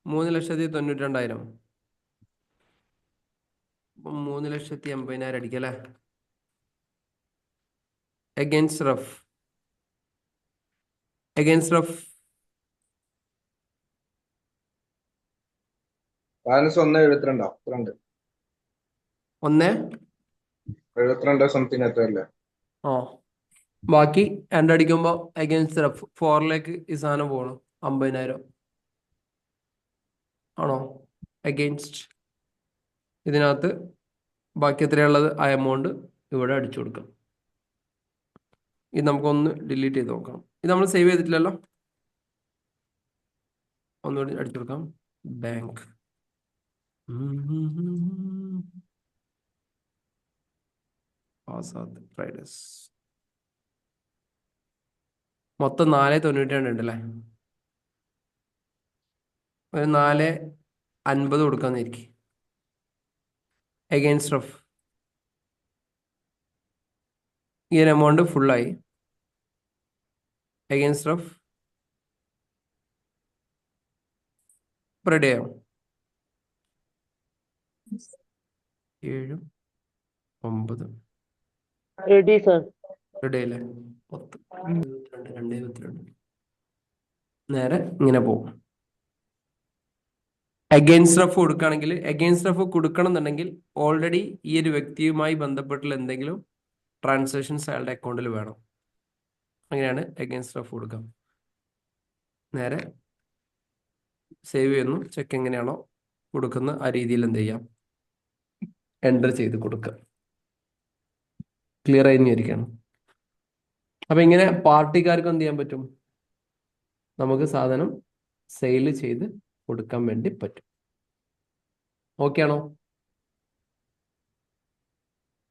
3,92,000. 3,80,000 അടിക്കല്ലേ? അഗൈൻസ്റ്റ് റഫ് 1.72 അത്രണ്ട്. 72 സംതിങ് എത്രയല്ലേ? ആ, ബാക്കി രണ്ടടിക്കുമ്പോ അഗൈൻസ്റ്റ് റഫ് 4 ഈ സാധനം പോകണം. 50,000 ആണോ? അഗൈൻസ്റ്റ് ഇതിനകത്ത് ബാക്കി എത്രയുള്ളത് ആ എമൗണ്ട് ഇവിടെ അടിച്ചു കൊടുക്കാം. ഇത് നമുക്കൊന്ന് ഡിലീറ്റ് ചെയ്ത് നോക്കാം. ഇത് നമ്മൾ സേവ് ചെയ്തിട്ടില്ലല്ലോ. ഒന്നുകൂടി അടിച്ചു കൊടുക്കാം. Bank Azad traders. മൊത്തം 4.92 ഉണ്ടല്ലേ. ഒരു 4.50 കൊടുക്കാന്നിരിക്കും. അഗൈൻസ്റ്റ് റഫ് ഈ ഒരു എമൗണ്ട് ഫുള്ളായി. അഗൈൻസ്റ്റ് റഫ് റെഡി ആയോ? 7, 9 റെഡി സർ. റെഡി ആയില്ലേ? 10, 22, 22. നേരെ ഇങ്ങനെ പോകും. അഗൈൻസ്റ്റ് റഫ് കൊടുക്കുകയാണെങ്കിൽ, അഗൈൻസ്റ്റ് റഫ് കൊടുക്കണം എന്നുണ്ടെങ്കിൽ ഓൾറെഡി ഈ ഒരു വ്യക്തിയുമായി ബന്ധപ്പെട്ടുള്ള എന്തെങ്കിലും ട്രാൻസാക്ഷൻസ് അയാളുടെ അക്കൗണ്ടിൽ വേണം. അങ്ങനെയാണ് അഗൈൻസ്റ്റ് റഫ് കൊടുക്കാം. നേരെ സേവ് ചെയ്യുന്നു. ചെക്ക് എങ്ങനെയാണോ കൊടുക്കുന്ന ആ രീതിയിൽ എന്ത് ചെയ്യാം, എൻ്റർ ചെയ്ത് കൊടുക്കുക. ക്ലിയർ ആയി വിചാരിക്കുകയാണ്. അപ്പൊ ഇങ്ങനെ പാർട്ടിക്കാർക്ക് എന്ത് ചെയ്യാൻ പറ്റും? നമുക്ക് സാധനം സെയിൽ ചെയ്ത് കൊടുക്കാൻ വേണ്ടി പറ്റും. ഓക്കെ ആണോ?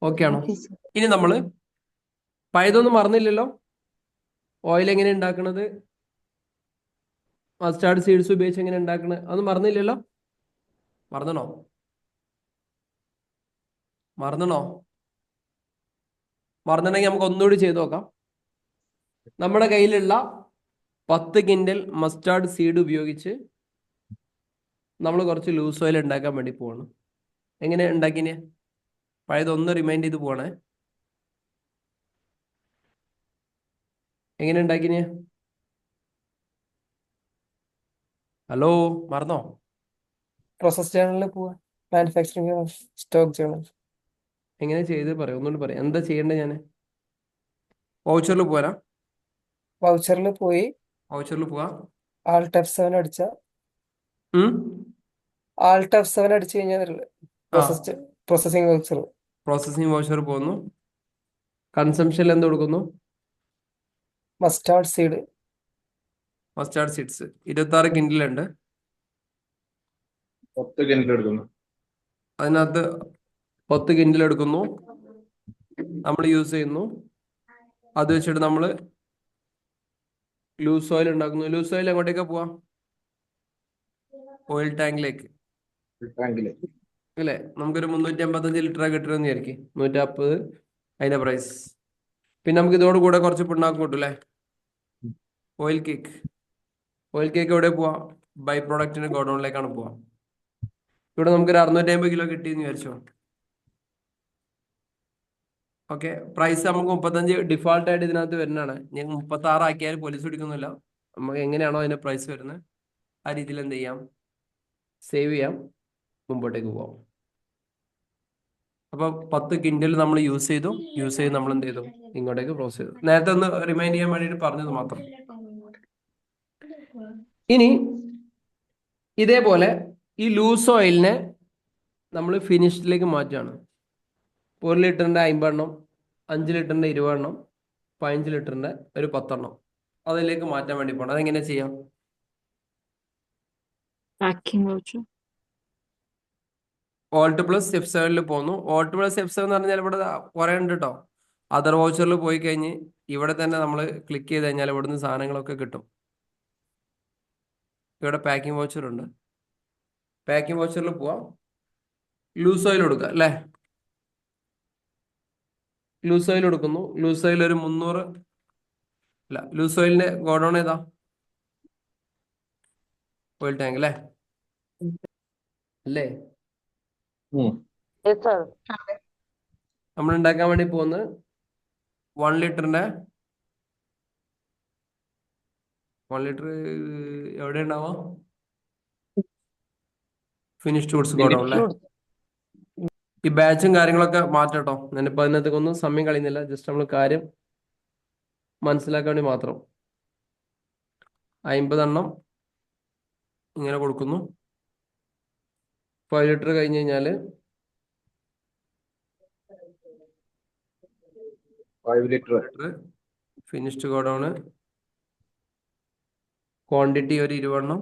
ഓക്കെ ആണോ? Okay sir. ഇനി നമ്മൾ പഴയതൊന്നും മറന്നില്ലല്ലോ. ഓയിൽ എങ്ങനെ ഉണ്ടാക്കണത്, മസ്റ്റാർഡ് സീഡ്സ് ഉപയോഗിച്ച് എങ്ങനെ ഉണ്ടാക്കണത്, അതൊന്നും മറന്നില്ലല്ലോ. മറന്നണോ? മറന്നിട്ടുണ്ടെങ്കിൽ നമുക്ക് ഒന്നുകൂടി ചെയ്ത് നോക്കാം. നമ്മുടെ കയ്യിലുള്ള 10 കിൻഡൽ മസ്റ്റാർഡ് സീഡ് ഉപയോഗിച്ച് നമ്മൾ കുറച്ച് ലൂസ് ഓയിൽ ഉണ്ടാക്കാൻ വേണ്ടി പോവാണ്. എങ്ങനെ ഉണ്ടാക്കിനെ? പഴയതൊന്ന് റിമൈൻഡ് ചെയ്ത് പോവാണേ. എങ്ങനെ ഉണ്ടാക്കിനെ? ഹലോ, മറന്നോ? പ്രോസസ് ജേണലിൽ പോവാ. Manufacturing stock journal. എങ്ങനെ ചെയ്ത് പറയാം, ഒന്നുകൂടി പറയാം. എന്താ ചെയ്യേണ്ടത്? ഞാൻ വൗച്ചറിൽ പോരാ. വൗച്ചറിൽ പോയി വൗച്ചറിൽ പോവാ. ആൾട്ട് F7 അടിച്ച ആൾട്ട് F7 അടിച്ചു കഴിഞ്ഞാൽ പ്രോസസിങ് വൗച്ചർ. പ്രോസസിങ് വൗച്ചർ പോകുന്നു. കൺസംഷനിൽ എന്ത് കൊടുക്കുന്നു? Mustard seed. Mustard seeds 26 കിൻഡിലുണ്ട്. 10 Kindle എടുക്കുന്നു. അതിനകത്ത് 10 കിൻഡിൽ എടുക്കുന്നു, നമ്മൾ യൂസ് ചെയ്യുന്നു. അത് വെച്ചിട്ട് നമ്മൾ ലൂസ് ഓയിൽ ഉണ്ടാക്കുന്നു. ലൂസ് ഓയിൽ എങ്ങോട്ടേക്കാ പോവാ? ഓയിൽ ടാങ്കിലേക്ക് ടാങ്കില് അല്ലേ? നമുക്കൊരു 355 ലിറ്റർ കിട്ടണമെന്ന് വിചാരിക്കും. 150 അതിന്റെ പ്രൈസ്. പിന്നെ നമുക്ക് ഇതോട് കൂടെ കുറച്ച് പിണ്ണാക്ക് കിട്ടൂല്ലേ? Oil cake. ഓയിൽ കേക്ക് എവിടെ പോവാ? ബൈ പ്രോഡക്റ്റിന് ഗോഡൌണിലേക്കാണ് പോവാ. ഇവിടെ നമുക്കൊരു 650 കിലോ കിട്ടിയെന്ന് വിചാരിച്ചോ. ഓക്കെ, പ്രൈസ് നമുക്ക് 35 ഡിഫോൾട്ട് ആയിട്ട് ഇതിനകത്ത് വരുന്നതാണ്. ഞങ്ങൾ 36 ആക്കിയാൽ പോലീസ് പിടിക്കുന്നില്ല. നമുക്ക് എങ്ങനെയാണോ അതിന്റെ പ്രൈസ് വരുന്നത് ആ രീതിയിൽ എന്ത് ചെയ്യാം, സേവ് ചെയ്യാം, മുമ്പോട്ടേക്ക് പോവാം. അപ്പൊ 10 കിൻഡിൽ നമ്മൾ യൂസ് ചെയ്ത് നമ്മൾ എന്ത് ചെയ്തു, ഇങ്ങോട്ടേക്ക് ക്രോസ് ചെയ്തു. നേരത്തെ ഒന്ന് റിമൈൻഡ് ചെയ്യാൻ വേണ്ടിയിട്ട് പറഞ്ഞത് മാത്രം. ഇനി ഇതേപോലെ ഈ ലൂസ് ഓയിലിനെ നമ്മൾ ഫിനിഷ്ഡിലേക്ക് മാറ്റുകയാണ്. 1 ലിറ്ററിൻ്റെ 50 എണ്ണം, 5 ലിറ്ററിൻ്റെ 20 എണ്ണം, 15 ലിറ്ററിൻ്റെ ഒരു 10 എണ്ണം അതിലേക്ക് മാറ്റാൻ വേണ്ടി പോകണം. അതെങ്ങനെ ചെയ്യാം? Packing voucher. Alt plus F7 പോകുന്നു. ഓൾട്ട് പ്ലസ് F7 എന്ന് പറഞ്ഞാൽ ഇവിടെ കുറേ ഉണ്ട് കേട്ടോ. അതർ വൗച്ചറിൽ പോയി കഴിഞ്ഞ് ഇവിടെ തന്നെ നമ്മൾ ക്ലിക്ക് ചെയ്ത് കഴിഞ്ഞാൽ ഇവിടുന്ന് സാധനങ്ങളൊക്കെ കിട്ടും. ഇവിടെ പാക്കിംഗ് വൗച്ചർ ഉണ്ട്. പാക്കിംഗ് വൗച്ചറിൽ പോവാം. ലൂസ് ഓയിൽ കൊടുക്കുക അല്ലേ? ലൂസ് ഓയിൽ കൊടുക്കുന്നു. ലൂസ് ഓയിൽ ഒരു 300 അല്ല, ലൂസ് ഓയിലിന്റെ ഗോഡൗൺ ഏതാ? ഓയിൽ ടാങ്ക് അല്ലേ? അല്ലേ? നമ്മൾ ഉണ്ടാക്കാൻ വേണ്ടി പോകുന്നത് 1 ലിറ്ററിന്റെ 1 ലിറ്റർ എവിടെ ഉണ്ടാവാം? ഫിനിഷ്ഡ് ഗുഡ്സ് ഗോഡൗൺ അല്ലേ? ഈ ബാച്ചും കാര്യങ്ങളൊക്കെ മാറ്റട്ടോ. ഞാനിപ്പോൾ അതിനകത്തേക്കൊന്നും സമയം കളയുന്നില്ല. ജസ്റ്റ് നമ്മൾ കാര്യം മനസ്സിലാക്കാൻ വേണ്ടി മാത്രം. 50 എണ്ണം ഇങ്ങനെ കൊടുക്കുന്നു. 5 ലിറ്റർ കഴിഞ്ഞ് കഴിഞ്ഞാൽ 5 litre litre finished godown. Quantity ഒരു 20 എണ്ണം.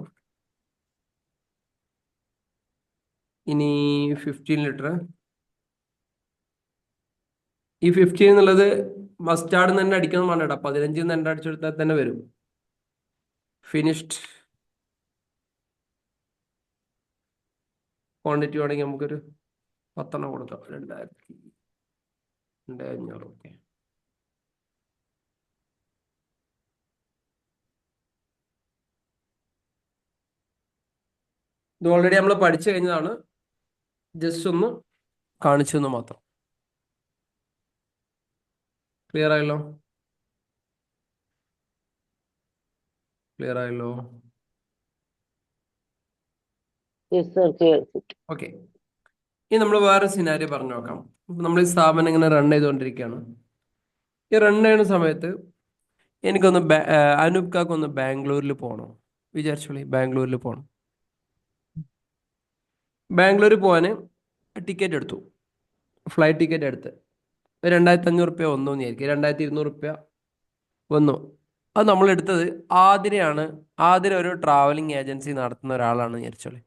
ഇനി 15 ലിറ്റർ. ഈ 15 എന്നുള്ളത് മസ്റ്റാർഡ് തന്നെ അടിക്കണം വേണ്ട. 15 തന്നെ അടിച്ചെടുത്താൽ തന്നെ വരും. ഫിനിഷ്ഡ് ക്വാണ്ടിറ്റി വേണമെങ്കിൽ നമുക്കൊരു 10 എണ്ണം കൊടുക്കാം. 2500. ഓക്കെ. ഇത് ഓൾറെഡി നമ്മൾ പഠിച്ചു കഴിഞ്ഞതാണ്. ജസ്റ്റ് ഒന്ന് കാണിച്ചു എന്ന് മാത്രം. ക്ലിയർ ആയല്ലോ? ക്ലിയർ ആയല്ലോ? ഓക്കെ. ഇനി നമ്മൾ വേറെ സിനാരിയോ പറഞ്ഞു നോക്കാം. നമ്മൾ ഈ സ്ഥാപനം ഇങ്ങനെ റൺ ചെയ്തുകൊണ്ടിരിക്കുകയാണ്. ഈ റൺ ചെയ്യുന്ന സമയത്ത് എനിക്കൊന്ന് അനൂപ് കാക്കൊന്ന് ബാംഗ്ലൂരിൽ പോകണം വിചാരിച്ചോളി. ബാംഗ്ലൂരിൽ പോകണം. ബാംഗ്ലൂർ പോകാൻ ടിക്കറ്റ് എടുത്തു. ഫ്ലൈറ്റ് ടിക്കറ്റ് എടുത്ത് 2500 റുപ്യ വന്നു എന്നായിരിക്കും. 2200 റുപ്യ വന്നു. അത് നമ്മൾ എടുത്തത് ആതിരയാണ്. ആതിര ഒരു ട്രാവലിംഗ് ഏജൻസി നടത്തുന്ന ഒരാളാണ് വിചാരിച്ചോളി.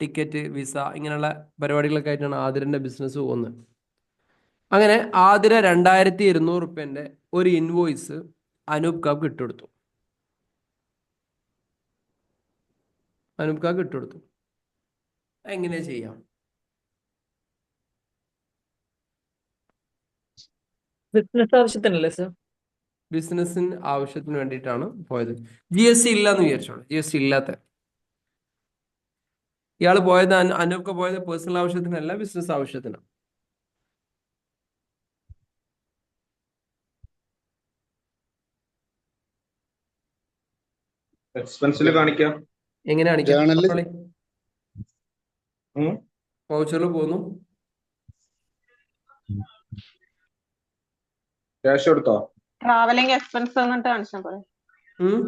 ടിക്കറ്റ്, വിസ ഇങ്ങനെയുള്ള പരിപാടികളൊക്കെ ആയിട്ടാണ് ആതിരൻ്റെ ബിസിനസ് പോകുന്നത്. അങ്ങനെ ആതിര 2200 റുപ്യൻ്റെ ഒരു ഇൻവോയ്സ് അനൂപ് കാക്ക് ഇട്ടുകൊടുത്തു. അനൂപ് കാക്ക് ഇട്ടുകൊടുത്തു. എങ്ങനെ ചെയ്യാം? ബിസിനസ് ആവശ്യത്തിനല്ലേ സർ? ബിസിനസ്സിന് ആവശ്യത്തിന് വേണ്ടിയിട്ടാണ് പോയത്. GST ഇല്ലാന്ന് വിചാരിച്ചോളൂ. GST ഇല്ലാത്ത ഇയാൾ പോയത് അനൂപ് പോയത് പേഴ്സണൽ ആവശ്യത്തിനല്ല, ബിസിനസ് ആവശ്യത്തിനാണ്. എക്സ്പെൻസിൽ കാണിക്കാം. എങ്ങനെ കാണിക്കാം? ജേണലിൽ വൗച്ചറിൽ പോകുന്നു. ക്യാഷ് കൊടുത്തോ? ട്രാവലിംഗ് എക്സ്പെൻസ് എന്നിട്ട് കാണിച്ചാൽ പോലെ. ഉം.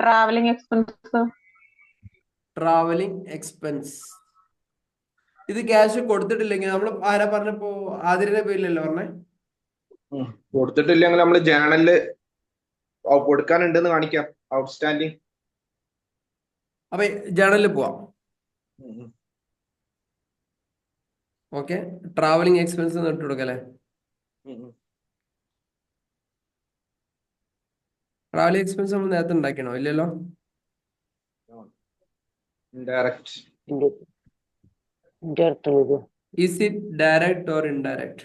Travelling expense. Travelling expense. ഇത് ക്യാഷ് കൊടുത്തിട്ടില്ലെങ്കിൽ നമ്മൾ ആരാ പറഞ്ഞപ്പോ ആതിരയുടെ പേരിലല്ലേ പറഞ്ഞേ? കൊടുത്തിട്ടില്ലെങ്കിൽ നമ്മൾ ജേണലില് കൊടുക്കാനുണ്ടെന്ന് കാണിക്കാം. ഔട്ട്സ്റ്റാൻഡിങ്. അപ്പൊ ജേണലിൽ പോവാം. ഓക്കെ. ട്രാവലിംഗ് എക്സ്പെൻസ് ഇട്ട് കൊടുക്കല്ലേ? ട്രാവലിംഗ് എക്സ്പെൻസ് നമ്മൾ നേരത്തെ ഉണ്ടാക്കണോ? ഇല്ലല്ലോ. Indirect. Is it direct or indirect?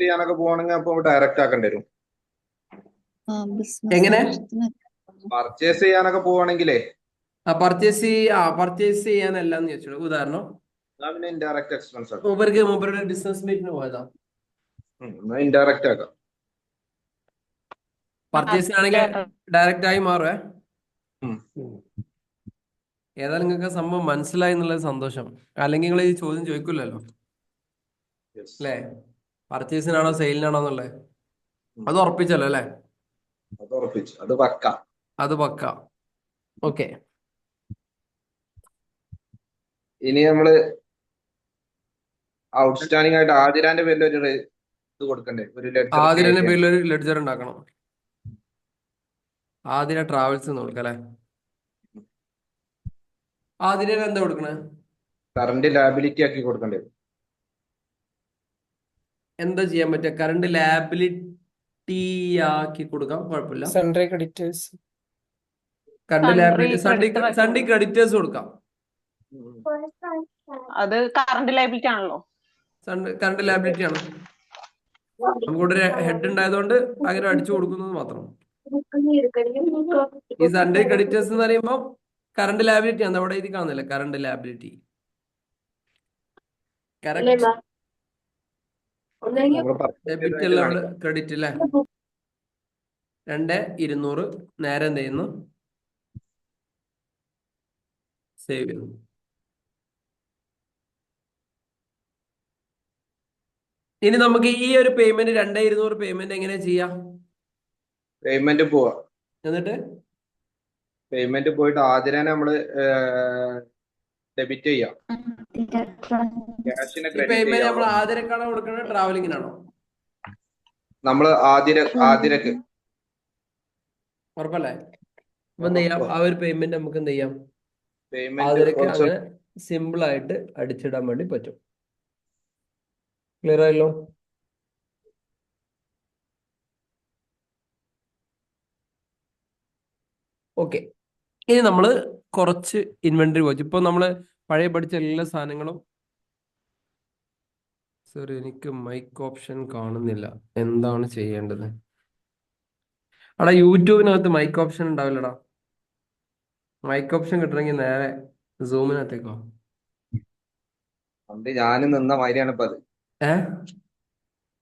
ചെയ്യാനൊക്കെ പോവാണെങ്കിൽ അപ്പൊ ഡയറക്റ്റ് ആക്കേണ്ടി വരും. എങ്ങനെ? പർച്ചേസ് ചെയ്യാനൊക്കെ പോവാണെങ്കിലേ പർച്ചേസ് ചെയ്യാനല്ലാന്ന് ചോദിച്ചോളൂ. ഉദാഹരണം പിന്നെ ഇൻഡയറക്റ്റ് എക്സ്പെൻസ് ആക്കാം. മൂപ്പരുടെ ബിസിനസ് മീറ്റിന് പോയതാ. ഇൻഡയറക്റ്റ് ആക്കാം. പർച്ചേസ് ആണെങ്കിൽ ഡയറക്റ്റ് ആയി മാറുവേ. ഏതായാലും നിങ്ങൾക്ക് സംഭവം മനസ്സിലായി എന്നുള്ളത് സന്തോഷം. അല്ലെങ്കിൽ നിങ്ങൾ ഈ ചോദ്യം ചോദിക്കില്ലല്ലോ അല്ലേ? പർച്ചേസിനാണോ സെയിലിനാണോ എന്നുള്ളത് അത് ഉറപ്പിച്ചല്ലോ അല്ലേ? അത് ഉറപ്പിച്ചു. അത് പക്ക. ഓക്കെ. ഇനി നമ്മള് ഔട്ട്സ്റ്റാൻഡിംഗ് ആയിട്ട് ആതിരാന്റെ പേരിൽ ഒരു ഇത് കൊടുക്കണ്ടേ, ഒരു ലെഡ്ജർ ആതിരന്റെ ക്രിയേറ്റ് പേരിൽ ഒരു ലെഡ്ജർ ഉണ്ടാക്കണം. ആതിര ട്രാവൽസ് എന്ന് കൊടുക്കാം അല്ലെ. ആതിര എന്താ കൊടുക്കണേ? കറണ്ട് ലാബിലിറ്റി ആക്കി കൊടുക്കണ്ടേ. എന്താ ചെയ്യാൻ പറ്റുക? കറണ്ട് ലാബിലിറ്റി ആക്കി കൊടുക്കാം, കുഴപ്പമില്ല. Sundry creditors. Current Sundry liability creditor ആക്കി സൺഡി കൊടുക്കാം. ക്രെഡിറ്റേഴ്സ് കൊടുക്കാം. അത് കറണ്ട് ലൈബിലിറ്റി ആണല്ലോ. കറണ്ട് ലാബിലിറ്റി ആണ്. നമുക്കിവിടെ ഒരു ഹെഡ് ഉണ്ടായതുകൊണ്ട് അങ്ങനെ അടിച്ചു കൊടുക്കുന്നത് മാത്രം. ഈ സൺഡേ ക്രെഡിറ്റേഴ്സ് എന്ന് പറയുമ്പോൾ കറണ്ട് ലാബിലിറ്റി ആണ്. അവിടെ ഇത് കാണുന്നില്ല, കറണ്ട് ലാബിലിറ്റി. കറക്റ്റ്. ഡെബിറ്റ് അല്ല, അവിടെ ക്രെഡിറ്റ് അല്ലേ. 2,200 നേരെ എന്ത് ചെയ്യുന്നു? സേവ് ചെയ്യുന്നു. ഇനി നമുക്ക് ഈ ഒരു പേയ്മെന്റ് 2,200 പേയ്മെന്റ് എങ്ങനെ ചെയ്യാം? പേയ്മെന്റ് പോവാ. എന്നിട്ട് പേയ്മെന്റ് പോയിട്ട് ആതിരാനെ നമ്മള് ഡെബിറ്റ് ചെയ്യാം. ക്യാഷിനെ ഈ ക്രെഡിറ്റ് പേയ്മെന്റ് ചെയ്യാം. നമ്മൾ ആതിരക്കാണോ കൊടുക്കുന്നത്, ട്രാവലിങ്ങിനാണോ? നമ്മള് ആതിരക്ക് ഉറപ്പല്ലേ? അപ്പൊ എന്ത് ചെയ്യാം? ആ ഒരു പേയ്മെന്റ് നമുക്ക് എന്ത് ചെയ്യാം? പേയ്മെന്റ് ആതിരക്ക് കുറച്ച് അങ്ങനെ സിമ്പിൾ ആയിട്ട് അടിച്ചിടാൻ വേണ്ടി പറ്റും. ക്ലിയർ ആയല്ലോ? ഓക്കെ. ഇനി നമ്മൾ കുറച്ച് ഇൻവെന്ററി വാച്ച്. ഇപ്പൊ നമ്മള് പഴയ പഠിച്ച എല്ലാ സാധനങ്ങളും. സർ, എനിക്ക് മൈക്ക് ഓപ്ഷൻ കാണുന്നില്ല, എന്താണ് ചെയ്യേണ്ടത്? അവിടെ യൂട്യൂബിനകത്ത് മൈക്ക് ഓപ്ഷൻ ഉണ്ടാവില്ലടാ. മൈക്ക് ഓപ്ഷൻ കിട്ടണമെങ്കിൽ നേരെ സൂമിനകത്തേക്കോ. പണ്ട് ഞാനും നിന്ന മാതിരിയാണ് ഇപ്പൊ അത്.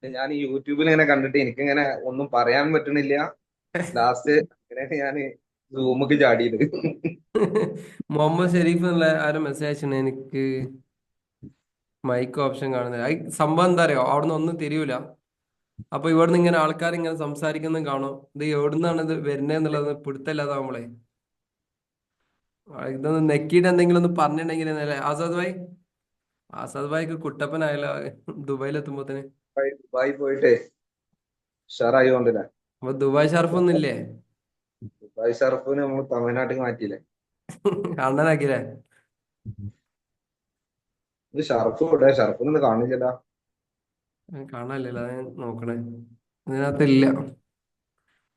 ഞാൻ ഈ യൂട്യൂബിൽ ഇങ്ങനെ കണ്ടിട്ട് എനിക്കിങ്ങനെ ഒന്നും പറയാൻ പറ്റണില്ല. ലാസ്റ്റ് ഇങ്ങനെ ഞാൻ സൂമൊക്കെ ചാടിയത്. മുഹമ്മദ് ഷെരീഫ് എന്നുള്ള ആരും മെസ്സേജ് അയച്ചിട്ടുണ്ട്, എനിക്ക് മൈക്ക് ഓപ്ഷൻ കാണുന്നില്ല. സംഭവം എന്താ അറിയോ? അവിടുന്ന് ഒന്നും തിരിയൂല. അപ്പൊ ഇവിടുന്ന് ഇങ്ങനെ ആൾക്കാർ ഇങ്ങനെ സംസാരിക്കുന്നത് കാണും. ഇത് എവിടുന്നാണ് ഇത് വരുന്നതെന്നുള്ളത് പിടുത്തല്ലാതാവുമ്പളേ ഇതൊന്ന് നെക്കിയിട്ട് എന്തെങ്കിലും ഒന്ന് പറഞ്ഞിട്ടുണ്ടെങ്കിൽ അല്ലേ. ആസാദ് ഭായിക്ക് കുട്ടപ്പനായാലോ ദുബായിലെത്തുമ്പോത്തിന്. ദുബായി പോയിട്ടേ ഉഷാറായി കൊണ്ടില്ല. അപ്പൊ ദുബായ് ഷർഫ് ഒന്നും ഇല്ലേ? ദുബായ് ഷർഫിന് നമ്മൾ തമിഴ്നാട്ടിൽ മാറ്റിയില്ലേ. അണ്ണനാക്കില്ലേ? ഇത് ഷർഫ് ഇവിടെ ഷർഫിനൊന്നും കാണില്ലല്ലോ. കാണാനില്ലല്ലോ, അത് ഞാൻ നോക്കണേ. ഇതിനകത്ത് ഇല്ല.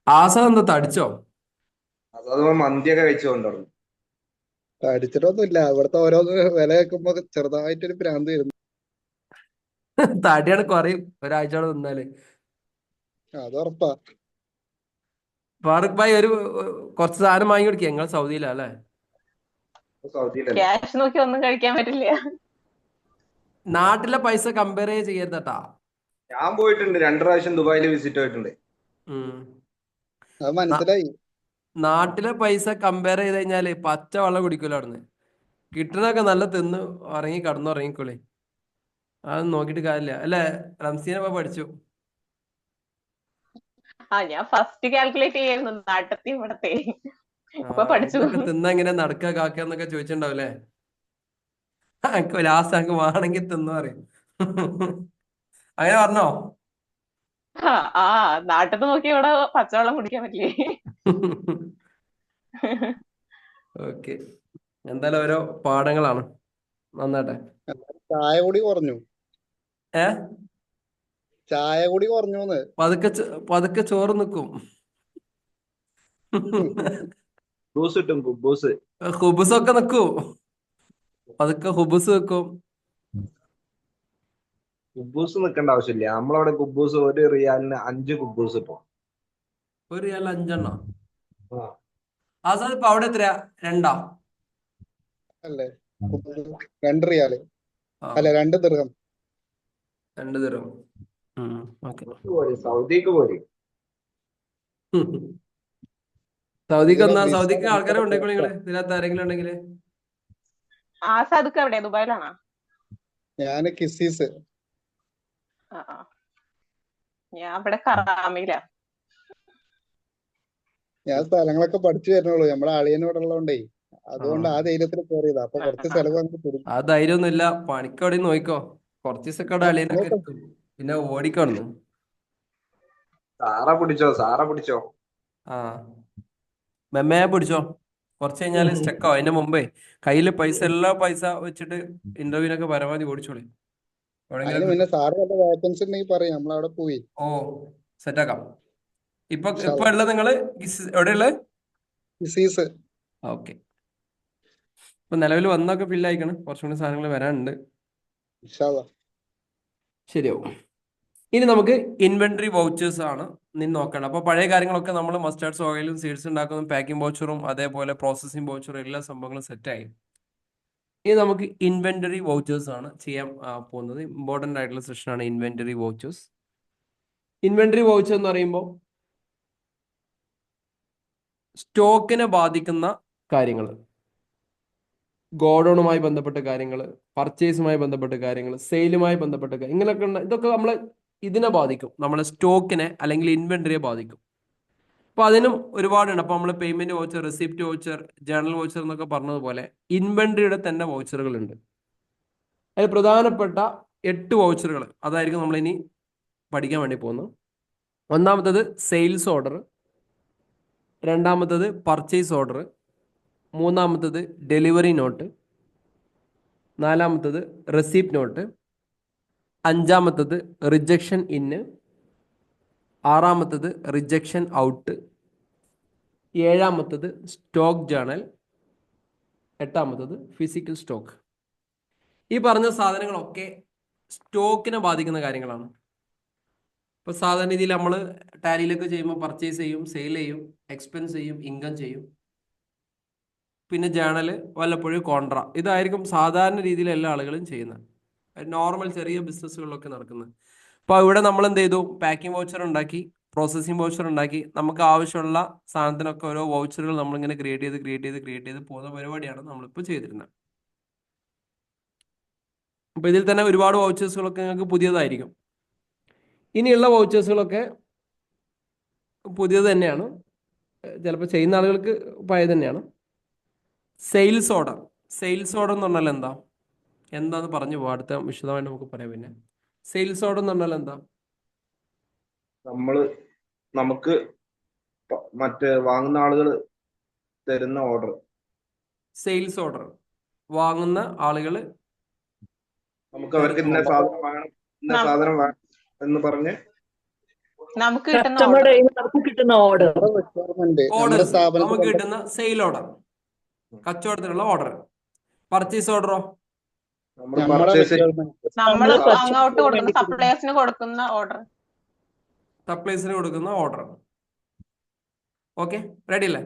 ആസാദ് എന്താ തടിച്ചോ? അത് മന്തിയൊക്കെ കഴിച്ചു കൊണ്ടുവന്നു. അടിച്ചിട്ടൊന്നുമില്ല. ഇവിടുത്തെ ഓരോന്ന് വില കേൾക്കുമ്പോ ചെറുതായിട്ടൊരു ഭ്രാന്ത് വരുന്നു. തടിയാണ് കുറയും ഒരാഴ്ചയോടെ നിന്നാല്. അത് ഉറപ്പാ. ഫാറൂഖ് ഭായ് കുറച്ച് സാധനം വാങ്ങി കൊടുക്കുക. നിങ്ങൾ സൗദിയിലാ അല്ലേ? സൗദിയിലല്ലേ. ക്യാഷ് നോക്കി ഒന്നും കഴിക്കാൻ പറ്റില്ല. നാട്ടിലെ പൈസ കമ്പയർ ചെയ്യരുതട്ടാ. ഞാൻ പോയിട്ടുണ്ട് 2 പ്രാവശ്യം ദുബായിൽ വിസിറ്റ് പോയിട്ടുണ്ട്. അത് മനസ്സിലായി. നാട്ടിലെ പൈസ കമ്പയർ ചെയ്ത് കഴിഞ്ഞാല് പച്ച വെള്ളം കുടിക്കൂല അവിടുന്ന്. കിട്ടണൊക്കെ നല്ല തിന്ന് കടന്നുറങ്ങിക്കോളി. അതൊന്നും നോക്കിയിട്ട് കാര്യമില്ല അല്ലേ. റംസീനപ്പ പഠിച്ചു. ഞാൻ ഫസ്റ്റ് കാൽക്കുലേറ്റ് ചെയ്യായിരുന്നു നാട്ടത്തെ ഇവിടത്തെ. ഇപ്പൊ പഠിച്ചു. ഇതൊക്കെ തിന്ന എങ്ങനെ നടക്കുക കാക്കുന്നൊക്കെ ചോദിച്ചിട്ടുണ്ടാവില്ലേ. ലാസ്റ്റ് അങ്ങ് വേണമെങ്കിൽ തിന്നു പറയും. അങ്ങനെ പറഞ്ഞോ? നാട്ടത്ത് നോക്കി ഇവിടെ പച്ചവെള്ളം കുടിക്കാൻ പറ്റില്ലേ. ഓക്കെ. എന്തായാലും ഓരോ പാഠങ്ങളാണ്. നന്നാട്ടെ. ചായ കുടി കുറഞ്ഞു. ചായ കുടി കുറഞ്ഞൂന്ന്. പതുക്കെ ചോറ് നിക്കും. ഹുബുസൊക്കെ നിക്കും. പതുക്കെ ഹുബുസ് വെക്കും. കുബൂസ് നിൽക്കേണ്ട ആവശ്യമില്ല. നമ്മളവിടെ കുബൂസ് 1 റിയാലിന് 5 കുബൂസ് ഇപ്പൊ. 1 റിയാലിന് 5 എണ്ണം. ആസാദ് ഇപ്പൊ അവിടെ എത്രയാ? 2 അല്ലേ? 2 റിയാല് അല്ല 2 ദിർഹം. 2 ദിർഹം. സൗദിക്ക് പോരി. സൗദിക്ക് ആൾക്കാരെ ഉണ്ടെങ്കിൽ നിങ്ങള് ഇതിനകത്ത് ആരെങ്കിലും ഉണ്ടെങ്കിൽ. ആസാദ് എവിടെ? ദുബായിലാണോ? ഞാന് കിസീസ്. ഞാൻ ഇവിടെ കറാമിയിലാ. ഞാൻ സ്ഥലങ്ങളൊക്കെ പഠിച്ചു വരുന്നുള്ളൂ. നമ്മളെ അളിയൻ ഇവിടെ ഉള്ളതുകൊണ്ടേ അതുകൊണ്ട് ആ ആ ധൈര്യത്തിൽ കയറിയതാ. അപ്പൊ കുറച്ച് ചെലവ് അങ്ങ് ആ പിടിക്കും. ധൈര്യമൊന്നുമില്ല. പണിക്കവിടെ നോക്കിക്കോ. കുറച്ച് ദിവസമൊക്കെ അവിടെ അളിയനൊക്കെ നോക്കാം. എത്തും. പിന്നെ ഓടിക്കൊന്നു. സാറ പിടിച്ചോ. ആ മെമ്മയെ പിടിച്ചോ. കുറച്ച് കഴിഞ്ഞാൽ സ്റ്റക്കാവും. അതിന്റെ മുമ്പേ കയ്യിൽ പൈസ എല്ലാ പൈസ വെച്ചിട്ട് ഇന്റർവ്യൂവിനൊക്കെ പരമാവധി ഓടിച്ചോളി. അതിന് എവിടെയെങ്കിലും മുന്നേ കിട്ടും. സാറ് വല്ല വേക്കൻസി ഉണ്ടെങ്കിൽ പറയും, നമ്മളവിടെ പോയി. ഓ സെറ്റാക്കാം. ഇപ്പൊ ഇൻഷാ ഇപ്പൊ അള്ളാ. ഉള്ളത് നിങ്ങള് എവിടെയുള്ളത്? ഡിസീസ്. ഓക്കെ. ഇപ്പൊ നിലവിൽ വന്നൊക്കെ ഫില്ലായിക്കണം. കുറച്ചും കൂടി സാധനങ്ങൾ വരാനുണ്ട്. ഇൻഷാ അള്ളാ. ശരിയാവും. ഇനി നമുക്ക് ഇൻവെന്ററി വൗച്ചേഴ്സ് ആണ് നിന്ന് നോക്കണം. അപ്പൊ പഴയ കാര്യങ്ങളൊക്കെ നമ്മൾ മസ്റ്റാർഡ്സ് ഓയിലും സീഡ്സ് ഉണ്ടാക്കുന്ന പാക്കിംഗ് വൗച്ചറും അതേപോലെ പ്രോസസ്സിംഗ് വൗച്ചറും എല്ലാ സംഭവങ്ങളും സെറ്റായി. ഇനി നമുക്ക് ഇൻവെന്ററി വൗച്ചേഴ്സ് ആണ് ചെയ്യാൻ പോകുന്നത്. ഇമ്പോർട്ടൻ്റ് ആയിട്ടുള്ള സെഷനാണ് ഇൻവെന്ററി വൗച്ചേഴ്സ്. ഇൻവെന്ററി വൗച്ചർ എന്ന് പറയുമ്പോൾ സ്റ്റോക്കിനെ ബാധിക്കുന്ന കാര്യങ്ങൾ, ഗോഡൌണുമായി ബന്ധപ്പെട്ട കാര്യങ്ങൾ, പർച്ചേസുമായി ബന്ധപ്പെട്ട കാര്യങ്ങൾ, സെയിലുമായി ബന്ധപ്പെട്ട ഇങ്ങനെയൊക്കെ ഇതൊക്കെ നമ്മളെ ഇതിനെ ബാധിക്കും. നമ്മളെ സ്റ്റോക്കിനെ അല്ലെങ്കിൽ ഇൻവെന്ററിയെ ബാധിക്കും. അപ്പൊ അതിനും ഒരുപാടുണ്ട്. അപ്പൊ നമ്മൾ payment voucher, receipt voucher, journal voucher എന്നൊക്കെ പറഞ്ഞതുപോലെ ഇൻവെന്ററിയുടെ തന്നെ വൗച്ചറുകളുണ്ട്. അതിൽ പ്രധാനപ്പെട്ട 8 വൗച്ചറുകൾ അതായിരിക്കും നമ്മൾ ഇനി പഠിക്കാൻ വേണ്ടി പോകുന്നത്. ഒന്നാമത്തത് സെയിൽസ് ഓർഡർ, രണ്ടാമത്തത് പർച്ചേസ് ഓർഡർ, മൂന്നാമത്തത് ഡെലിവറി നോട്ട്, നാലാമത്തത് റെസിപ്റ്റ് നോട്ട്, അഞ്ചാമത്തത് റിജക്ഷൻ ഇന്ന്, ആറാമത്തത് റിജക്ഷൻ ഔട്ട്, ഏഴാമത്തത് സ്റ്റോക്ക് ജേണൽ, എട്ടാമത്തത് ഫിസിക്കൽ സ്റ്റോക്ക്. ഈ പറഞ്ഞ സാധനങ്ങളൊക്കെ സ്റ്റോക്കിനെ ബാധിക്കുന്ന കാര്യങ്ങളാണ്. ഇപ്പൊ സാധാരണ രീതിയിൽ നമ്മൾ ടാലിയിലൊക്കെ ചെയ്യുമ്പോൾ പർച്ചേസ് ചെയ്യും, സെയിൽ ചെയ്യും, എക്സ്പെൻസ് ചെയ്യും, ഇൻകം ചെയ്യും, പിന്നെ ജേണൽ, വല്ലപ്പോഴും കോൺട്ര. ഇതായിരിക്കും സാധാരണ രീതിയിൽ എല്ലാ ആളുകളും ചെയ്യുന്നത്. നോർമൽ ചെറിയ ബിസിനസ്സുകളിലൊക്കെ നടക്കുന്നത്. അപ്പോൾ ഇവിടെ നമ്മൾ എന്ത് ചെയ്തു? പാക്കിംഗ് വൗച്ചർ ഉണ്ടാക്കി, പ്രോസസ്സിംഗ് വൗച്ചർ ഉണ്ടാക്കി, നമുക്ക് ആവശ്യമുള്ള സാധനത്തിനൊക്കെ ഓരോ വൗച്ചറുകൾ നമ്മളിങ്ങനെ ക്രിയേറ്റ് ചെയ്ത് പോകുന്ന പരിപാടിയാണ് നമ്മളിപ്പോൾ ചെയ്തിരുന്നത്. അപ്പോൾ ഇതിൽ തന്നെ ഒരുപാട് വൗച്ചേഴ്സുകളൊക്കെ നിങ്ങൾക്ക് പുതിയതായിരിക്കും. ഇനിയുള്ള വൗച്ചേഴ്സുകളൊക്കെ പുതിയത് തന്നെയാണ്, ചിലപ്പോൾ ചെയ്യുന്ന ആളുകൾക്ക് പഴയത് തന്നെയാണ്. Sales order. സെയിൽസ് ഓർഡർ എന്ന് പറഞ്ഞാൽ എന്താന്ന് പറഞ്ഞു പോകാം. അടുത്ത വിശദമായിട്ട് നമുക്ക് പറയാം. പിന്നെ സെയിൽസ് ഓർഡർ എന്ന് പറഞ്ഞാൽ എന്താ? നമുക്ക് മറ്റേ വാങ്ങുന്ന ആളുകൾ തരുന്ന ഓർഡർ. സെയിൽസ് ഓർഡർ വാങ്ങുന്ന ആളുകൾ നമുക്ക് അവർക്ക് ഇന്ന സാധനം വേണം, ഇന്ന സാധനം വേണം എന്ന് പറഞ്ഞ് നമുക്ക് കിട്ടുന്ന കസ്റ്റമറുടെ ഓർഡർ. കയ്യിൽ നിന്ന് നമുക്ക് കിട്ടുന്ന ഓർഡർ. നമ്മുടെ റിക്വയർമെന്റ് നമ്മുടെ ഓർഡേഴ്സ് സ്ഥാപനത്തിൽ നമുക്ക് കിട്ടുന്ന സെയിൽ ഓർഡർ, കച്ചവടത്തിനുള്ള ഓർഡർ. പർച്ചേസ് ഓർഡറോ? നമ്മൾ നമ്മുടെ പർച്ചേസ് റിക്വയർമെന്റ് നമ്മൾ നമ്മള് purchase അങ്ങോട്ട് കൊടുക്കുന്ന വേണ്ടി കൊടുക്കുന്ന സപ്ലയേഴ്സിന് കൊടുക്കുന്ന ഓർഡർ. സപ്ലൈസിന് കൊടുക്കുന്ന ഓർഡർ. ഓക്കെ, റെഡി അല്ലേ?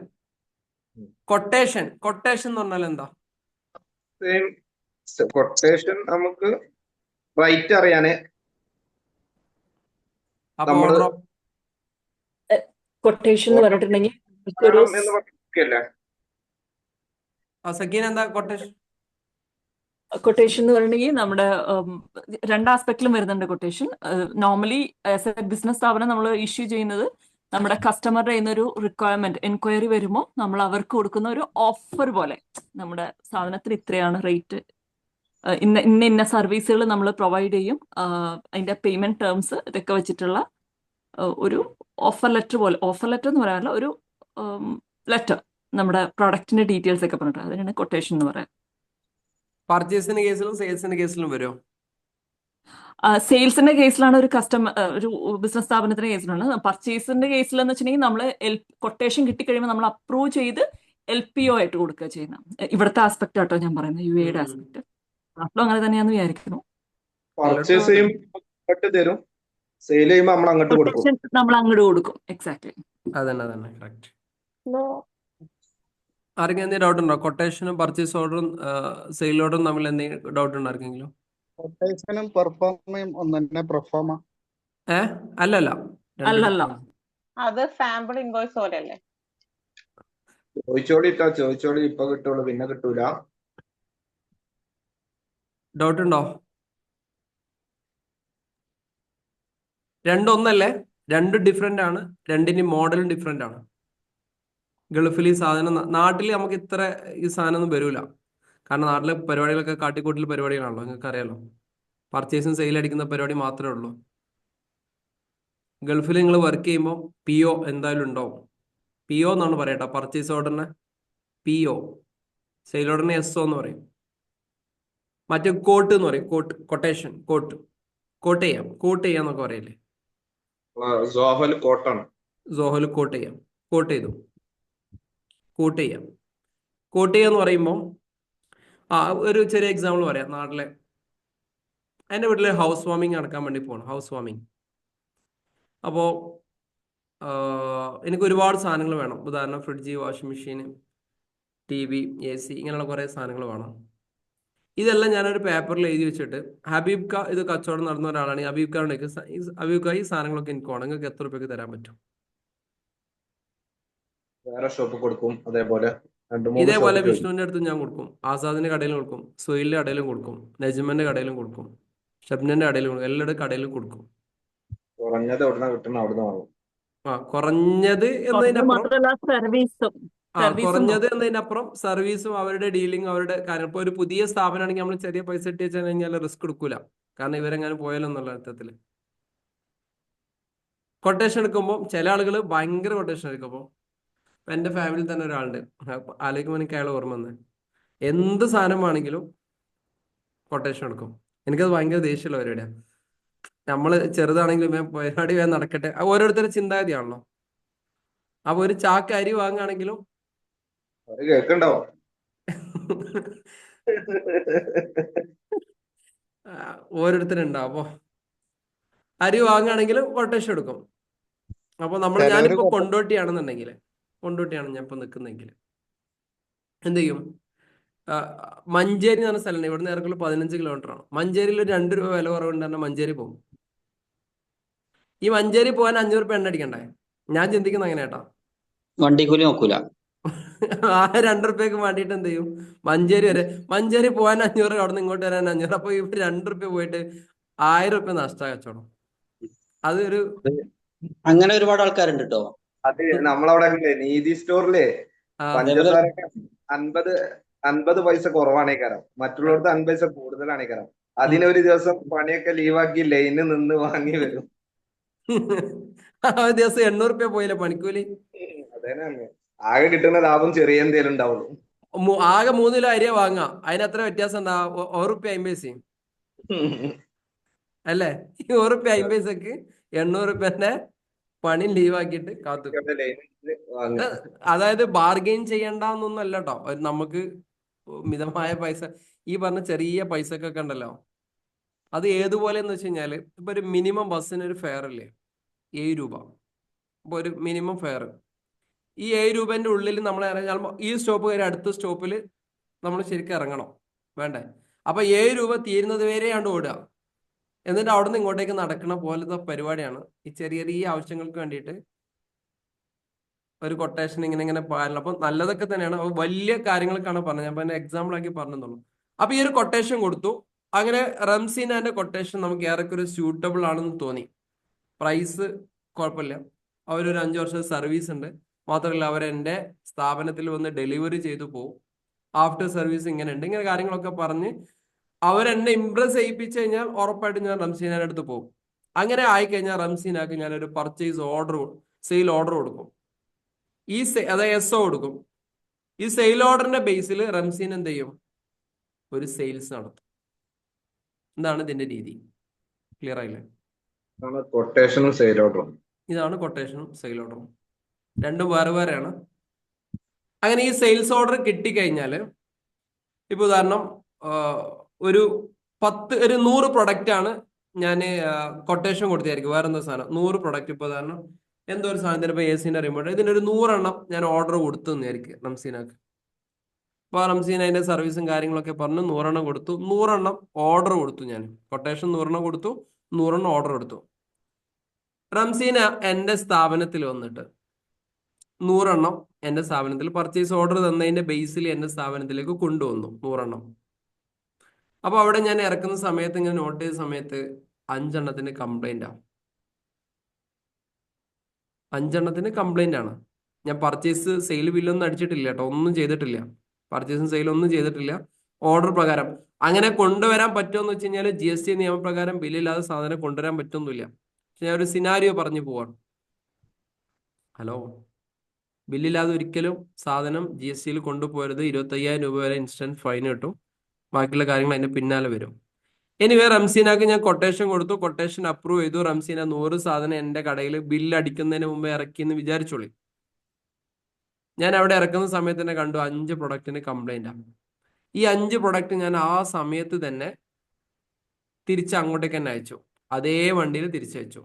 കൊട്ടേഷൻ. കൊട്ടേഷൻ എന്ന് പറഞ്ഞാൽ എന്താ? കൊട്ടേഷൻ നമുക്ക് റൈറ്റ് അറിയാന് അപ്പൊ നമ്മള് ഓർഡറോ? കൊട്ടേഷൻ എന്ന് പറഞ്ഞിട്ടുണ്ടെങ്കിൽ ഒരു വേണം എന്ന് പറഞ്ഞല്ലേ. സക്കീൻ എന്താ കൊട്ടേഷൻ? കൊട്ടേഷൻ എന്ന് പറഞ്ഞിട്ടുണ്ടെങ്കിൽ നമ്മുടെ രണ്ട് ആസ്പെക്റ്റിലും വരുന്നുണ്ട് quotation. Normally as A business സ്ഥാപനം നമ്മൾ ഇഷ്യൂ ചെയ്യുന്നത് നമ്മുടെ കസ്റ്റമറുടെ ഒരു റിക്വയർമെന്റ് എൻക്വയറി വരുമ്പോൾ നമ്മൾ അവർക്ക് കൊടുക്കുന്ന ഒരു ഓഫർ പോലെ, നമ്മുടെ സാധനത്തിന് ഇത്രയാണ് റേറ്റ്, ഇന്ന സർവീസുകൾ നമ്മൾ പ്രൊവൈഡ് ചെയ്യും, അതിന്റെ പേയ്മെന്റ് ടേംസ് ഇതൊക്കെ വെച്ചിട്ടുള്ള ഒരു ഓഫർ ലെറ്റർ പോലെ. ഓഫർ ലെറ്റർ എന്ന് പറയാനുള്ള ഒരു ലെറ്റർ, നമ്മുടെ പ്രൊഡക്റ്റിന്റെ ഡീറ്റെയിൽസ് ഒക്കെ പറഞ്ഞിട്ട് അതിനാണ് കൊട്ടേഷൻ എന്ന് പറയാം. പർച്ചേസിന്റെ കേസിലും സെയിൽസിന്റെ കേസിലും വരുമോ? സെയിൽസിന്റെ കേസിലാണ് ഒരു ഒരു ബിസിനസ് സ്ഥാപനത്തിന്റെ കേസിലാണ്. പർച്ചേസിന്റെ കേസിൽ എന്ന് വെച്ചിട്ടുണ്ടെങ്കിൽ നമ്മൾ കൊട്ടേഷൻ കിട്ടിക്കഴിയുമ്പോൾ നമ്മൾ അപ്രൂവ് ചെയ്ത് LPO ആയിട്ട് കൊടുക്കുക ചെയ്യുന്ന ഇവിടുത്തെ ആസ്പെക്ട് ആട്ടോ ഞാൻ പറയുന്നത്, UAE ആസ്പെക്ട്. നാട്ടിലും അങ്ങനെ തന്നെയാന്ന് വിചാരിക്കുന്നു. പർച്ചേസ് ചെയ്യുമ്പോൾ തരും, സെയിൽ ചെയ്യുമ്പോൾ നമ്മൾ അങ്ങോട്ട് കൊടുക്കും. കൊട്ടേഷൻ നമ്മൾ അങ്ങോട്ട് കൊടുക്കും. എക്സാക്ട്ലി. അതന്നെ കറക്റ്റ്. ആർക്കെങ്കിലും എന്തെങ്കിലും ഡൗട്ട് ഉണ്ടോ? കൊട്ടേഷനും പർച്ചേസ് ഓർഡറും സെയിൽ ഓർഡറും തമ്മിൽ എന്തെങ്കിലും ഡൗട്ട് ഉണ്ടോ ആർക്കെങ്കിലും? കൊട്ടേഷനും പെർഫോമയും ഒന്ന് തന്നെ പെർഫോമ. അല്ലല്ല, അല്ലല്ല. അത് സാമ്പിൾ ഇൻവോയ്സ് പോലെയല്ലേ? ചോദിച്ചോളി, ഇപ്പൊ കിട്ടുള്ളൂ, പിന്നെ കിട്ടൂല. ഡൗട്ട് ഉണ്ടോ? രണ്ടൊന്നല്ലേ? രണ്ട് ഡിഫറെന്റ് ആണ്, രണ്ടിന് മോഡലും ഡിഫറെന്റ് ആണ്. ഗൾഫിൽ ഈ സാധനം നാട്ടിൽ നമുക്ക് ഇത്ര ഈ സാധനം ഒന്നും വരൂല. കാരണം നാട്ടിലെ പരിപാടികളൊക്കെ കാട്ടിക്കൂട്ടൽ പരിപാടികളാണല്ലോ, നിങ്ങൾക്ക് അറിയാലോ. പർച്ചേസും സെയിൽ അടിക്കുന്ന പരിപാടി മാത്രമേ ഉള്ളൂ. ഗൾഫിൽ നിങ്ങൾ വർക്ക് ചെയ്യുമ്പോൾ PO എന്തായാലും ഉണ്ടാവും. PO എന്നാണ് പറയട്ടോ, പർച്ചേസ് ഓർഡറിന് PO, സെയിൽ ഓർഡറിന് SO എന്ന് പറയും. മറ്റേ കോട്ട് എന്ന് പറയും, കോട്ട്, കൊട്ടേഷൻ, കോട്ട് ചെയ്യാന്നൊക്കെ പറയില്ലേ. സോഹൽ കോട്ടാണ്. സോഹൽ കോട്ട് ചെയ്യാം, കോട്ട് ചെയ്തു, കോട്ട് ചെയ്യാം. കോട്ട് ചെയ്യാന്ന് പറയുമ്പോൾ ഒരു ചെറിയ എക്സാമ്പിൾ പറയാം. നാട്ടിലെ എൻ്റെ വീട്ടിൽ ഹൗസ് വാമിങ് നടക്കാൻ വേണ്ടി പോകണം, ഹൗസ് വാമിങ്. അപ്പോൾ എനിക്ക് ഒരുപാട് സാധനങ്ങൾ വേണം. ഉദാഹരണം fridge, washing machine, TV, AC, ഇങ്ങനെയുള്ള കുറേ സാധനങ്ങൾ വേണം. ഇതെല്ലാം ഞാനൊരു പേപ്പറിൽ എഴുതി വെച്ചിട്ട്, ഹബീബ് ക ഇത് കച്ചവടം നടന്ന ഒരാളാണ്, ഹബീബ് ക ഈ സാധനങ്ങളൊക്കെ എനിക്ക് വേണം, നിങ്ങൾക്ക് എത്ര രൂപയ്ക്ക് തരാൻ പറ്റും? വേറെ ഷോപ്പ് കൊടുക്കും. അതേപോലെ 2-3 ഇതേപോലെ ഷോപ്പ് ചോദിക്കും. വിഷ്ണുവിന്റെ അടുത്ത് ഞാൻ കൊടുക്കും, ആസാദിന്റെ കടയിലും കൊടുക്കും, സുഹൈലിന്റെ കടയിലും കൊടുക്കും, നജ്മന്റെ കടയിലും കൊടുക്കും, ഷബ്നന്റെ കടയിലും കൊടുക്കും, എല്ലാവരുടെ കടയിലും കൊടുക്കും. കുറഞ്ഞത് എവിടുന്ന കിട്ടണം അവിടുന്ന് വാങ്ങും. കുറഞ്ഞത് എന്നതിനപ്പുറം മാത്രമല്ല സർവീസും കുറഞ്ഞത് എന്നതിനപ്പുറം സർവീസും അവരുടെ ഡീലിംഗ്, അവരുടെ കാര്യം. ഇപ്പോൾ ഒരു പുതിയ സ്ഥാപനമാണെങ്കിൽ നമ്മൾ ചെറിയ പൈസ ഇട്ട് വെച്ചാൽ കഴിഞ്ഞാൽ റിസ്ക് എടുക്കൂല, കാരണം ഇവരെങ്ങനെ പോയാലോ എന്നുള്ള അർത്ഥത്തിൽ. കൊട്ടേഷൻ എടുക്കുമ്പോൾ ചില ആളുകൾ ഭയങ്കര കൊട്ടേഷൻ എടുക്കുമ്പോൾ, ഇപ്പം എൻ്റെ ഫാമിലിയിൽ തന്നെ ഒരാളുണ്ട്, ആലോചിക്കുമ്പോൾ എനിക്ക് അയാൾ ഓർമ്മ വന്നത്, എന്ത് സാധനമാണെങ്കിലും കൊട്ടേഷൻ എടുക്കും. എനിക്കത് ഭയങ്കര ദേഷ്യമുള്ള പരിപാടിയാണ്. നമ്മൾ ചെറുതാണെങ്കിലും പരിപാടി വേഗം നടക്കട്ടെ, ഓരോരുത്തരുടെ ചിന്താഗതിയാണല്ലോ. അപ്പോൾ ഒരു ചാക്ക് അരി വാങ്ങുകയാണെങ്കിലും അവര് കേൾക്കണ്ടാവോ? ഓരോരുത്തരുണ്ടാവും. അപ്പോൾ അരി വാങ്ങുകയാണെങ്കിലും കൊട്ടേഷൻ എടുക്കും. അപ്പോൾ ചിലവര് ഞാനിപ്പോൾ കൊണ്ടോട്ടിയാണ് ഞാൻ ഇപ്പോൾ നിൽക്കുന്നതെങ്കിൽ എന്ത് ചെയ്യും? മഞ്ചേരി എന്ന് പറഞ്ഞ സ്ഥലമാണ്, ഇവിടുന്ന് ഏറെക്കുറെ 15 കിലോമീറ്ററാണ്. മഞ്ചേരിയിൽ ഒരു 2 രൂപ വില കുറവുണ്ട് പറഞ്ഞാൽ മഞ്ചേരി പോകും. ഈ മഞ്ചേരി പോകാൻ 500 രൂപ എണ്ണ അടിക്കണ്ടേ? ഞാൻ ചിന്തിക്കുന്നത് അങ്ങനെ കേട്ടോ. വണ്ടിക്കൂലി നോക്കൂല. ആ 2 രൂപയ്ക്ക് വേണ്ടിയിട്ട് എന്ത് ചെയ്യും? മഞ്ചേരി പോകാൻ 500, അവിടെ നിന്ന് ഇങ്ങോട്ട് വരാൻ 500. അപ്പൊ ഇവർ 2 രൂപ പോയിട്ട് 1000 രൂപ നഷ്ട കച്ചവടം. അതൊരു അങ്ങനെ ഒരുപാട് ആൾക്കാരുണ്ട് കേട്ടോ. അത് നമ്മളവിടെ നീതി സ്റ്റോറിലെ പഞ്ചസാരക്ക് 50 പൈസ കുറവാണേക്കാരം, മറ്റുള്ളവർക്ക് 5 പൈസ കൂടുതലാണേക്കാരം. അതിനൊരു ദിവസം പണിയൊക്കെ ലീവാക്കി ലൈന് നിന്ന് വാങ്ങി വരും. ഒരു ദിവസം 800 രൂപ പോയില്ലേ പണിക്കൂലി? അതന്നെ ആകെ കിട്ടുന്ന ലാഭം ചെറിയ എന്തേലും ഉണ്ടാവുള്ളൂ. ആകെ 3 കിലോ അരിയ വാങ്ങാം, അതിനത്ര വ്യത്യാസം ഉണ്ടാവും. 1 രൂപ 50 പൈസയും അല്ലേ? ഈ 1 രൂപ 50 പൈസക്ക് 800 രൂപന്റെ പണി ലീവാക്കിയിട്ട് കാത്തു. അതായത് ബാർഗെയിൻ ചെയ്യണ്ടെന്നൊന്നും അല്ല കേട്ടോ. നമുക്ക് മിതമായ പൈസ, ഈ പറഞ്ഞ ചെറിയ പൈസക്കൊക്കെ ഉണ്ടല്ലോ, അത് ഏതുപോലെ എന്ന് വെച്ച് കഴിഞ്ഞാൽ, ഇപ്പൊ ഒരു മിനിമം ബസ്സിന് ഒരു ഫെയർ ഇല്ലേ, 7 രൂപ. ഇപ്പൊ ഒരു മിനിമം ഫെയർ, ഈ 7 രൂപന്റെ ഉള്ളിൽ നമ്മൾ ഇറങ്ങാൻ, ഈ സ്റ്റോപ്പ് കഴിഞ്ഞ അടുത്ത സ്റ്റോപ്പിൽ നമ്മൾ ശരിക്കും ഇറങ്ങണം, വേണ്ടേ? അപ്പൊ 7 രൂപ തീരുന്നത് വരെയാണ്ട് ഓടുക, എന്നിട്ട് അവിടെ നിന്ന് ഇങ്ങോട്ടേക്ക് നടക്കണ പോലത്തെ പരിപാടിയാണ്. ഈ ചെറിയ ചെറിയ ആവശ്യങ്ങൾക്ക് വേണ്ടിയിട്ട് ഒരു കൊട്ടേഷൻ ഇങ്ങനെ പാരണം. അപ്പൊ നല്ലതൊക്കെ തന്നെയാണ്, വലിയ കാര്യങ്ങൾക്കാണ് പറഞ്ഞത്. ഞാൻ പിന്നെ എക്സാമ്പിൾ ആക്കി പറഞ്ഞെന്നുള്ളൂ. അപ്പൊ ഈ ഒരു കൊട്ടേഷൻ കൊടുത്തു. അങ്ങനെ റംസീനാന്റെ കൊട്ടേഷൻ നമുക്ക് ഏറെക്കുറെ സ്യൂട്ടബിൾ ആണെന്ന് തോന്നി. പ്രൈസ് കുഴപ്പമില്ല, അവരൊരു 5 വർഷം സർവീസ് ഉണ്ട്. മാത്രമല്ല അവരെൻ്റെ സ്ഥാപനത്തിൽ വന്ന് ഡെലിവറി ചെയ്തു പോകും. ആഫ്റ്റർ സർവീസ് ഇങ്ങനെ ഉണ്ട്, ഇങ്ങനെ കാര്യങ്ങളൊക്കെ പറഞ്ഞ് അവരെന്നെ ഇംപ്രസ് ചെയ്യിപ്പിച്ചു കഴിഞ്ഞാൽ ഉറപ്പായിട്ടും ഞാൻ റംസീനാന്റെ അടുത്ത് പോകും. അങ്ങനെ ആയിക്കഴിഞ്ഞാൽ റംസീനാക്ക് ഞാനൊരു പർച്ചേസ് ഓർഡർ, സെയിൽ ഓർഡർ കൊടുക്കും. അതായത് SO കൊടുക്കും. ഈ സെയിൽ ഓർഡറിന്റെ ബേസിൽ റംസീൻ എന്ത് ചെയ്യും? ഒരു സെയിൽസ് നടത്തും. എന്താണ് ഇതിന്റെ രീതി? ക്ലിയർ ആയില്ലേ? കൊട്ടേഷനും സെയിൽ ഓർഡറും. ഇതാണ് കൊട്ടേഷനും സെയിൽ ഓർഡറും, രണ്ടും വേറെ വേറെയാണ്. അങ്ങനെ ഈ സെയിൽസ് ഓർഡർ കിട്ടിക്കഴിഞ്ഞാൽ, ഇപ്പൊ ഉദാഹരണം ഒരു 100 പ്രൊഡക്റ്റ് ആണ് ഞാൻ കൊട്ടേഷൻ കൊടുത്തായിരിക്കും. വേറെ എന്തോ സാധനം 100 പ്രൊഡക്റ്റ്, ഇപ്പൊ ഉദാഹരണം എന്തോ ഒരു സാധനത്തിന് ഇപ്പൊ AC ന്റെ റിമോട്ട്, ഇതിനൊരു 100 എണ്ണം ഞാൻ ഓർഡർ കൊടുത്തു തന്നെയായിരിക്കും റംസീനാക്ക്. അപ്പൊ റംസീൻ അതിന്റെ സർവീസും കാര്യങ്ങളൊക്കെ പറഞ്ഞ് 100 എണ്ണം കൊടുത്തു. 100 എണ്ണം ഓർഡർ കൊടുത്തു, ഞാൻ കൊട്ടേഷൻ 100 എണ്ണം കൊടുത്തു, 100 എണ്ണം ഓർഡർ എടുത്തു. റംസീന എൻ്റെ സ്ഥാപനത്തിൽ വന്നിട്ട് 100 എണ്ണം എൻ്റെ സ്ഥാപനത്തിൽ പർച്ചേസ് ഓർഡർ തന്നതിന്റെ ബേസിൽ എൻ്റെ സ്ഥാപനത്തിലേക്ക് കൊണ്ടുവന്നു 100 എണ്ണം. അപ്പൊ അവിടെ ഞാൻ ഇറക്കുന്ന സമയത്ത്, ഇങ്ങനെ നോട്ട് ചെയ്ത സമയത്ത് 5 എണ്ണത്തിന് കംപ്ലൈന്റ് ആണ്. 5 എണ്ണത്തിന് കംപ്ലൈന്റ് ആണ്. ഞാൻ പർച്ചേസ് സെയിൽ ബില്ലൊന്നും അടിച്ചിട്ടില്ല കേട്ടോ, ഒന്നും ചെയ്തിട്ടില്ല. പർച്ചേസും സെയിലും ഒന്നും ചെയ്തിട്ടില്ല. ഓർഡർ പ്രകാരം അങ്ങനെ കൊണ്ടുവരാൻ പറ്റുമെന്ന് വെച്ച് കഴിഞ്ഞാൽ GST നിയമപ്രകാരം ബില്ലില്ലാതെ സാധനം കൊണ്ടുവരാൻ പറ്റൊന്നുമില്ല. പക്ഷെ ഞാൻ ഒരു സിനാരിയോ പറഞ്ഞു പോവാണ്. ഹലോ, ബില്ലില്ലാതെ ഒരിക്കലും സാധനം GSTയിൽ കൊണ്ടുപോകരുത്. 25,000 രൂപ വരെ ഇൻസ്റ്റന്റ് ഫൈൻ കിട്ടും. ബാക്കിയുള്ള കാര്യങ്ങൾ അതിന്റെ പിന്നാലെ വരും. എനിവേ റംസീനാക്ക് ഞാൻ കൊട്ടേഷൻ കൊടുത്തു, കൊട്ടേഷൻ അപ്രൂവ് ചെയ്തു. റംസീന 100 സാധനം എൻ്റെ കടയിൽ ബില്ല് അടിക്കുന്നതിന് മുമ്പ് ഇറക്കിയെന്ന് വിചാരിച്ചോളി. ഞാൻ അവിടെ ഇറക്കുന്ന സമയത്ത് തന്നെ കണ്ടു 5 പ്രൊഡക്റ്റിന് കംപ്ലൈന്റ് ആണ്. ഈ 5 പ്രൊഡക്റ്റ് ഞാൻ ആ സമയത്ത് തന്നെ തിരിച്ച് അങ്ങോട്ടേക്ക് തന്നെ അയച്ചു. അതേ വണ്ടിയിൽ തിരിച്ചയച്ചു.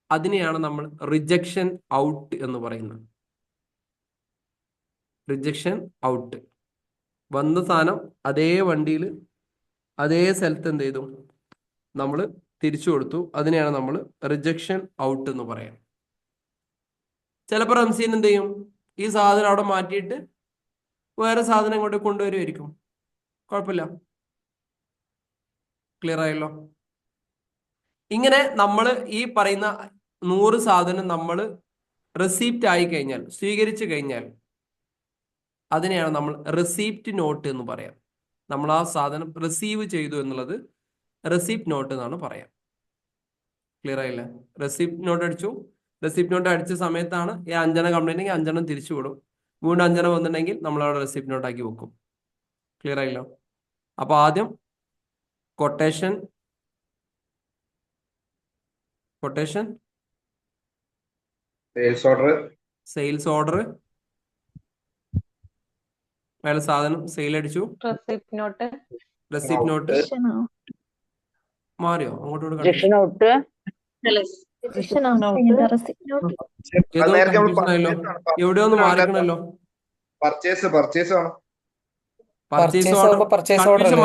അതിനെയാണ് നമ്മൾ റിജക്ഷൻ ഔട്ട് എന്ന് പറയുന്നത്. Rejection out. വന്ന സാധനം അതേ വണ്ടിയിൽ അതേ സ്ഥലത്ത് എന്ത് ചെയ്തു, നമ്മൾ തിരിച്ചു കൊടുത്തു. അതിനെയാണ് നമ്മൾ റിജക്ഷൻ ഔട്ട് എന്ന് പറയാം. ചിലപ്പോൾ റംസീൻ എന്ത് ചെയ്യും, ഈ സാധനം അവിടെ മാറ്റിയിട്ട് വേറെ സാധനം ഇങ്ങോട്ട് കൊണ്ടുവരുമായിരിക്കും. കുഴപ്പമില്ല. ക്ലിയർ ആയല്ലോ? ഇങ്ങനെ നമ്മൾ ഈ പറയുന്ന 100 സാധനം നമ്മൾ റിസീപ്റ്റ് ആയി കഴിഞ്ഞാൽ, സ്വീകരിച്ചു കഴിഞ്ഞാൽ അതിനെയാണ് നമ്മൾ റിസീപ്റ്റ് നോട്ട് എന്ന് പറയാം. നമ്മൾ ആ സാധനം റിസീവ് ചെയ്തു എന്നുള്ളത് റെസിപ്റ്റ് നോട്ട് എന്നാണ് പറയാം. ക്ലിയർ ആയില്ല? റെസിപ്റ്റ് നോട്ട് അടിച്ചു. റെസിപ്റ്റ് നോട്ട് അടിച്ച സമയത്താണ് ഈ 5 കംപ്ലൈന്റ് 5 തിരിച്ചു വിടും. വീണ്ടും 5 വന്നിട്ടുണ്ടെങ്കിൽ നമ്മൾ അവിടെ റെസിപ്റ്റ് നോട്ട് ആക്കി വെക്കും. ക്ലിയർ ആയില്ലോ? അപ്പൊ ആദ്യം കൊട്ടേഷൻ സെയിൽസ് ഓർഡർ അയാൾ സാധനം സെയിൽ അടിച്ചു. റെസിപ്റ്റ് നോട്ട് മാറിയോ? അങ്ങോട്ടോട്ട് എവിടെയോ ഒന്ന് മാറിക്കണല്ലോ. പർച്ചേസ് കൺഫ്യൂഷൻ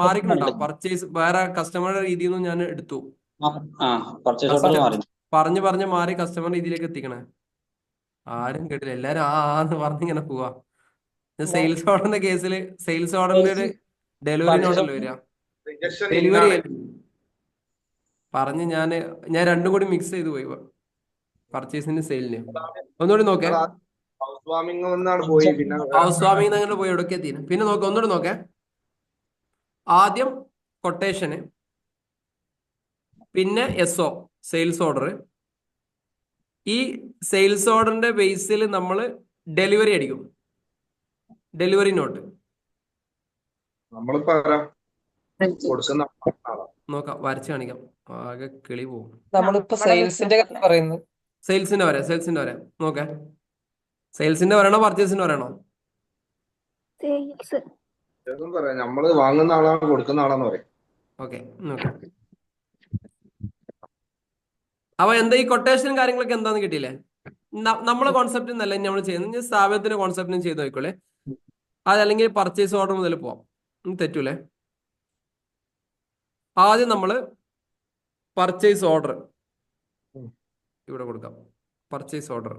മാറിക്കണുണ്ടോ? പർച്ചേസ് വേറെ കസ്റ്റമറുടെ രീതിയിൽ നിന്ന് ഞാൻ എടുത്തു. പറഞ്ഞ് മാറി കസ്റ്റമർ രീതിയിലേക്ക് എത്തിക്കണേ. ആരും കേട്ടില്ല, എല്ലാരും ആന്ന് പറഞ്ഞിങ്ങനെ പോവാ. സെയിൽസ് ഓർഡറിന്റെ കേസിൽ സെയിൽസ് ഓർഡറിന്റെ ഒരു ഡെലിവറി നോട്ടല്ലോ വരിക. ഡെലിവറി പറഞ്ഞ് ഞാൻ രണ്ടും കൂടി മിക്സ് ചെയ്ത് പോയി, പർച്ചേസിന് സെയിലിന്. ഒന്നുകൂടി നോക്കേ, ഹൗസ് വാമിംഗ് അങ്ങനെ പോയി എവിടേക്ക് എത്തി. പിന്നെ നോക്കാം, ഒന്നുകൂടി നോക്കേ. ആദ്യം കൊട്ടേഷന്, പിന്നെ SO സെയിൽസ് ഓർഡർ. ഈ സെയിൽസ് ഓർഡറിന്റെ ബേസിൽ നമ്മൾ ഡെലിവറി അടിക്കും, ഡെലിവറി നോട്ട്. നോക്കാം, വരച്ച് കാണിക്കാം. ആകെ കിളി പോകും. നമ്മളിപ്പോ സെയിൽസിന്റെ പറയുന്നത്. സെയിൽസിന്റെ വരാം. നോക്കേ, സെയിൽസിന്റെ പറയണോ പർച്ചേസിന്റെ പറയണോ? നമ്മള് വാങ്ങുന്ന ആളാണ് കൊടുക്കുന്ന ആളാന്ന് പറയും. ഓക്കെ, നോക്കാം. അപ്പൊ എന്താ ഈ കൊട്ടേഷൻ കാര്യങ്ങളൊക്കെ എന്താന്ന് കിട്ടിയില്ലേ? നമ്മളെ കോൺസെപ്റ്റ് എന്നല്ല നമ്മൾ ചെയ്യുന്നത്, സ്ഥാപനത്തിന്റെ കോൺസെപ്റ്റിനും ചെയ്ത് നോക്കിക്കോളെ. അതല്ലെങ്കിൽ പർച്ചേസ് ഓർഡർ മുതൽ പോവാം, തെറ്റൂലേ? ആദ്യം നമ്മൾ പർച്ചേസ് ഓർഡർ ഇവിടെ കൊടുക്കാം. പർച്ചേസ് ഓർഡർ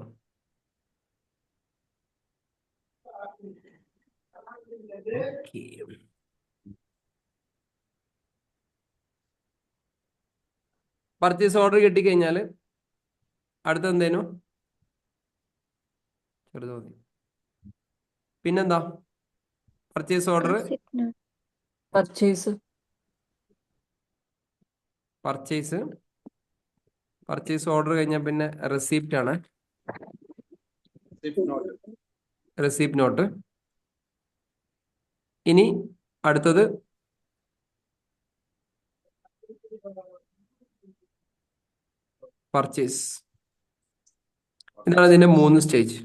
പർച്ചേസ് ഓർഡർ കിട്ടിക്കഴിഞ്ഞാൽ അടുത്ത എന്തേനു ചെറുത് മതി. പിന്നെന്താ? പർച്ചേസ് ഓർഡർ, പർച്ചേസ് ഓർഡർ കഴിഞ്ഞാൽ പിന്നെ റെസിപ്റ്റ് ആണ്, റെസിപ്റ്റ് നോട്ട്. ഇനി അടുത്തത് പർച്ചേസ്. ഇതാണ് ഇതിന്റെ 3 സ്റ്റേജ്.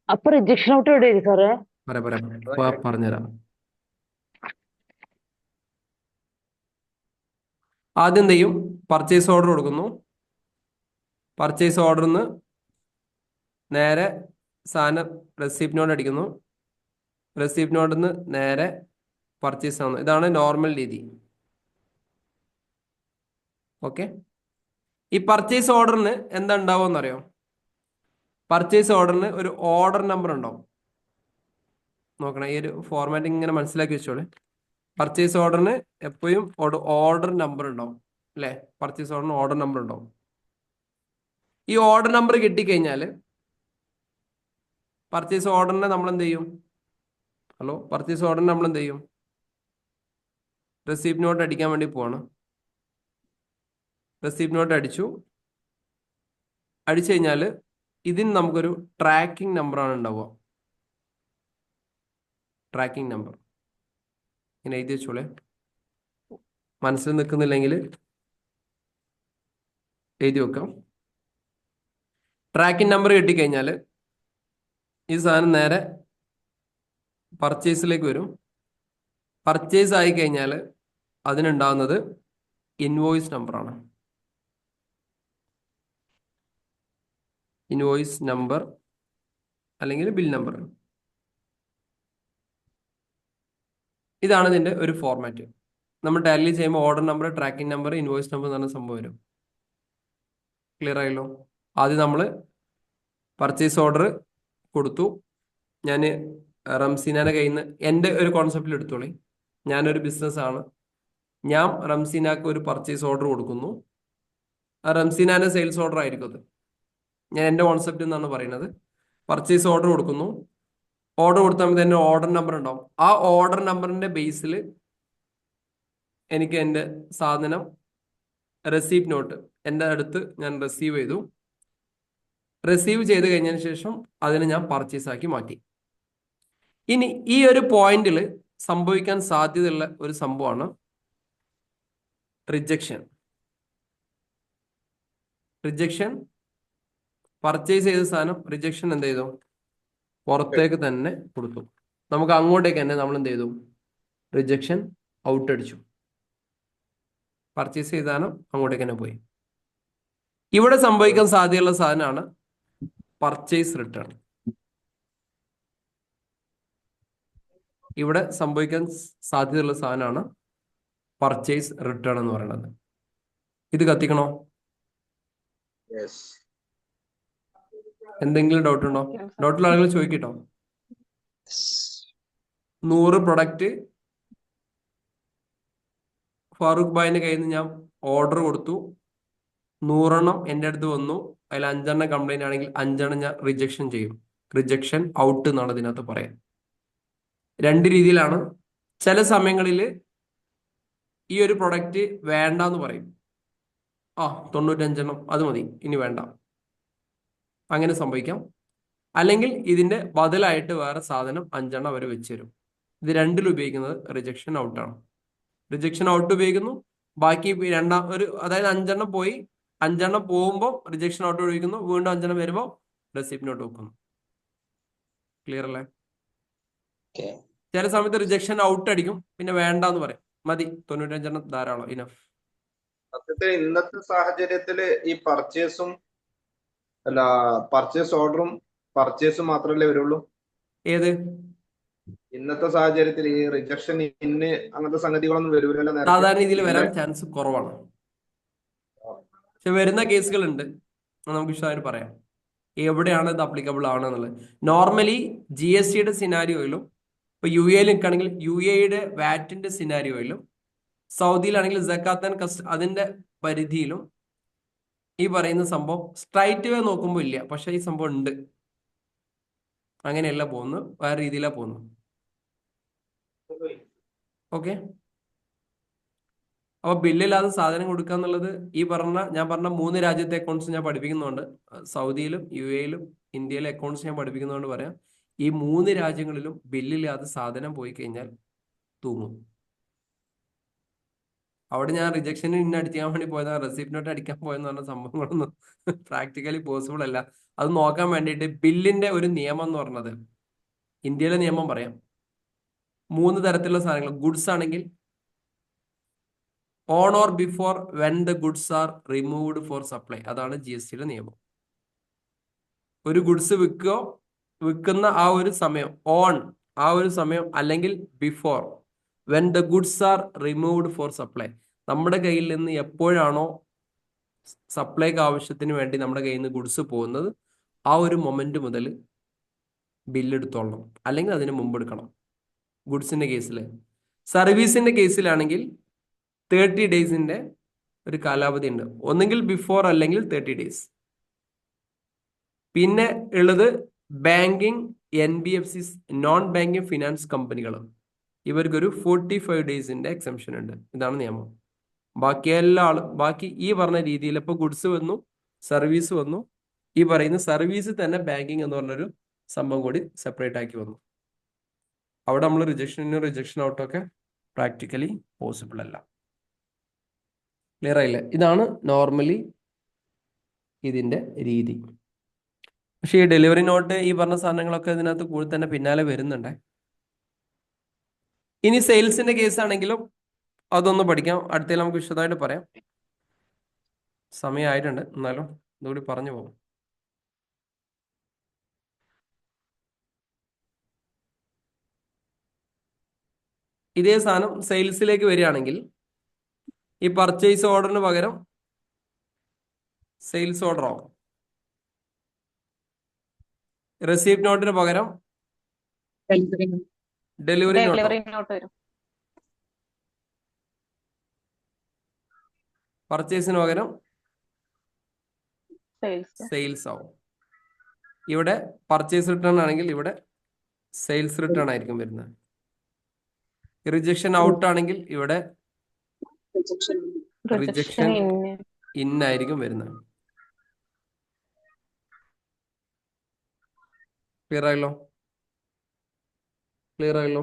അപ്പൊ റിജക്ഷൻ ഔട്ട് എവിടെ സാറേ? പറഞ്ഞുതരാം. ആദ്യം എന്ത് ചെയ്യും? പർച്ചേസ് ഓർഡർ കൊടുക്കുന്നു. പർച്ചേസ് ഓർഡറിന്ന് നേരെ സാധനം റെസിപ്റ്റ് നോട്ട് അടിക്കുന്നു. റെസിപ്റ്റ് നോട്ടിൽ നിന്ന് നേരെ പർച്ചേസ് ആവുന്നു. ഇതാണ് നോർമൽ രീതി. ഓക്കെ, ഈ പർച്ചേസ് ഓർഡറിന് എന്താ ഉണ്ടാവുമെന്ന് അറിയോ? പർച്ചേസ് ഓർഡറിന് ഒരു ഓർഡർ നമ്പർ ഉണ്ടാവും. നോക്കണം, ഈ ഒരു ഫോർമാറ്റ് ഇങ്ങനെ മനസ്സിലാക്കി വെച്ചോളെ. പർച്ചേസ് ഓർഡറിന് എപ്പോഴും ഓർഡർ നമ്പർ ഉണ്ടാവും, അല്ലേ? പർച്ചേസ് ഓർഡറിന് ഓർഡർ നമ്പർ ഉണ്ടാവും. ഈ ഓർഡർ നമ്പർ കിട്ടിക്കഴിഞ്ഞാൽ പർച്ചേസ് ഓർഡറിനെ നമ്മൾ എന്ത് ചെയ്യും? പർച്ചേസ് ഓർഡറിനെ നമ്മൾ എന്ത് ചെയ്യും? റെസിപ്റ്റ് നോട്ട് അടിക്കാൻ വേണ്ടി പോവാണ്. റെസിപ്റ്റ് നോട്ട് അടിച്ചു കഴിഞ്ഞാൽ ഇതിന് നമുക്കൊരു ട്രാക്കിംഗ് നമ്പറാണ് ഉണ്ടാവുക. ട്രാക്കിംഗ് നമ്പർ ഇങ്ങനെ എഴുതി വെച്ചോളെ. മനസ്സിൽ നിൽക്കുന്നില്ലെങ്കിൽ എഴുതി വെക്കാം. ട്രാക്കിംഗ് നമ്പർ കിട്ടിക്കഴിഞ്ഞാൽ ഈ സാധനം നേരെ പർച്ചേസിലേക്ക് വരും. പർച്ചേസ് ആയി കഴിഞ്ഞാൽ അതിനുണ്ടാകുന്നത് ഇൻവോയ്സ് നമ്പറാണ്. ഇൻവോയ്സ് നമ്പർ അല്ലെങ്കിൽ ബിൽ നമ്പർ. ഇതാണ് ഇതിൻ്റെ ഒരു ഫോർമാറ്റ്. നമ്മൾ ടാലി ചെയ്യുമ്പോൾ order number, tracking number, invoice number എന്ന് പറഞ്ഞ സംഭവം വരും. ക്ലിയർ ആയല്ലോ? ആദ്യം നമ്മൾ പർച്ചേസ് ഓർഡർ കൊടുത്തു. ഞാൻ റംസീനാൻ്റെ കയ്യിൽ നിന്ന് എൻ്റെ ഒരു കോൺസെപ്റ്റിൽ എടുത്തോളി. ഞാനൊരു ബിസിനസ്സാണ്. ഞാൻ റംസീനാക്ക് ഒരു പർച്ചേസ് ഓർഡർ കൊടുക്കുന്നു. ആ റംസീനാൻ്റെ സെയിൽസ് ഓർഡർ ആയിരിക്കും അത്. ഞാൻ എൻ്റെ കോൺസെപ്റ്റ് എന്നാണ് പറയുന്നത്. പർച്ചേസ് ഓർഡർ കൊടുക്കുന്നു. ഓർഡർ കൊടുത്താൽ മതി, എൻ്റെ ഓർഡർ നമ്പർ ഉണ്ടാവും. ആ ഓർഡർ നമ്പറിൻ്റെ ബേസിൽ എനിക്ക് എൻ്റെ സാധനം റെസീപ്റ്റ് നോട്ട് എൻ്റെ അടുത്ത് ഞാൻ റിസീവ് ചെയ്തു. റിസീവ് ചെയ്ത് കഴിഞ്ഞതിന് ശേഷം അതിനെ ഞാൻ പർച്ചേസ് ആക്കി മാറ്റി. ഇനി ഈ ഒരു പോയിന്റിൽ സംഭവിക്കാൻ സാധ്യതയുള്ള ഒരു സംഭവമാണ് റിജക്ഷൻ. റിജക്ഷൻ പർച്ചേസ് ചെയ്ത സാധനം റിജക്ഷൻ എന്ത് ചെയ്തു? പുറത്തേക്ക് തന്നെ കൊടുത്തു. നമുക്ക് അങ്ങോട്ടേക്ക് തന്നെ നമ്മൾ എന്ത് ചെയ്തു? റിജക്ഷൻ ഔട്ട് അടിച്ചു. പർച്ചേസ് ചെയ്ത സാധനം അങ്ങോട്ടേക്ക് തന്നെ പോയി. ഇവിടെ സംഭവിക്കാൻ സാധ്യതയുള്ള സാധനമാണ് പർച്ചേസ് റിട്ടേൺ. ഇവിടെ സംഭവിക്കാൻ സാധ്യതയുള്ള സാധനമാണ് പർച്ചേസ് റിട്ടേൺ എന്ന് പറയുന്നത്. ഇത് കത്തിക്കണോ? എന്തെങ്കിലും ഡൗട്ട് ഉണ്ടോ? ഡൗട്ടുള്ള ആളുകൾ ചോദിക്കട്ടോ. 100 പ്രൊഡക്റ്റ് ഫാറൂഖ് ഭായിന്റെ കയ്യിൽ നിന്ന് ഞാൻ ഓർഡർ കൊടുത്തു. 100 എണ്ണം എൻ്റെ അടുത്ത് വന്നു. അതിൽ 5 എണ്ണം കംപ്ലൈന്റ് ആണെങ്കിൽ 5 എണ്ണം ഞാൻ റിജക്ഷൻ ചെയ്യും. റിജക്ഷൻ ഔട്ട് എന്നാണ് ഇതിനകത്ത് പറയാം. 2 രീതിയിലാണ്. ചില സമയങ്ങളിൽ ഈ ഒരു പ്രൊഡക്റ്റ് വേണ്ടാന്ന് പറയും. 95 എണ്ണം അത് മതി, ഇനി വേണ്ട, അങ്ങനെ സംഭവിക്കാം. അല്ലെങ്കിൽ ഇതിന്റെ ബദലായിട്ട് വേറെ സാധനം 5 എണ്ണം അവർ വെച്ച് തരും. ഇത് രണ്ടിലും ഉപയോഗിക്കുന്നത് റിജക്ഷൻ ഔട്ടാണ്. റിജക്ഷൻ ഔട്ട് ഉപയോഗിക്കുന്നു. ബാക്കി അതായത് 5 എണ്ണം പോയി, 5 എണ്ണം പോകുമ്പോൾ റിജക്ഷൻ ഔട്ട് ഉപയോഗിക്കുന്നു. വീണ്ടും 5 എണ്ണം വരുമ്പോൾ റെസിപ്റ്റ് നോട്ട് വെക്കുന്നു. ക്ലിയർ അല്ലേ? ചില സമയത്ത് റിജക്ഷൻ ഔട്ട് അടിക്കും, പിന്നെ വേണ്ടാന്ന് പറയും. മതി, 95 എണ്ണം ധാരാളം, ഇനഫ്. സത്യത്തിൽ ഇന്നത്തെ സാഹചര്യത്തില് ഈ പർച്ചേസ് ഓർഡറും പർച്ചേസും മാത്രമല്ലേ വരുള്ളൂ. ഏത് ഇന്നത്തെ സാഹചര്യത്തിൽ ഈ റിജക്ഷൻ അങ്ങനത്തെ സംഗതികളൊന്നും വരൂലല്ലോ. സാധാരണ രീതിയിൽ വരാൻ ചാൻസ് കുറവാണ്. പക്ഷെ വരുന്ന കേസുകളുണ്ട്. നമുക്ക് വിശദമായിട്ട് പറയാം എവിടെയാണ് ഇത് അപ്ലിക്കബിൾ ആവണമെന്നുള്ളത്. നോർമലി GSTയുടെ സിനാരിയോയിലും, ഇപ്പൊ UAE നിൽക്കുകയാണെങ്കിൽ UAEയുടെ വാറ്റിന്റെ സിനാരിയോയിലും, സൗദിയിലാണെങ്കിൽ സക്കാത്ത് ആൻഡ് അതിന്റെ പരിധിയിലും ഈ പറയുന്ന സംഭവം സ്ട്രൈറ്റ് വേ നോക്കുമ്പോൾ ഇല്ല. പക്ഷെ ഈ സംഭവം ഉണ്ട്. അങ്ങനെയല്ല പോകുന്നു, വേറെ രീതിയിലാണ് പോകുന്നു. ഓക്കെ. അപ്പൊ ബില്ലില്ലാതെ സാധനം കൊടുക്കുക എന്നുള്ളത് ഞാൻ പറഞ്ഞ 3 രാജ്യത്തെ അക്കൗണ്ട്സ് ഞാൻ പഠിപ്പിക്കുന്നുണ്ട്. സൗദിയിലും UAEയിലും ഇന്ത്യയിലെ അക്കൗണ്ട്സ് ഞാൻ പഠിപ്പിക്കുന്നതുകൊണ്ട് പറയാം, ഈ 3 രാജ്യങ്ങളിലും ബില്ലില്ലാതെ സാധനം പോയി കഴിഞ്ഞാൽ തൂങ്ങും. അവിടെ ഞാൻ റിജക്ഷന് അടിക്കാൻ വേണ്ടി പോയതാണ്, റെസിപ്റ്റ് നോട്ട് അടിക്കാൻ പോയെന്ന് പറഞ്ഞ സംഭവങ്ങളൊന്നും പ്രാക്ടിക്കലി പോസിബിൾ അല്ല. അത് നോക്കാൻ വേണ്ടിയിട്ട് ബില്ലിന്റെ ഒരു നിയമം എന്ന് പറഞ്ഞത്, ഇന്ത്യയിലെ നിയമം പറയാം. 3 തരത്തിലുള്ള സാധനങ്ങൾ. ഗുഡ്സ് ആണെങ്കിൽ on or before when the goods are removed four supply, അതാണ് GSTയുടെ നിയമം. ഒരു ഗുഡ്സ് വിൽക്കുന്ന ആ ഒരു സമയം, ആ ഒരു സമയം, അല്ലെങ്കിൽ before when the goods are removed four supply, നമ്മുടെ കയ്യിൽ നിന്ന് എപ്പോഴാണോ സപ്ലൈക്ക് ആവശ്യത്തിന് വേണ്ടി നമ്മുടെ കയ്യിൽ നിന്ന് ഗുഡ്സ് പോകുന്നത്, ആ ഒരു മൊമെന്റ് മുതൽ ബില്ലെടുത്തോളണം, അല്ലെങ്കിൽ അതിന് മുമ്പ് എടുക്കണം. ഗുഡ്സിന്റെ കേസിൽ. സർവീസിന്റെ കേസിലാണെങ്കിൽ 30 ഡേയ്സിന്റെ ഒരു കാലാവധി ഉണ്ട്. ഒന്നെങ്കിൽ ബിഫോർ അല്ലെങ്കിൽ 30 ഡേയ്സ്. പിന്നെ ഉള്ളത് banking NBFCs, non banking finance കമ്പനികൾ. ഇവർക്കൊരു 45 ഡേയ്സിന്റെ എക്സംഷൻ ഉണ്ട്. ഇതാണ് നിയമം. ബാക്കി ബാക്കി ഈ പറഞ്ഞ രീതിയിൽ ഇപ്പൊ ഗുഡ്സ് വന്നു, സർവീസ് വന്നു. ഈ പറയുന്ന സർവീസ് തന്നെ ബാങ്കിങ് എന്ന് പറഞ്ഞൊരു സംഭവം കൂടി സെപ്പറേറ്റ് ആക്കി വന്നു. അവിടെ നമ്മൾ റിജക്ഷൻ ഇന്നും റിജക്ഷൻ ഔട്ടും ഒക്കെ പ്രാക്ടിക്കലി പോസിബിൾ അല്ല. ക്ലിയർ ആയില്ലേ? ഇതാണ് നോർമലി ഇതിന്റെ രീതി. പക്ഷേ ഈ ഡെലിവറി നോട്ട് ഈ പറഞ്ഞ സാധനങ്ങളൊക്കെ ഇതിനകത്ത് കൂടി തന്നെ പിന്നാലെ വരുന്നുണ്ട്. ഇനി സെയിൽസിന്റെ കേസ് ആണെങ്കിലും അതൊന്ന് പഠിക്കാം. അടുത്തതിൽ നമുക്ക് വിശദമായിട്ട് പറയാം. സമയമായിട്ടുണ്ട്, എന്നാലും ഇതുകൂടി പറഞ്ഞു പോകും. ഇതേ സാധനം സെയിൽസിലേക്ക് വരികയാണെങ്കിൽ ഈ പർച്ചേസ് ഓർഡറിന് പകരം സെയിൽസ് ഓർഡർ ആവും. റെസീപ്റ്റ് നോട്ടിന് പകരം ഡെലിവറി നോട്ട് ഡെലിവറി ആവും. നോട്ട് വരും. പർച്ചേസിന് പകരം സെയിൽസ് സെയിൽസ് ആവും. ഇവിടെ പർച്ചേസ് റിട്ടേൺ ആണെങ്കിൽ ഇവിടെ സെയിൽസ് റിട്ടേൺ ആയിരിക്കും വരുന്നത്. റിജക്ഷൻ ഔട്ട് ആണെങ്കിൽ ഇവിടെ റിജക്ഷൻ ഇൻ ആയിരിക്കും വരുന്നത്. ക്ലിയർ ആയല്ലോ? ക്ലിയർ ആയല്ലോ?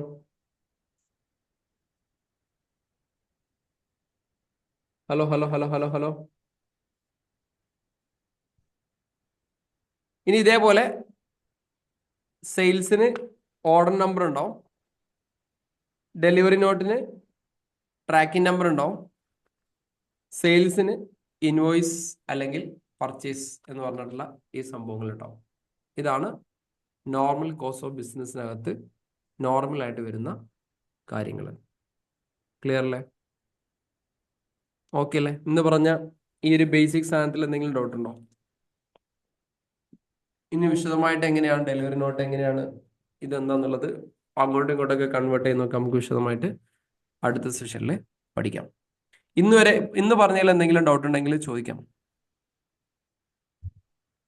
Hello hello hello hello hello. ഇനി ഇതേപോലെ സെയിൽസിന് ഓർഡർ നമ്പർ ഉണ്ടാവും, ഡെലിവറി നോട്ടിന് ട്രാക്കിംഗ് നമ്പർ ഉണ്ടാവും, സെയിൽസിന് ഇൻവോയ്സ് അല്ലെങ്കിൽ പർച്ചേസ് എന്ന് പറഞ്ഞിട്ടുള്ള ഈ സംഭവങ്ങൾ ഉണ്ടാവും. ഇതാണ് നോർമൽ കോഴ്സ് ഓഫ് ബിസിനസ്സിനകത്ത് നോർമൽ ആയിട്ട് വരുന്ന കാര്യങ്ങൾ. ക്ലിയർ അല്ലേ? ഓക്കെ അല്ലേ? ഇന്ന് പറഞ്ഞ ഈ ഒരു ബേസിക് സാധനത്തിൽ എന്തെങ്കിലും ഡൗട്ട് ഉണ്ടോ? ഇനി വിശദമായിട്ട് എങ്ങനെയാണ് ഡെലിവറി നോട്ട്, എങ്ങനെയാണ് ഇതെന്താന്നുള്ളത് അങ്ങോട്ടും ഇങ്ങോട്ടൊക്കെ കൺവേർട്ട് ചെയ്യുന്നൊക്കെ നമുക്ക് വിശദമായിട്ട് അടുത്ത സെഷനിൽ പഠിക്കാം. ഇന്ന് പറഞ്ഞതിൽ എന്തെങ്കിലും ഡൗട്ട് ഉണ്ടെങ്കിൽ ചോദിക്കാം.